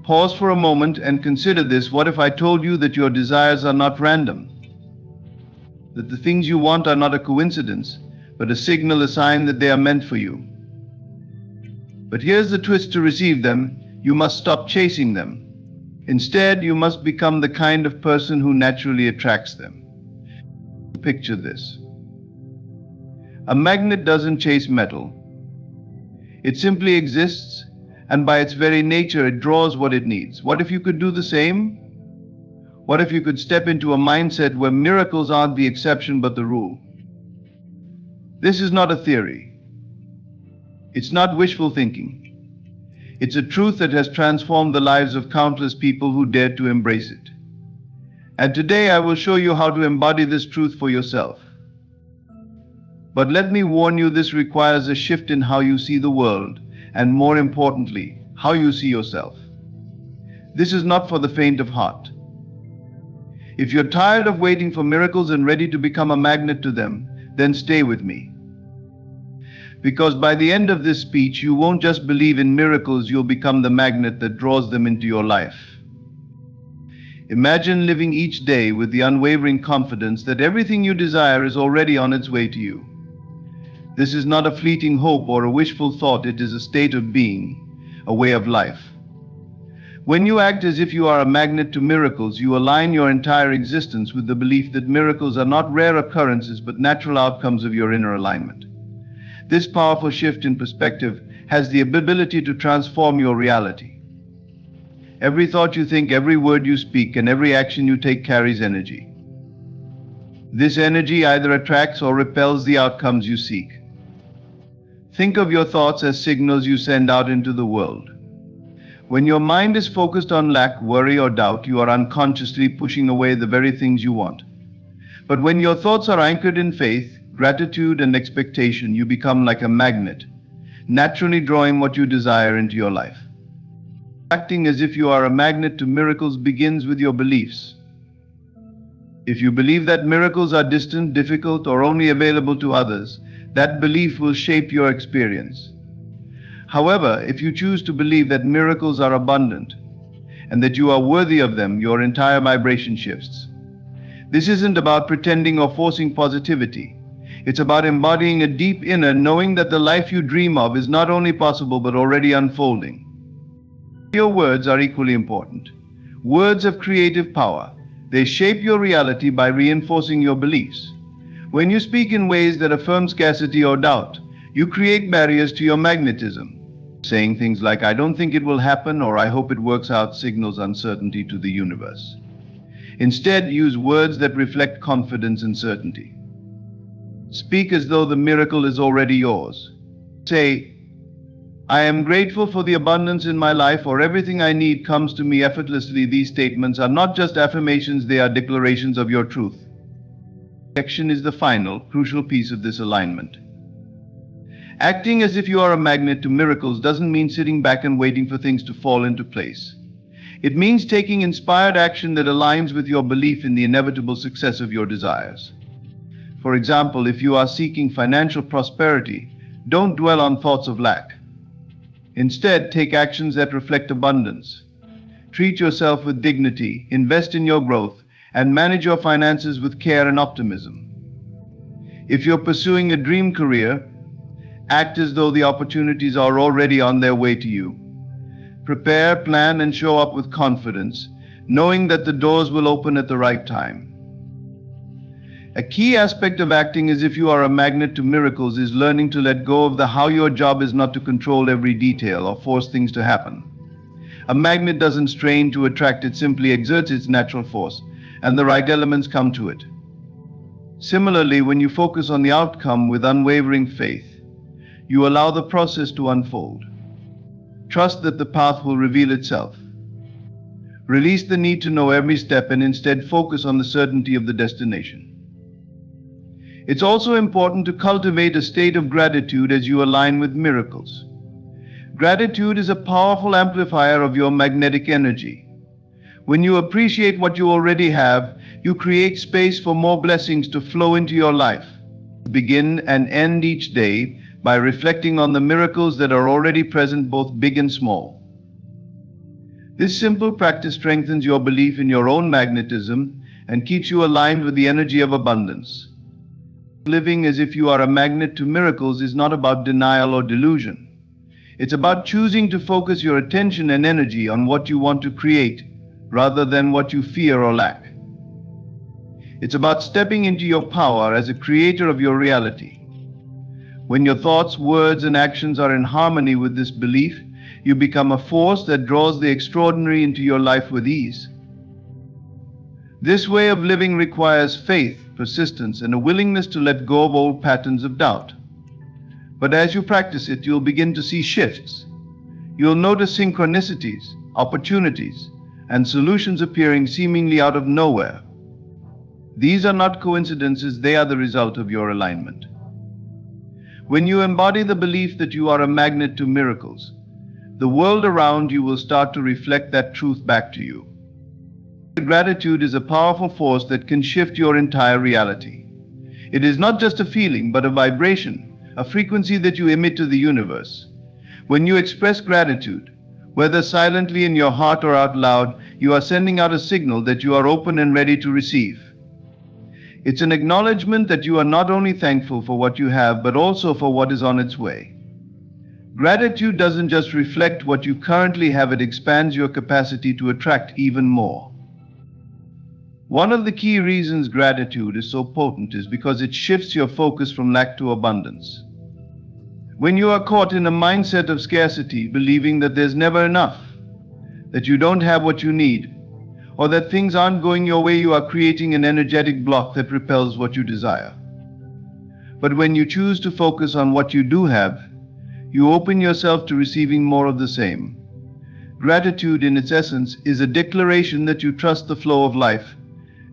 Pause for a moment and consider this. What if I told you that your desires are not random? That the things you want are not a coincidence, but a signal, a sign that they are meant for you. But here's the twist: to receive them, you must stop chasing them. Instead, you must become the kind of person who naturally attracts them. Picture this. A magnet doesn't chase metal. It simply exists, and by its very nature, it draws what it needs. What if you could do the same? What if you could step into a mindset where miracles aren't the exception but the rule? This is not a theory. It's not wishful thinking. It's a truth that has transformed the lives of countless people who dared to embrace it. And today I will show you how to embody this truth for yourself. But let me warn you, this requires a shift in how you see the world, and more importantly, how you see yourself. This is not for the faint of heart. If you're tired of waiting for miracles and ready to become a magnet to them, then stay with me. Because by the end of this speech, you won't just believe in miracles, you'll become the magnet that draws them into your life. Imagine living each day with the unwavering confidence that everything you desire is already on its way to you. This is not a fleeting hope or a wishful thought. It is a state of being, a way of life. When you act as if you are a magnet to miracles, you align your entire existence with the belief that miracles are not rare occurrences but natural outcomes of your inner alignment. This powerful shift in perspective has the ability to transform your reality. Every thought you think, every word you speak, and every action you take carries energy. This energy either attracts or repels the outcomes you seek. Think of your thoughts as signals you send out into the world. When your mind is focused on lack, worry, or doubt, you are unconsciously pushing away the very things you want. But when your thoughts are anchored in faith, gratitude, and expectation, you become like a magnet, naturally drawing what you desire into your life. Acting as if you are a magnet to miracles begins with your beliefs. If you believe that miracles are distant, difficult, or only available to others, that belief will shape your experience. However, if you choose to believe that miracles are abundant and that you are worthy of them, your entire vibration shifts. This isn't about pretending or forcing positivity. It's about embodying a deep inner knowing that the life you dream of is not only possible but already unfolding. Your words are equally important. Words have creative power. They shape your reality by reinforcing your beliefs. When you speak in ways that affirm scarcity or doubt, you create barriers to your magnetism. Saying things like, "I don't think it will happen," or "I hope it works out," signals uncertainty to the universe. Instead, use words that reflect confidence and certainty. Speak as though the miracle is already yours. Say, "I am grateful for the abundance in my life," or "everything I need comes to me effortlessly." These statements are not just affirmations, they are declarations of your truth. Action is the final, crucial piece of this alignment. Acting as if you are a magnet to miracles doesn't mean sitting back and waiting for things to fall into place. It means taking inspired action that aligns with your belief in the inevitable success of your desires. For example, if you are seeking financial prosperity, don't dwell on thoughts of lack. Instead, take actions that reflect abundance. Treat yourself with dignity, invest in your growth, and manage your finances with care and optimism. If you're pursuing a dream career, act as though the opportunities are already on their way to you. Prepare, plan, and show up with confidence, knowing that the doors will open at the right time. A key aspect of acting as if you are a magnet to miracles is learning to let go of the how. Your job is not to control every detail or force things to happen. A magnet doesn't strain to attract, it simply exerts its natural force, and the right elements come to it. Similarly, when you focus on the outcome with unwavering faith, you allow the process to unfold. Trust that the path will reveal itself. Release the need to know every step and instead focus on the certainty of the destination. It's also important to cultivate a state of gratitude as you align with miracles. Gratitude is a powerful amplifier of your magnetic energy. When you appreciate what you already have, you create space for more blessings to flow into your life. Begin and end each day by reflecting on the miracles that are already present, both big and small. This simple practice strengthens your belief in your own magnetism and keeps you aligned with the energy of abundance. Living as if you are a magnet to miracles is not about denial or delusion. It's about choosing to focus your attention and energy on what you want to create rather than what you fear or lack. It's about stepping into your power as a creator of your reality. When your thoughts, words, and actions are in harmony with this belief, you become a force that draws the extraordinary into your life with ease. This way of living requires faith, persistence, and a willingness to let go of old patterns of doubt. But as you practice it, you'll begin to see shifts. You'll notice synchronicities, opportunities, and solutions appearing seemingly out of nowhere. These are not coincidences, they are the result of your alignment. When you embody the belief that you are a magnet to miracles, the world around you will start to reflect that truth back to you. Gratitude is a powerful force that can shift your entire reality. It is not just a feeling, but a vibration, a frequency that you emit to the universe. When you express gratitude, whether silently in your heart or out loud, you are sending out a signal that you are open and ready to receive. It's an acknowledgement that you are not only thankful for what you have, but also for what is on its way. Gratitude doesn't just reflect what you currently have, it expands your capacity to attract even more. One of the key reasons gratitude is so potent is because it shifts your focus from lack to abundance. When you are caught in a mindset of scarcity, believing that there's never enough, that you don't have what you need, or that things aren't going your way, you are creating an energetic block that repels what you desire. But when you choose to focus on what you do have, you open yourself to receiving more of the same. Gratitude, in its essence, is a declaration that you trust the flow of life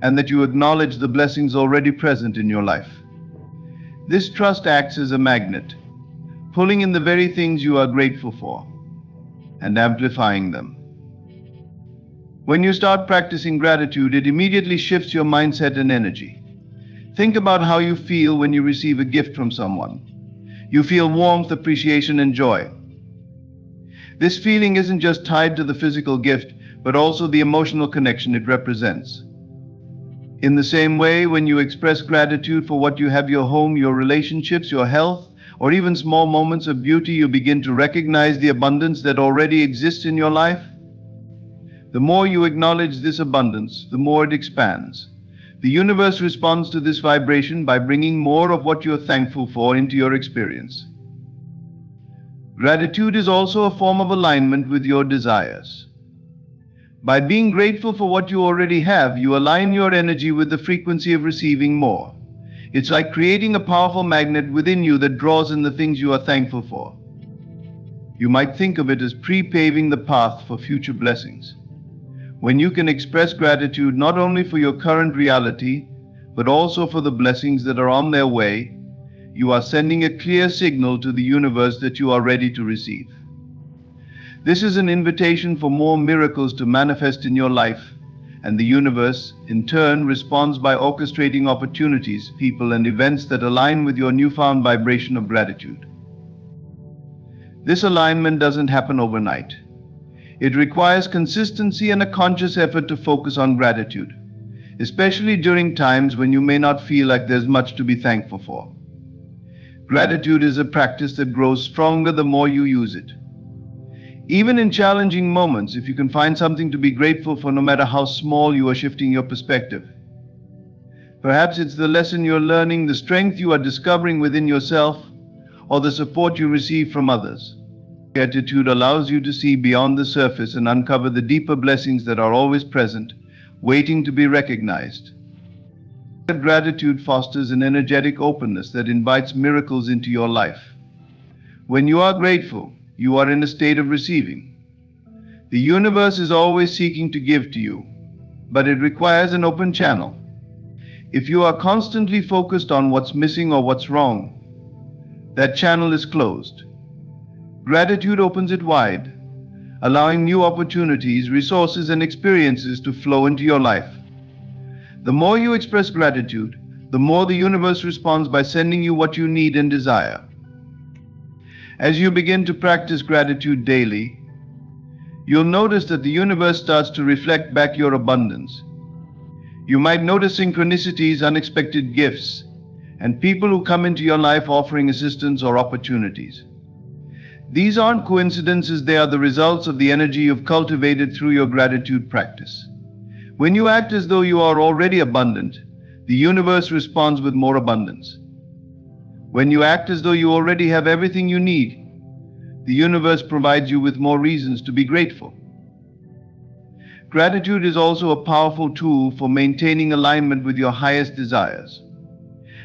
and that you acknowledge the blessings already present in your life. This trust acts as a magnet, pulling in the very things you are grateful for and amplifying them. When you start practicing gratitude, it immediately shifts your mindset and energy. Think about how you feel when you receive a gift from someone. You feel warmth, appreciation, and joy. This feeling isn't just tied to the physical gift, but also the emotional connection it represents. In the same way, when you express gratitude for what you have, your home, your relationships, your health, or even small moments of beauty, you begin to recognize the abundance that already exists in your life. The more you acknowledge this abundance, the more it expands. The universe responds to this vibration by bringing more of what you're thankful for into your experience. Gratitude is also a form of alignment with your desires. By being grateful for what you already have, you align your energy with the frequency of receiving more. It's like creating a powerful magnet within you that draws in the things you are thankful for. You might think of it as pre-paving the path for future blessings. When you can express gratitude not only for your current reality, but also for the blessings that are on their way, you are sending a clear signal to the universe that you are ready to receive. This is an invitation for more miracles to manifest in your life, and the universe, in turn, responds by orchestrating opportunities, people, and events that align with your newfound vibration of gratitude. This alignment doesn't happen overnight. It requires consistency and a conscious effort to focus on gratitude, especially during times when you may not feel like there's much to be thankful for. Gratitude is a practice that grows stronger the more you use it. Even in challenging moments, if you can find something to be grateful for, no matter how small, you are shifting your perspective. Perhaps it's the lesson you're learning, the strength you are discovering within yourself, or the support you receive from others. Gratitude allows you to see beyond the surface and uncover the deeper blessings that are always present, waiting to be recognized. Gratitude fosters an energetic openness that invites miracles into your life. When you are grateful, you are in a state of receiving. The universe is always seeking to give to you, but it requires an open channel. If you are constantly focused on what's missing or what's wrong, that channel is closed. Gratitude opens it wide, allowing new opportunities, resources, and experiences to flow into your life. The more you express gratitude, the more the universe responds by sending you what you need and desire. As you begin to practice gratitude daily, you'll notice that the universe starts to reflect back your abundance. You might notice synchronicities, unexpected gifts, and people who come into your life offering assistance or opportunities. These aren't coincidences, they are the results of the energy you've cultivated through your gratitude practice. When you act as though you are already abundant, the universe responds with more abundance. When you act as though you already have everything you need, the universe provides you with more reasons to be grateful. Gratitude is also a powerful tool for maintaining alignment with your highest desires.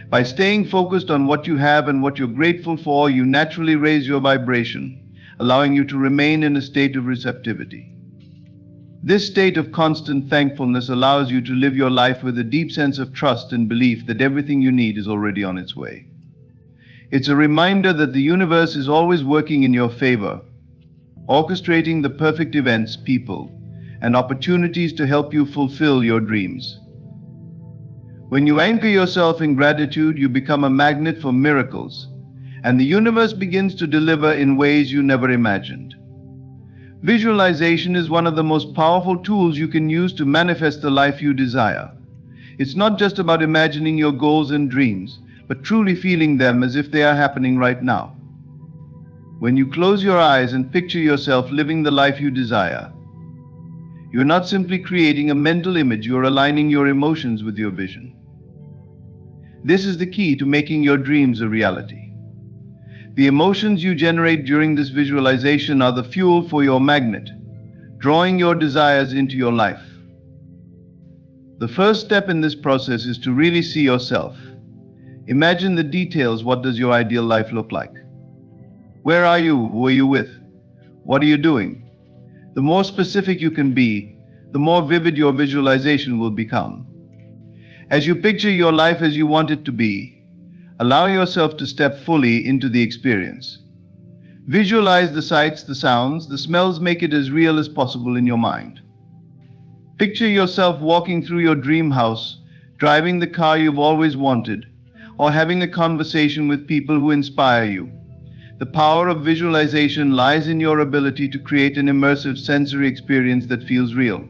By staying focused on what you have and what you're grateful for, you naturally raise your vibration, allowing you to remain in a state of receptivity. This state of constant thankfulness allows you to live your life with a deep sense of trust and belief that everything you need is already on its way. It's a reminder that the universe is always working in your favor, orchestrating the perfect events, people, and opportunities to help you fulfill your dreams. When you anchor yourself in gratitude, you become a magnet for miracles, and the universe begins to deliver in ways you never imagined. Visualization is one of the most powerful tools you can use to manifest the life you desire. It's not just about imagining your goals and dreams, but truly feeling them as if they are happening right now. When you close your eyes and picture yourself living the life you desire, you're not simply creating a mental image, you're aligning your emotions with your vision. This is the key to making your dreams a reality. The emotions you generate during this visualization are the fuel for your magnet, drawing your desires into your life. The first step in this process is to really see yourself. Imagine the details. What does your ideal life look like? Where are you? Who are you with? What are you doing? The more specific you can be, the more vivid your visualization will become. As you picture your life as you want it to be, allow yourself to step fully into the experience. Visualize the sights, the sounds, the smells, make it as real as possible in your mind. Picture yourself walking through your dream house, driving the car you've always wanted, or having a conversation with people who inspire you. The power of visualization lies in your ability to create an immersive sensory experience that feels real.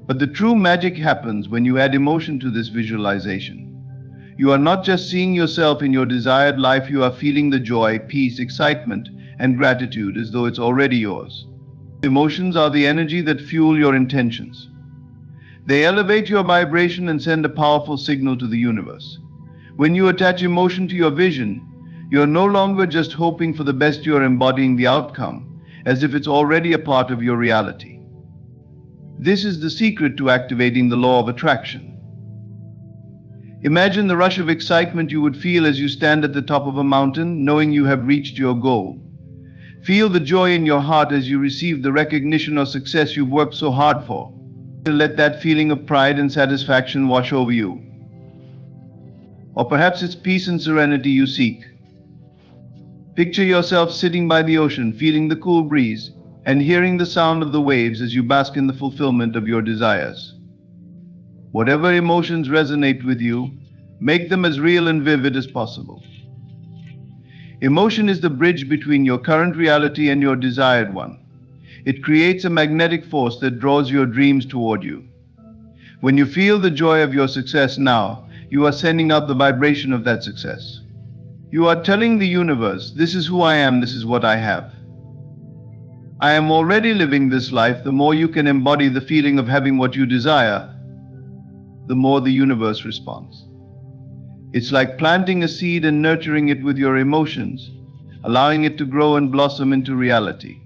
But the true magic happens when you add emotion to this visualization. You are not just seeing yourself in your desired life, you are feeling the joy, peace, excitement, and gratitude as though it's already yours. Emotions are the energy that fuel your intentions. They elevate your vibration and send a powerful signal to the universe. When you attach emotion to your vision, you are no longer just hoping for the best, you are embodying the outcome, as if it's already a part of your reality. This is the secret to activating the law of attraction. Imagine the rush of excitement you would feel as you stand at the top of a mountain, knowing you have reached your goal. Feel the joy in your heart as you receive the recognition or success you've worked so hard for. Let that feeling of pride and satisfaction wash over you. Or perhaps it's peace and serenity you seek. Picture yourself sitting by the ocean, feeling the cool breeze, and hearing the sound of the waves as you bask in the fulfillment of your desires. Whatever emotions resonate with you, make them as real and vivid as possible. Emotion is the bridge between your current reality and your desired one. It creates a magnetic force that draws your dreams toward you. When you feel the joy of your success now, you are sending out the vibration of that success. You are telling the universe, this is who I am, this is what I have. I am already living this life, the more you can embody the feeling of having what you desire, the more the universe responds. It's like planting a seed and nurturing it with your emotions, allowing it to grow and blossom into reality.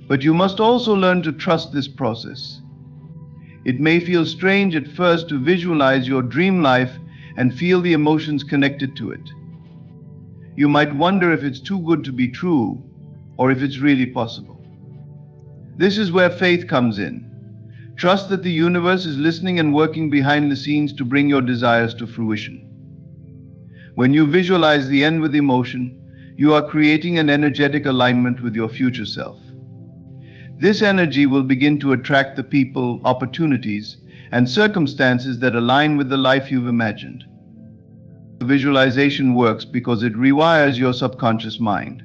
But you must also learn to trust this process. It may feel strange at first to visualize your dream life and feel the emotions connected to it. You might wonder if it's too good to be true, or if it's really possible. This is where faith comes in. Trust that the universe is listening and working behind the scenes to bring your desires to fruition. When you visualize the end with emotion, you are creating an energetic alignment with your future self. This energy will begin to attract the people, opportunities, and circumstances that align with the life you've imagined. Visualization works because it rewires your subconscious mind.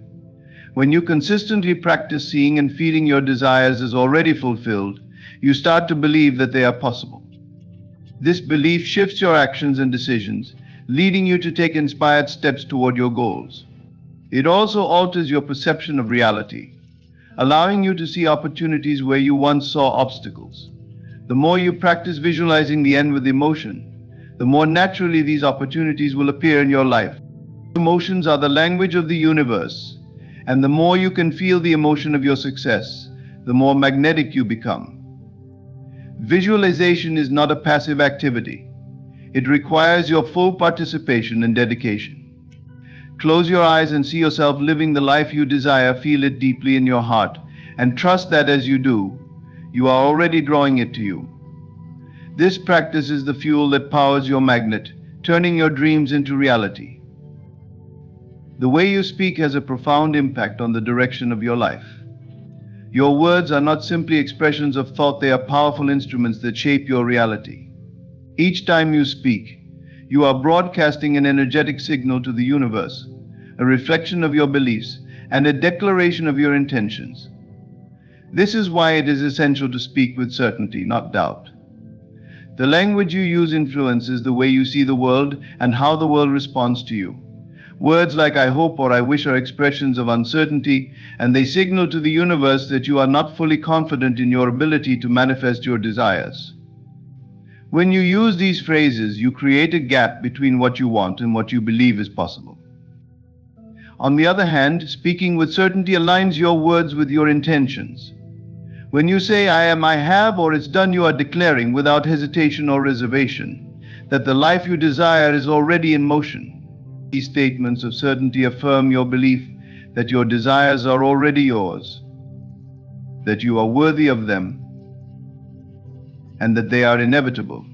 When you consistently practice seeing and feeling your desires as already fulfilled, you start to believe that they are possible. This belief shifts your actions and decisions, leading you to take inspired steps toward your goals. It also alters your perception of reality, allowing you to see opportunities where you once saw obstacles. The more you practice visualizing the end with emotion, the more naturally these opportunities will appear in your life. Emotions are the language of the universe, and the more you can feel the emotion of your success, the more magnetic you become. Visualization is not a passive activity. It requires your full participation and dedication. Close your eyes and see yourself living the life you desire. Feel it deeply in your heart, and trust that as you do, you are already drawing it to you. This practice is the fuel that powers your magnet, turning your dreams into reality. The way you speak has a profound impact on the direction of your life. Your words are not simply expressions of thought, they are powerful instruments that shape your reality. Each time you speak, you are broadcasting an energetic signal to the universe, a reflection of your beliefs, and a declaration of your intentions. This is why it is essential to speak with certainty, not doubt. The language you use influences the way you see the world and how the world responds to you. Words like I hope or I wish are expressions of uncertainty, and they signal to the universe that you are not fully confident in your ability to manifest your desires. When you use these phrases, you create a gap between what you want and what you believe is possible. On the other hand, speaking with certainty aligns your words with your intentions. When you say I am, I have, or it's done, you are declaring without hesitation or reservation that the life you desire is already in motion. These statements of certainty affirm your belief that your desires are already yours, that you are worthy of them, and that they are inevitable.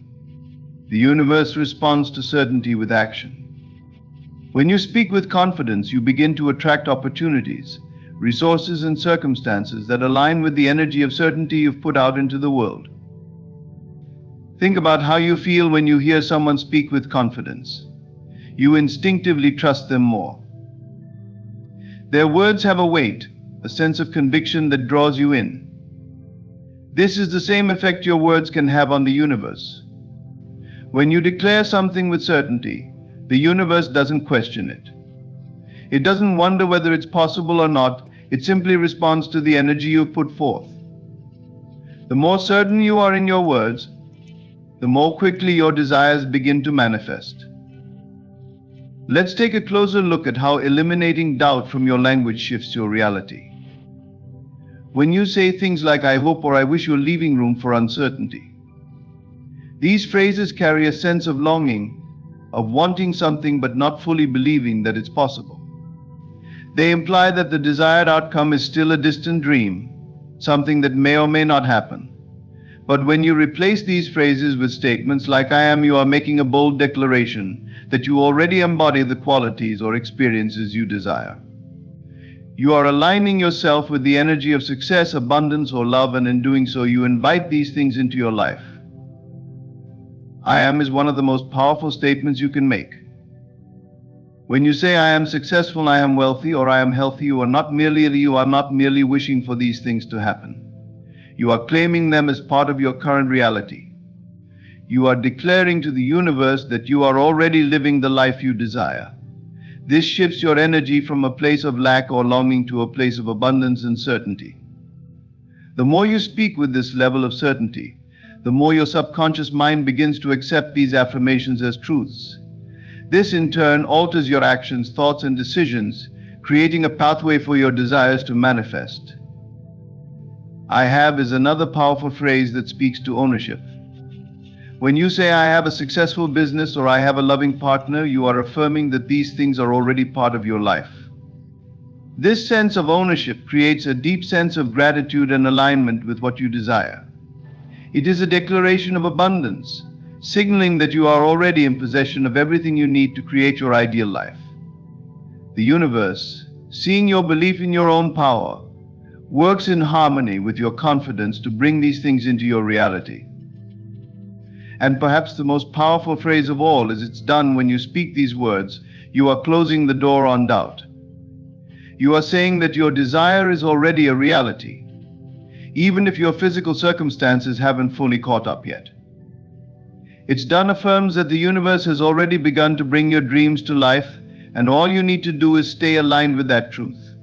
The universe responds to certainty with action. When you speak with confidence, you begin to attract opportunities, resources, and circumstances that align with the energy of certainty you've put out into the world. Think about how you feel when you hear someone speak with confidence. You instinctively trust them more. Their words have a weight, a sense of conviction that draws you in. This is the same effect your words can have on the universe. When you declare something with certainty, the universe doesn't question it. It doesn't wonder whether it's possible or not. It simply responds to the energy you've put forth. The more certain you are in your words, the more quickly your desires begin to manifest. Let's take a closer look at how eliminating doubt from your language shifts your reality. When you say things like I hope or I wish, you're leaving room for uncertainty. These phrases carry a sense of longing, of wanting something but not fully believing that it's possible. They imply that the desired outcome is still a distant dream, something that may or may not happen. But when you replace these phrases with statements like I am, you are making a bold declaration that you already embody the qualities or experiences you desire. You are aligning yourself with the energy of success, abundance, or love, and in doing so, you invite these things into your life. I am is one of the most powerful statements you can make. When you say I am successful, I am wealthy, or I am healthy, you are not merely wishing for these things to happen. You are claiming them as part of your current reality. You are declaring to the universe that you are already living the life you desire. This shifts your energy from a place of lack or longing to a place of abundance and certainty. The more you speak with this level of certainty, the more your subconscious mind begins to accept these affirmations as truths. This in turn alters your actions, thoughts, and decisions, creating a pathway for your desires to manifest. I have is another powerful phrase that speaks to ownership. When you say, I have a successful business or I have a loving partner, you are affirming that these things are already part of your life. This sense of ownership creates a deep sense of gratitude and alignment with what you desire. It is a declaration of abundance, signaling that you are already in possession of everything you need to create your ideal life. The universe, seeing your belief in your own power, works in harmony with your confidence to bring these things into your reality. And perhaps the most powerful phrase of all is it's done when you speak these words, you are closing the door on doubt. You are saying that your desire is already a reality, even if your physical circumstances haven't fully caught up yet. It's done affirms that the universe has already begun to bring your dreams to life, and all you need to do is stay aligned with that truth.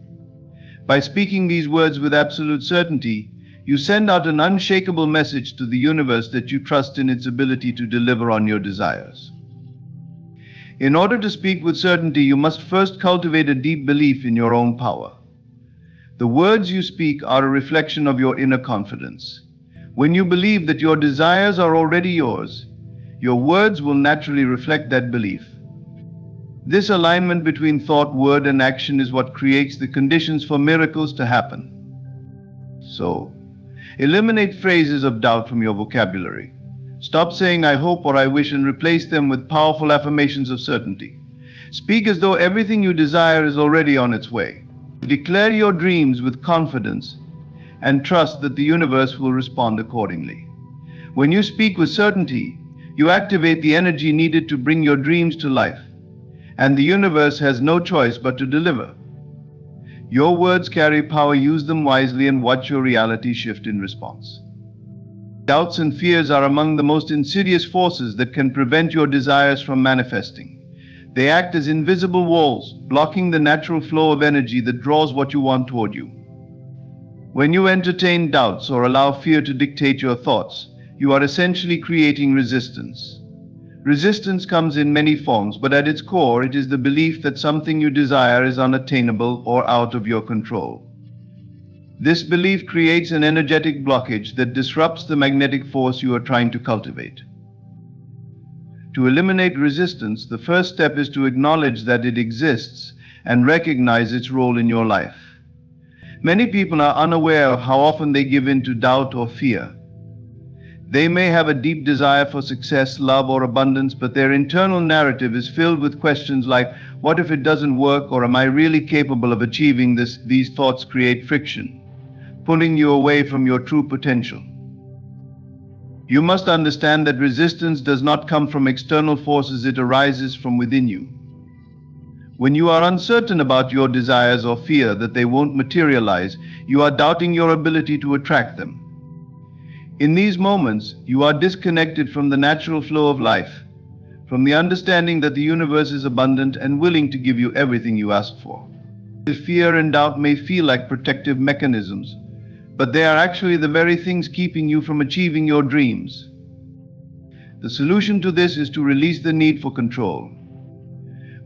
By speaking these words with absolute certainty, you send out an unshakable message to the universe that you trust in its ability to deliver on your desires. In order to speak with certainty, you must first cultivate a deep belief in your own power. The words you speak are a reflection of your inner confidence. When you believe that your desires are already yours, your words will naturally reflect that belief. This alignment between thought, word, and action is what creates the conditions for miracles to happen. So, eliminate phrases of doubt from your vocabulary. Stop saying I hope or I wish and replace them with powerful affirmations of certainty. Speak as though everything you desire is already on its way. Declare your dreams with confidence and trust that the universe will respond accordingly. When you speak with certainty, you activate the energy needed to bring your dreams to life, and the universe has no choice but to deliver. Your words carry power, use them wisely, and watch your reality shift in response. Doubts and fears are among the most insidious forces that can prevent your desires from manifesting. They act as invisible walls, blocking the natural flow of energy that draws what you want toward you. When you entertain doubts or allow fear to dictate your thoughts, you are essentially creating resistance. Resistance comes in many forms, but at its core, it is the belief that something you desire is unattainable or out of your control. This belief creates an energetic blockage that disrupts the magnetic force you are trying to cultivate. To eliminate resistance, the first step is to acknowledge that it exists and recognize its role in your life. Many people are unaware of how often they give in to doubt or fear. They may have a deep desire for success, love, or abundance, but their internal narrative is filled with questions like, what if it doesn't work, or am I really capable of achieving this? These thoughts create friction, pulling you away from your true potential. You must understand that resistance does not come from external forces, it arises from within you. When you are uncertain about your desires or fear that they won't materialize, you are doubting your ability to attract them. In these moments, you are disconnected from the natural flow of life, from the understanding that the universe is abundant and willing to give you everything you ask for. Fear and doubt may feel like protective mechanisms, but they are actually the very things keeping you from achieving your dreams. The solution to this is to release the need for control.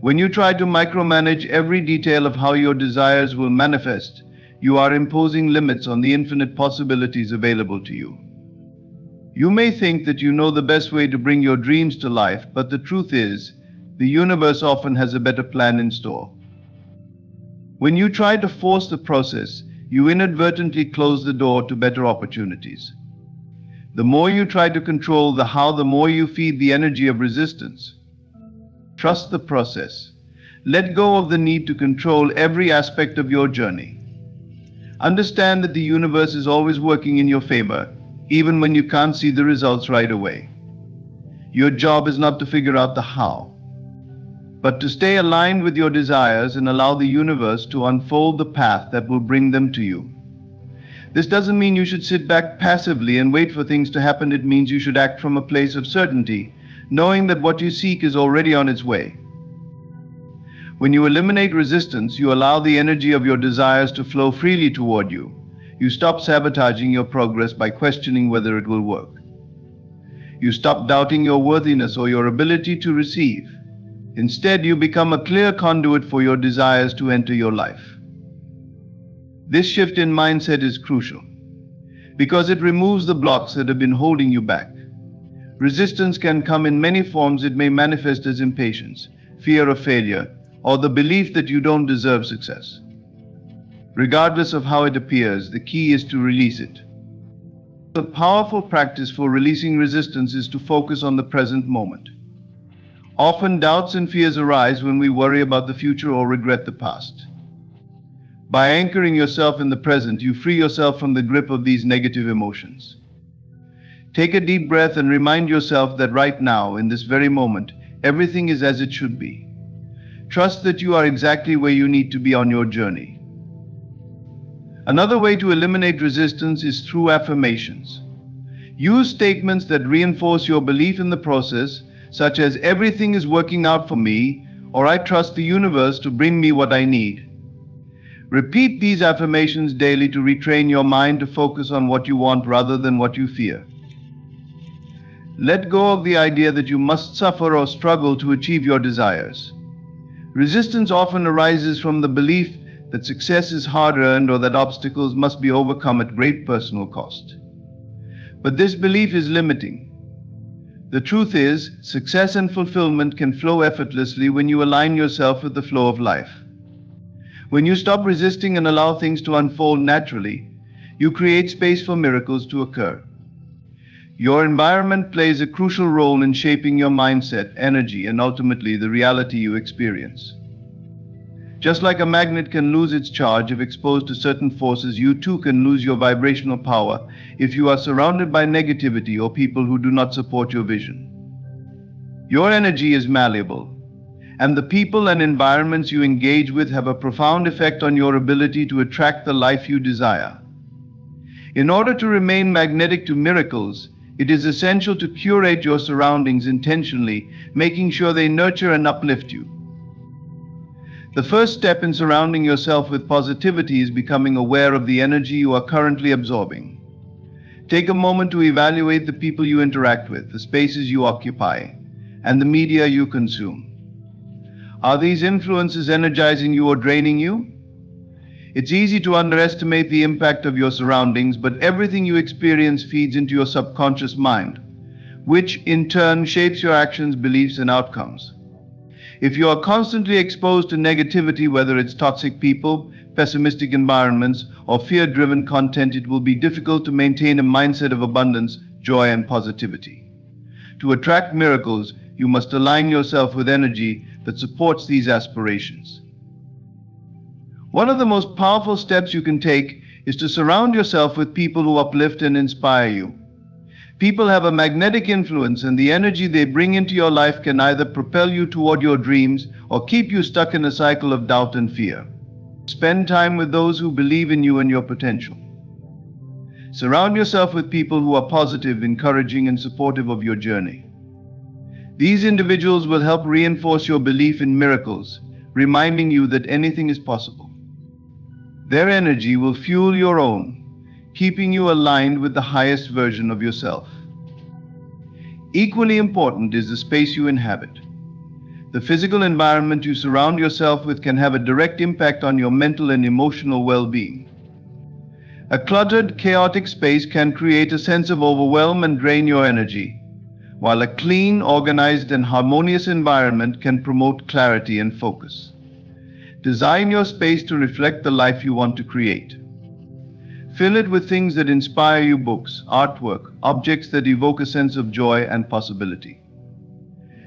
When you try to micromanage every detail of how your desires will manifest, you are imposing limits on the infinite possibilities available to you. You may think that you know the best way to bring your dreams to life, but the truth is, the universe often has a better plan in store. When you try to force the process, you inadvertently close the door to better opportunities. The more you try to control the how, the more you feed the energy of resistance. Trust the process. Let go of the need to control every aspect of your journey. Understand that the universe is always working in your favor, even when you can't see the results right away. Your job is not to figure out the how, but to stay aligned with your desires and allow the universe to unfold the path that will bring them to you. This doesn't mean you should sit back passively and wait for things to happen. It means you should act from a place of certainty, knowing that what you seek is already on its way. When you eliminate resistance, you allow the energy of your desires to flow freely toward you. You stop sabotaging your progress by questioning whether it will work. You stop doubting your worthiness or your ability to receive. Instead, you become a clear conduit for your desires to enter your life. This shift in mindset is crucial because it removes the blocks that have been holding you back. Resistance can come in many forms. It may manifest as impatience, fear of failure, or the belief that you don't deserve success. Regardless of how it appears, the key is to release it. A powerful practice for releasing resistance is to focus on the present moment. Often doubts and fears arise when we worry about the future or regret the past. By anchoring yourself in the present, you free yourself from the grip of these negative emotions. Take a deep breath and remind yourself that right now, in this very moment, everything is as it should be. Trust that you are exactly where you need to be on your journey. Another way to eliminate resistance is through affirmations. Use statements that reinforce your belief in the process, such as "everything is working out for me," or "I trust the universe to bring me what I need." Repeat these affirmations daily to retrain your mind to focus on what you want rather than what you fear. Let go of the idea that you must suffer or struggle to achieve your desires. Resistance often arises from the belief that success is hard-earned or that obstacles must be overcome at great personal cost. But this belief is limiting. The truth is, success and fulfillment can flow effortlessly when you align yourself with the flow of life. When you stop resisting and allow things to unfold naturally, you create space for miracles to occur. Your environment plays a crucial role in shaping your mindset, energy, and ultimately the reality you experience. Just like a magnet can lose its charge if exposed to certain forces, you too can lose your vibrational power if you are surrounded by negativity or people who do not support your vision. Your energy is malleable, and the people and environments you engage with have a profound effect on your ability to attract the life you desire. In order to remain magnetic to miracles, it is essential to curate your surroundings intentionally, making sure they nurture and uplift you. The first step in surrounding yourself with positivity is becoming aware of the energy you are currently absorbing. Take a moment to evaluate the people you interact with, the spaces you occupy, and the media you consume. Are these influences energizing you or draining you? It's easy to underestimate the impact of your surroundings, but everything you experience feeds into your subconscious mind, which in turn shapes your actions, beliefs, and outcomes. If you are constantly exposed to negativity, whether it's toxic people, pessimistic environments, or fear-driven content, it will be difficult to maintain a mindset of abundance, joy, and positivity. To attract miracles, you must align yourself with energy that supports these aspirations. One of the most powerful steps you can take is to surround yourself with people who uplift and inspire you. People have a magnetic influence, and the energy they bring into your life can either propel you toward your dreams or keep you stuck in a cycle of doubt and fear. Spend time with those who believe in you and your potential. Surround yourself with people who are positive, encouraging, and supportive of your journey. These individuals will help reinforce your belief in miracles, reminding you that anything is possible. Their energy will fuel your own, keeping you aligned with the highest version of yourself. Equally important is the space you inhabit. The physical environment you surround yourself with can have a direct impact on your mental and emotional well-being. A cluttered, chaotic space can create a sense of overwhelm and drain your energy, while a clean, organized, and harmonious environment can promote clarity and focus. Design your space to reflect the life you want to create. Fill it with things that inspire you: books, artwork, objects that evoke a sense of joy and possibility.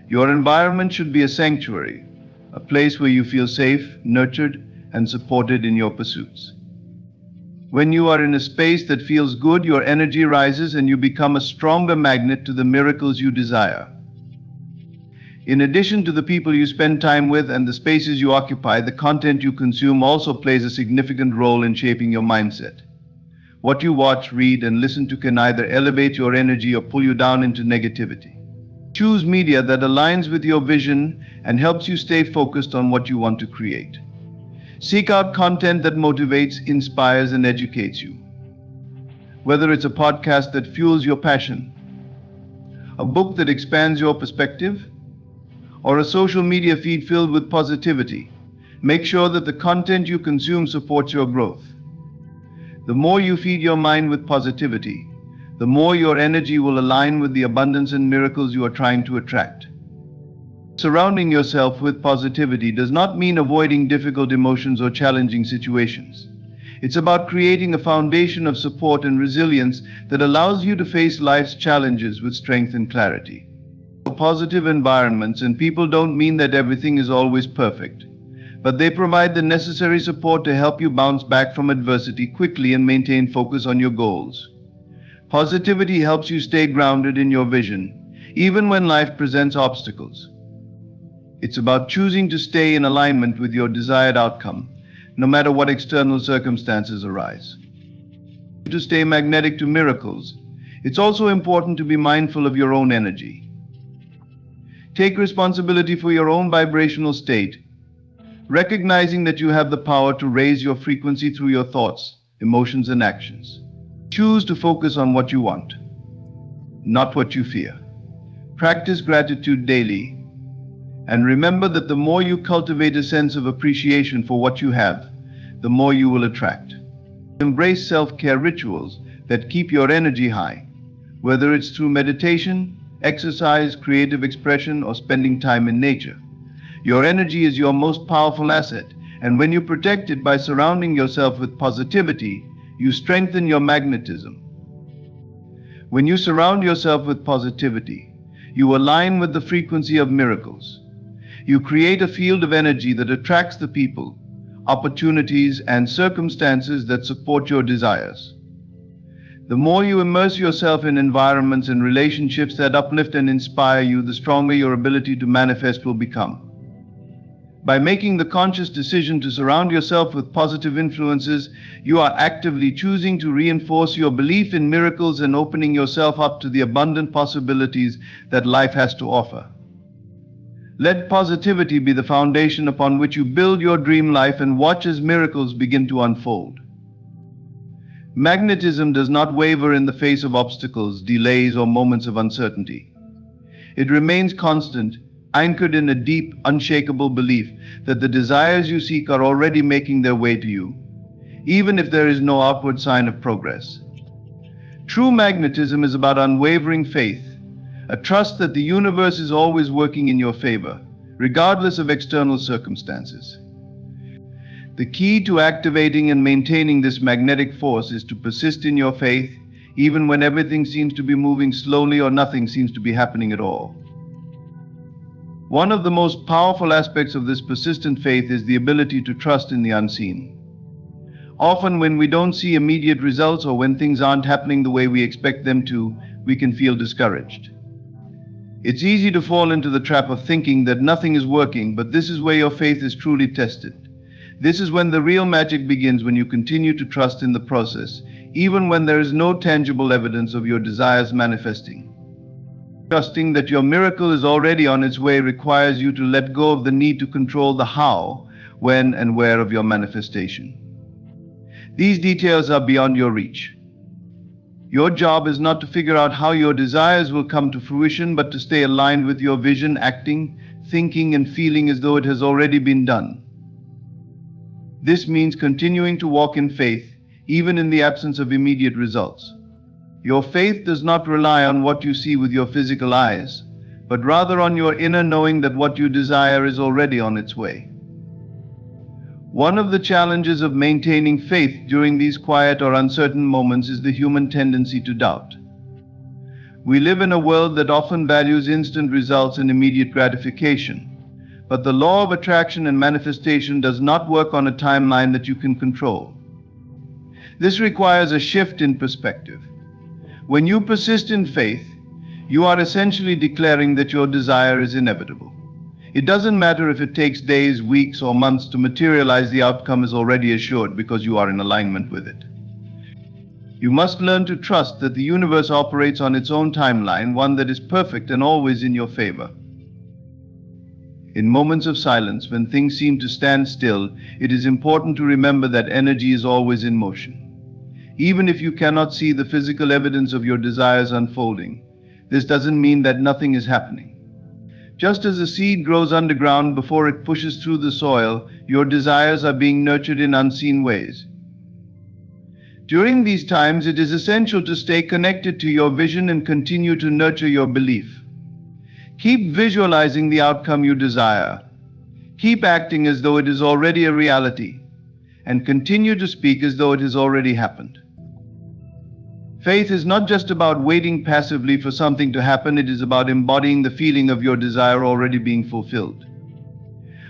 Your environment should be a sanctuary, a place where you feel safe, nurtured, and supported in your pursuits. When you are in a space that feels good, your energy rises and you become a stronger magnet to the miracles you desire. In addition to the people you spend time with and the spaces you occupy, the content you consume also plays a significant role in shaping your mindset. What you watch, read, and listen to can either elevate your energy or pull you down into negativity. Choose media that aligns with your vision and helps you stay focused on what you want to create. Seek out content that motivates, inspires, and educates you. Whether it's a podcast that fuels your passion, a book that expands your perspective, or a social media feed filled with positivity, make sure that the content you consume supports your growth. The more you feed your mind with positivity, the more your energy will align with the abundance and miracles you are trying to attract. Surrounding yourself with positivity does not mean avoiding difficult emotions or challenging situations. It's about creating a foundation of support and resilience that allows you to face life's challenges with strength and clarity. Positive environments and people don't mean that everything is always perfect, but they provide the necessary support to help you bounce back from adversity quickly and maintain focus on your goals. Positivity helps you stay grounded in your vision, even when life presents obstacles. It's about choosing to stay in alignment with your desired outcome, no matter what external circumstances arise. To stay magnetic to miracles, it's also important to be mindful of your own energy. Take responsibility for your own vibrational state, recognizing that you have the power to raise your frequency through your thoughts, emotions, and actions. Choose to focus on what you want, not what you fear. Practice gratitude daily, and remember that the more you cultivate a sense of appreciation for what you have, the more you will attract. Embrace self-care rituals that keep your energy high, whether it's through meditation, exercise, creative expression, or spending time in nature. Your energy is your most powerful asset, and when you protect it by surrounding yourself with positivity, you strengthen your magnetism. When you surround yourself with positivity, you align with the frequency of miracles. You create a field of energy that attracts the people, opportunities, and circumstances that support your desires. The more you immerse yourself in environments and relationships that uplift and inspire you, the stronger your ability to manifest will become. By making the conscious decision to surround yourself with positive influences, you are actively choosing to reinforce your belief in miracles and opening yourself up to the abundant possibilities that life has to offer. Let positivity be the foundation upon which you build your dream life and watch as miracles begin to unfold. Magnetism does not waver in the face of obstacles, delays, or moments of uncertainty. It remains constant, anchored in a deep, unshakable belief that the desires you seek are already making their way to you, even if there is no outward sign of progress. True magnetism is about unwavering faith, a trust that the universe is always working in your favor, regardless of external circumstances. The key to activating and maintaining this magnetic force is to persist in your faith, even when everything seems to be moving slowly or nothing seems to be happening at all. One of the most powerful aspects of this persistent faith is the ability to trust in the unseen. Often when we don't see immediate results or when things aren't happening the way we expect them to, we can feel discouraged. It's easy to fall into the trap of thinking that nothing is working, but this is where your faith is truly tested. This is when the real magic begins, when you continue to trust in the process, even when there is no tangible evidence of your desires manifesting. Trusting that your miracle is already on its way requires you to let go of the need to control the how, when, and where of your manifestation. These details are beyond your reach. Your job is not to figure out how your desires will come to fruition, but to stay aligned with your vision, acting, thinking, and feeling as though it has already been done. This means continuing to walk in faith, even in the absence of immediate results. Your faith does not rely on what you see with your physical eyes, but rather on your inner knowing that what you desire is already on its way. One of the challenges of maintaining faith during these quiet or uncertain moments is the human tendency to doubt. We live in a world that often values instant results and immediate gratification, but the law of attraction and manifestation does not work on a timeline that you can control. This requires a shift in perspective. When you persist in faith, you are essentially declaring that your desire is inevitable. It doesn't matter if it takes days, weeks, or months to materialize, the outcome is already assured because you are in alignment with it. You must learn to trust that the universe operates on its own timeline, one that is perfect and always in your favor. In moments of silence, when things seem to stand still, it is important to remember that energy is always in motion. Even if you cannot see the physical evidence of your desires unfolding, this doesn't mean that nothing is happening. Just as a seed grows underground before it pushes through the soil, your desires are being nurtured in unseen ways. During these times, it is essential to stay connected to your vision and continue to nurture your belief. Keep visualizing the outcome you desire. Keep acting as though it is already a reality, and continue to speak as though it has already happened. Faith is not just about waiting passively for something to happen, it is about embodying the feeling of your desire already being fulfilled.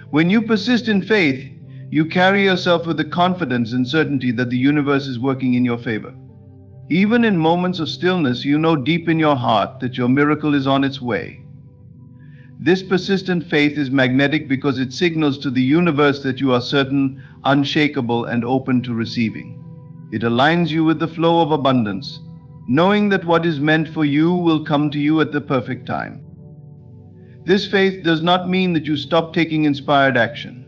When you persist in faith, you carry yourself with the confidence and certainty that the universe is working in your favor. Even in moments of stillness, you know deep in your heart that your miracle is on its way. This persistent faith is magnetic because it signals to the universe that you are certain, unshakable, and open to receiving. It aligns you with the flow of abundance, knowing that what is meant for you will come to you at the perfect time. This faith does not mean that you stop taking inspired action.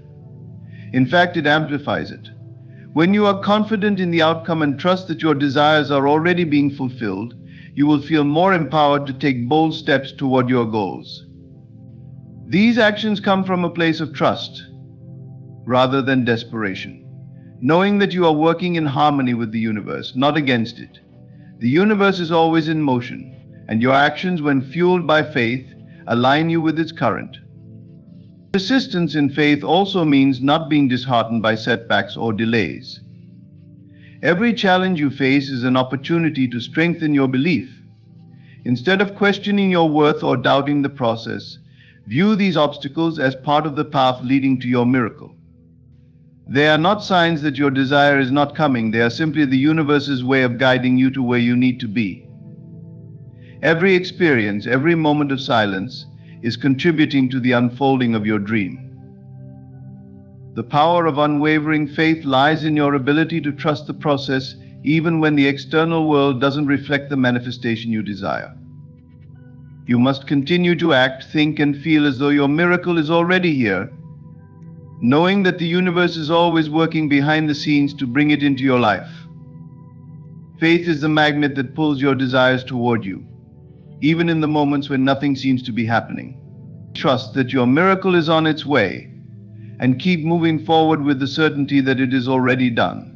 In fact, it amplifies it. When you are confident in the outcome and trust that your desires are already being fulfilled, you will feel more empowered to take bold steps toward your goals. These actions come from a place of trust rather than desperation, knowing that you are working in harmony with the universe, not against it. The universe is always in motion, and your actions, when fueled by faith, align you with its current. Persistence in faith also means not being disheartened by setbacks or delays. Every challenge you face is an opportunity to strengthen your belief. Instead of questioning your worth or doubting the process, view these obstacles as part of the path leading to your miracle. They are not signs that your desire is not coming, they are simply the universe's way of guiding you to where you need to be. Every experience, every moment of silence, is contributing to the unfolding of your dream. The power of unwavering faith lies in your ability to trust the process even when the external world doesn't reflect the manifestation you desire. You must continue to act, think, and feel as though your miracle is already here, knowing that the universe is always working behind the scenes to bring it into your life. Faith is the magnet that pulls your desires toward you, even in the moments when nothing seems to be happening. Trust that your miracle is on its way, and keep moving forward with the certainty that it is already done.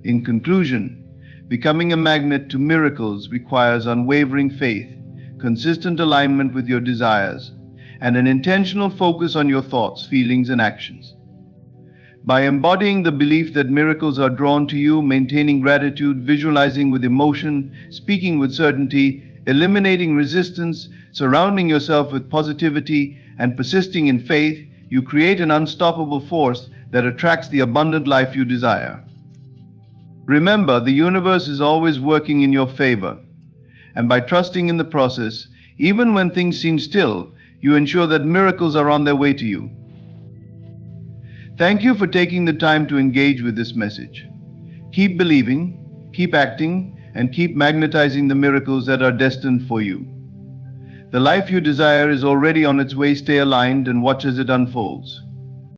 In conclusion, becoming a magnet to miracles requires unwavering faith, consistent alignment with your desires, and an intentional focus on your thoughts, feelings, and actions. By embodying the belief that miracles are drawn to you, maintaining gratitude, visualizing with emotion, speaking with certainty, eliminating resistance, surrounding yourself with positivity, and persisting in faith, you create an unstoppable force that attracts the abundant life you desire. Remember, the universe is always working in your favor, and by trusting in the process, even when things seem still, you ensure that miracles are on their way to you. Thank you for taking the time to engage with this message. Keep believing, keep acting, and keep magnetizing the miracles that are destined for you. The life you desire is already on its way. Stay aligned and watch as it unfolds.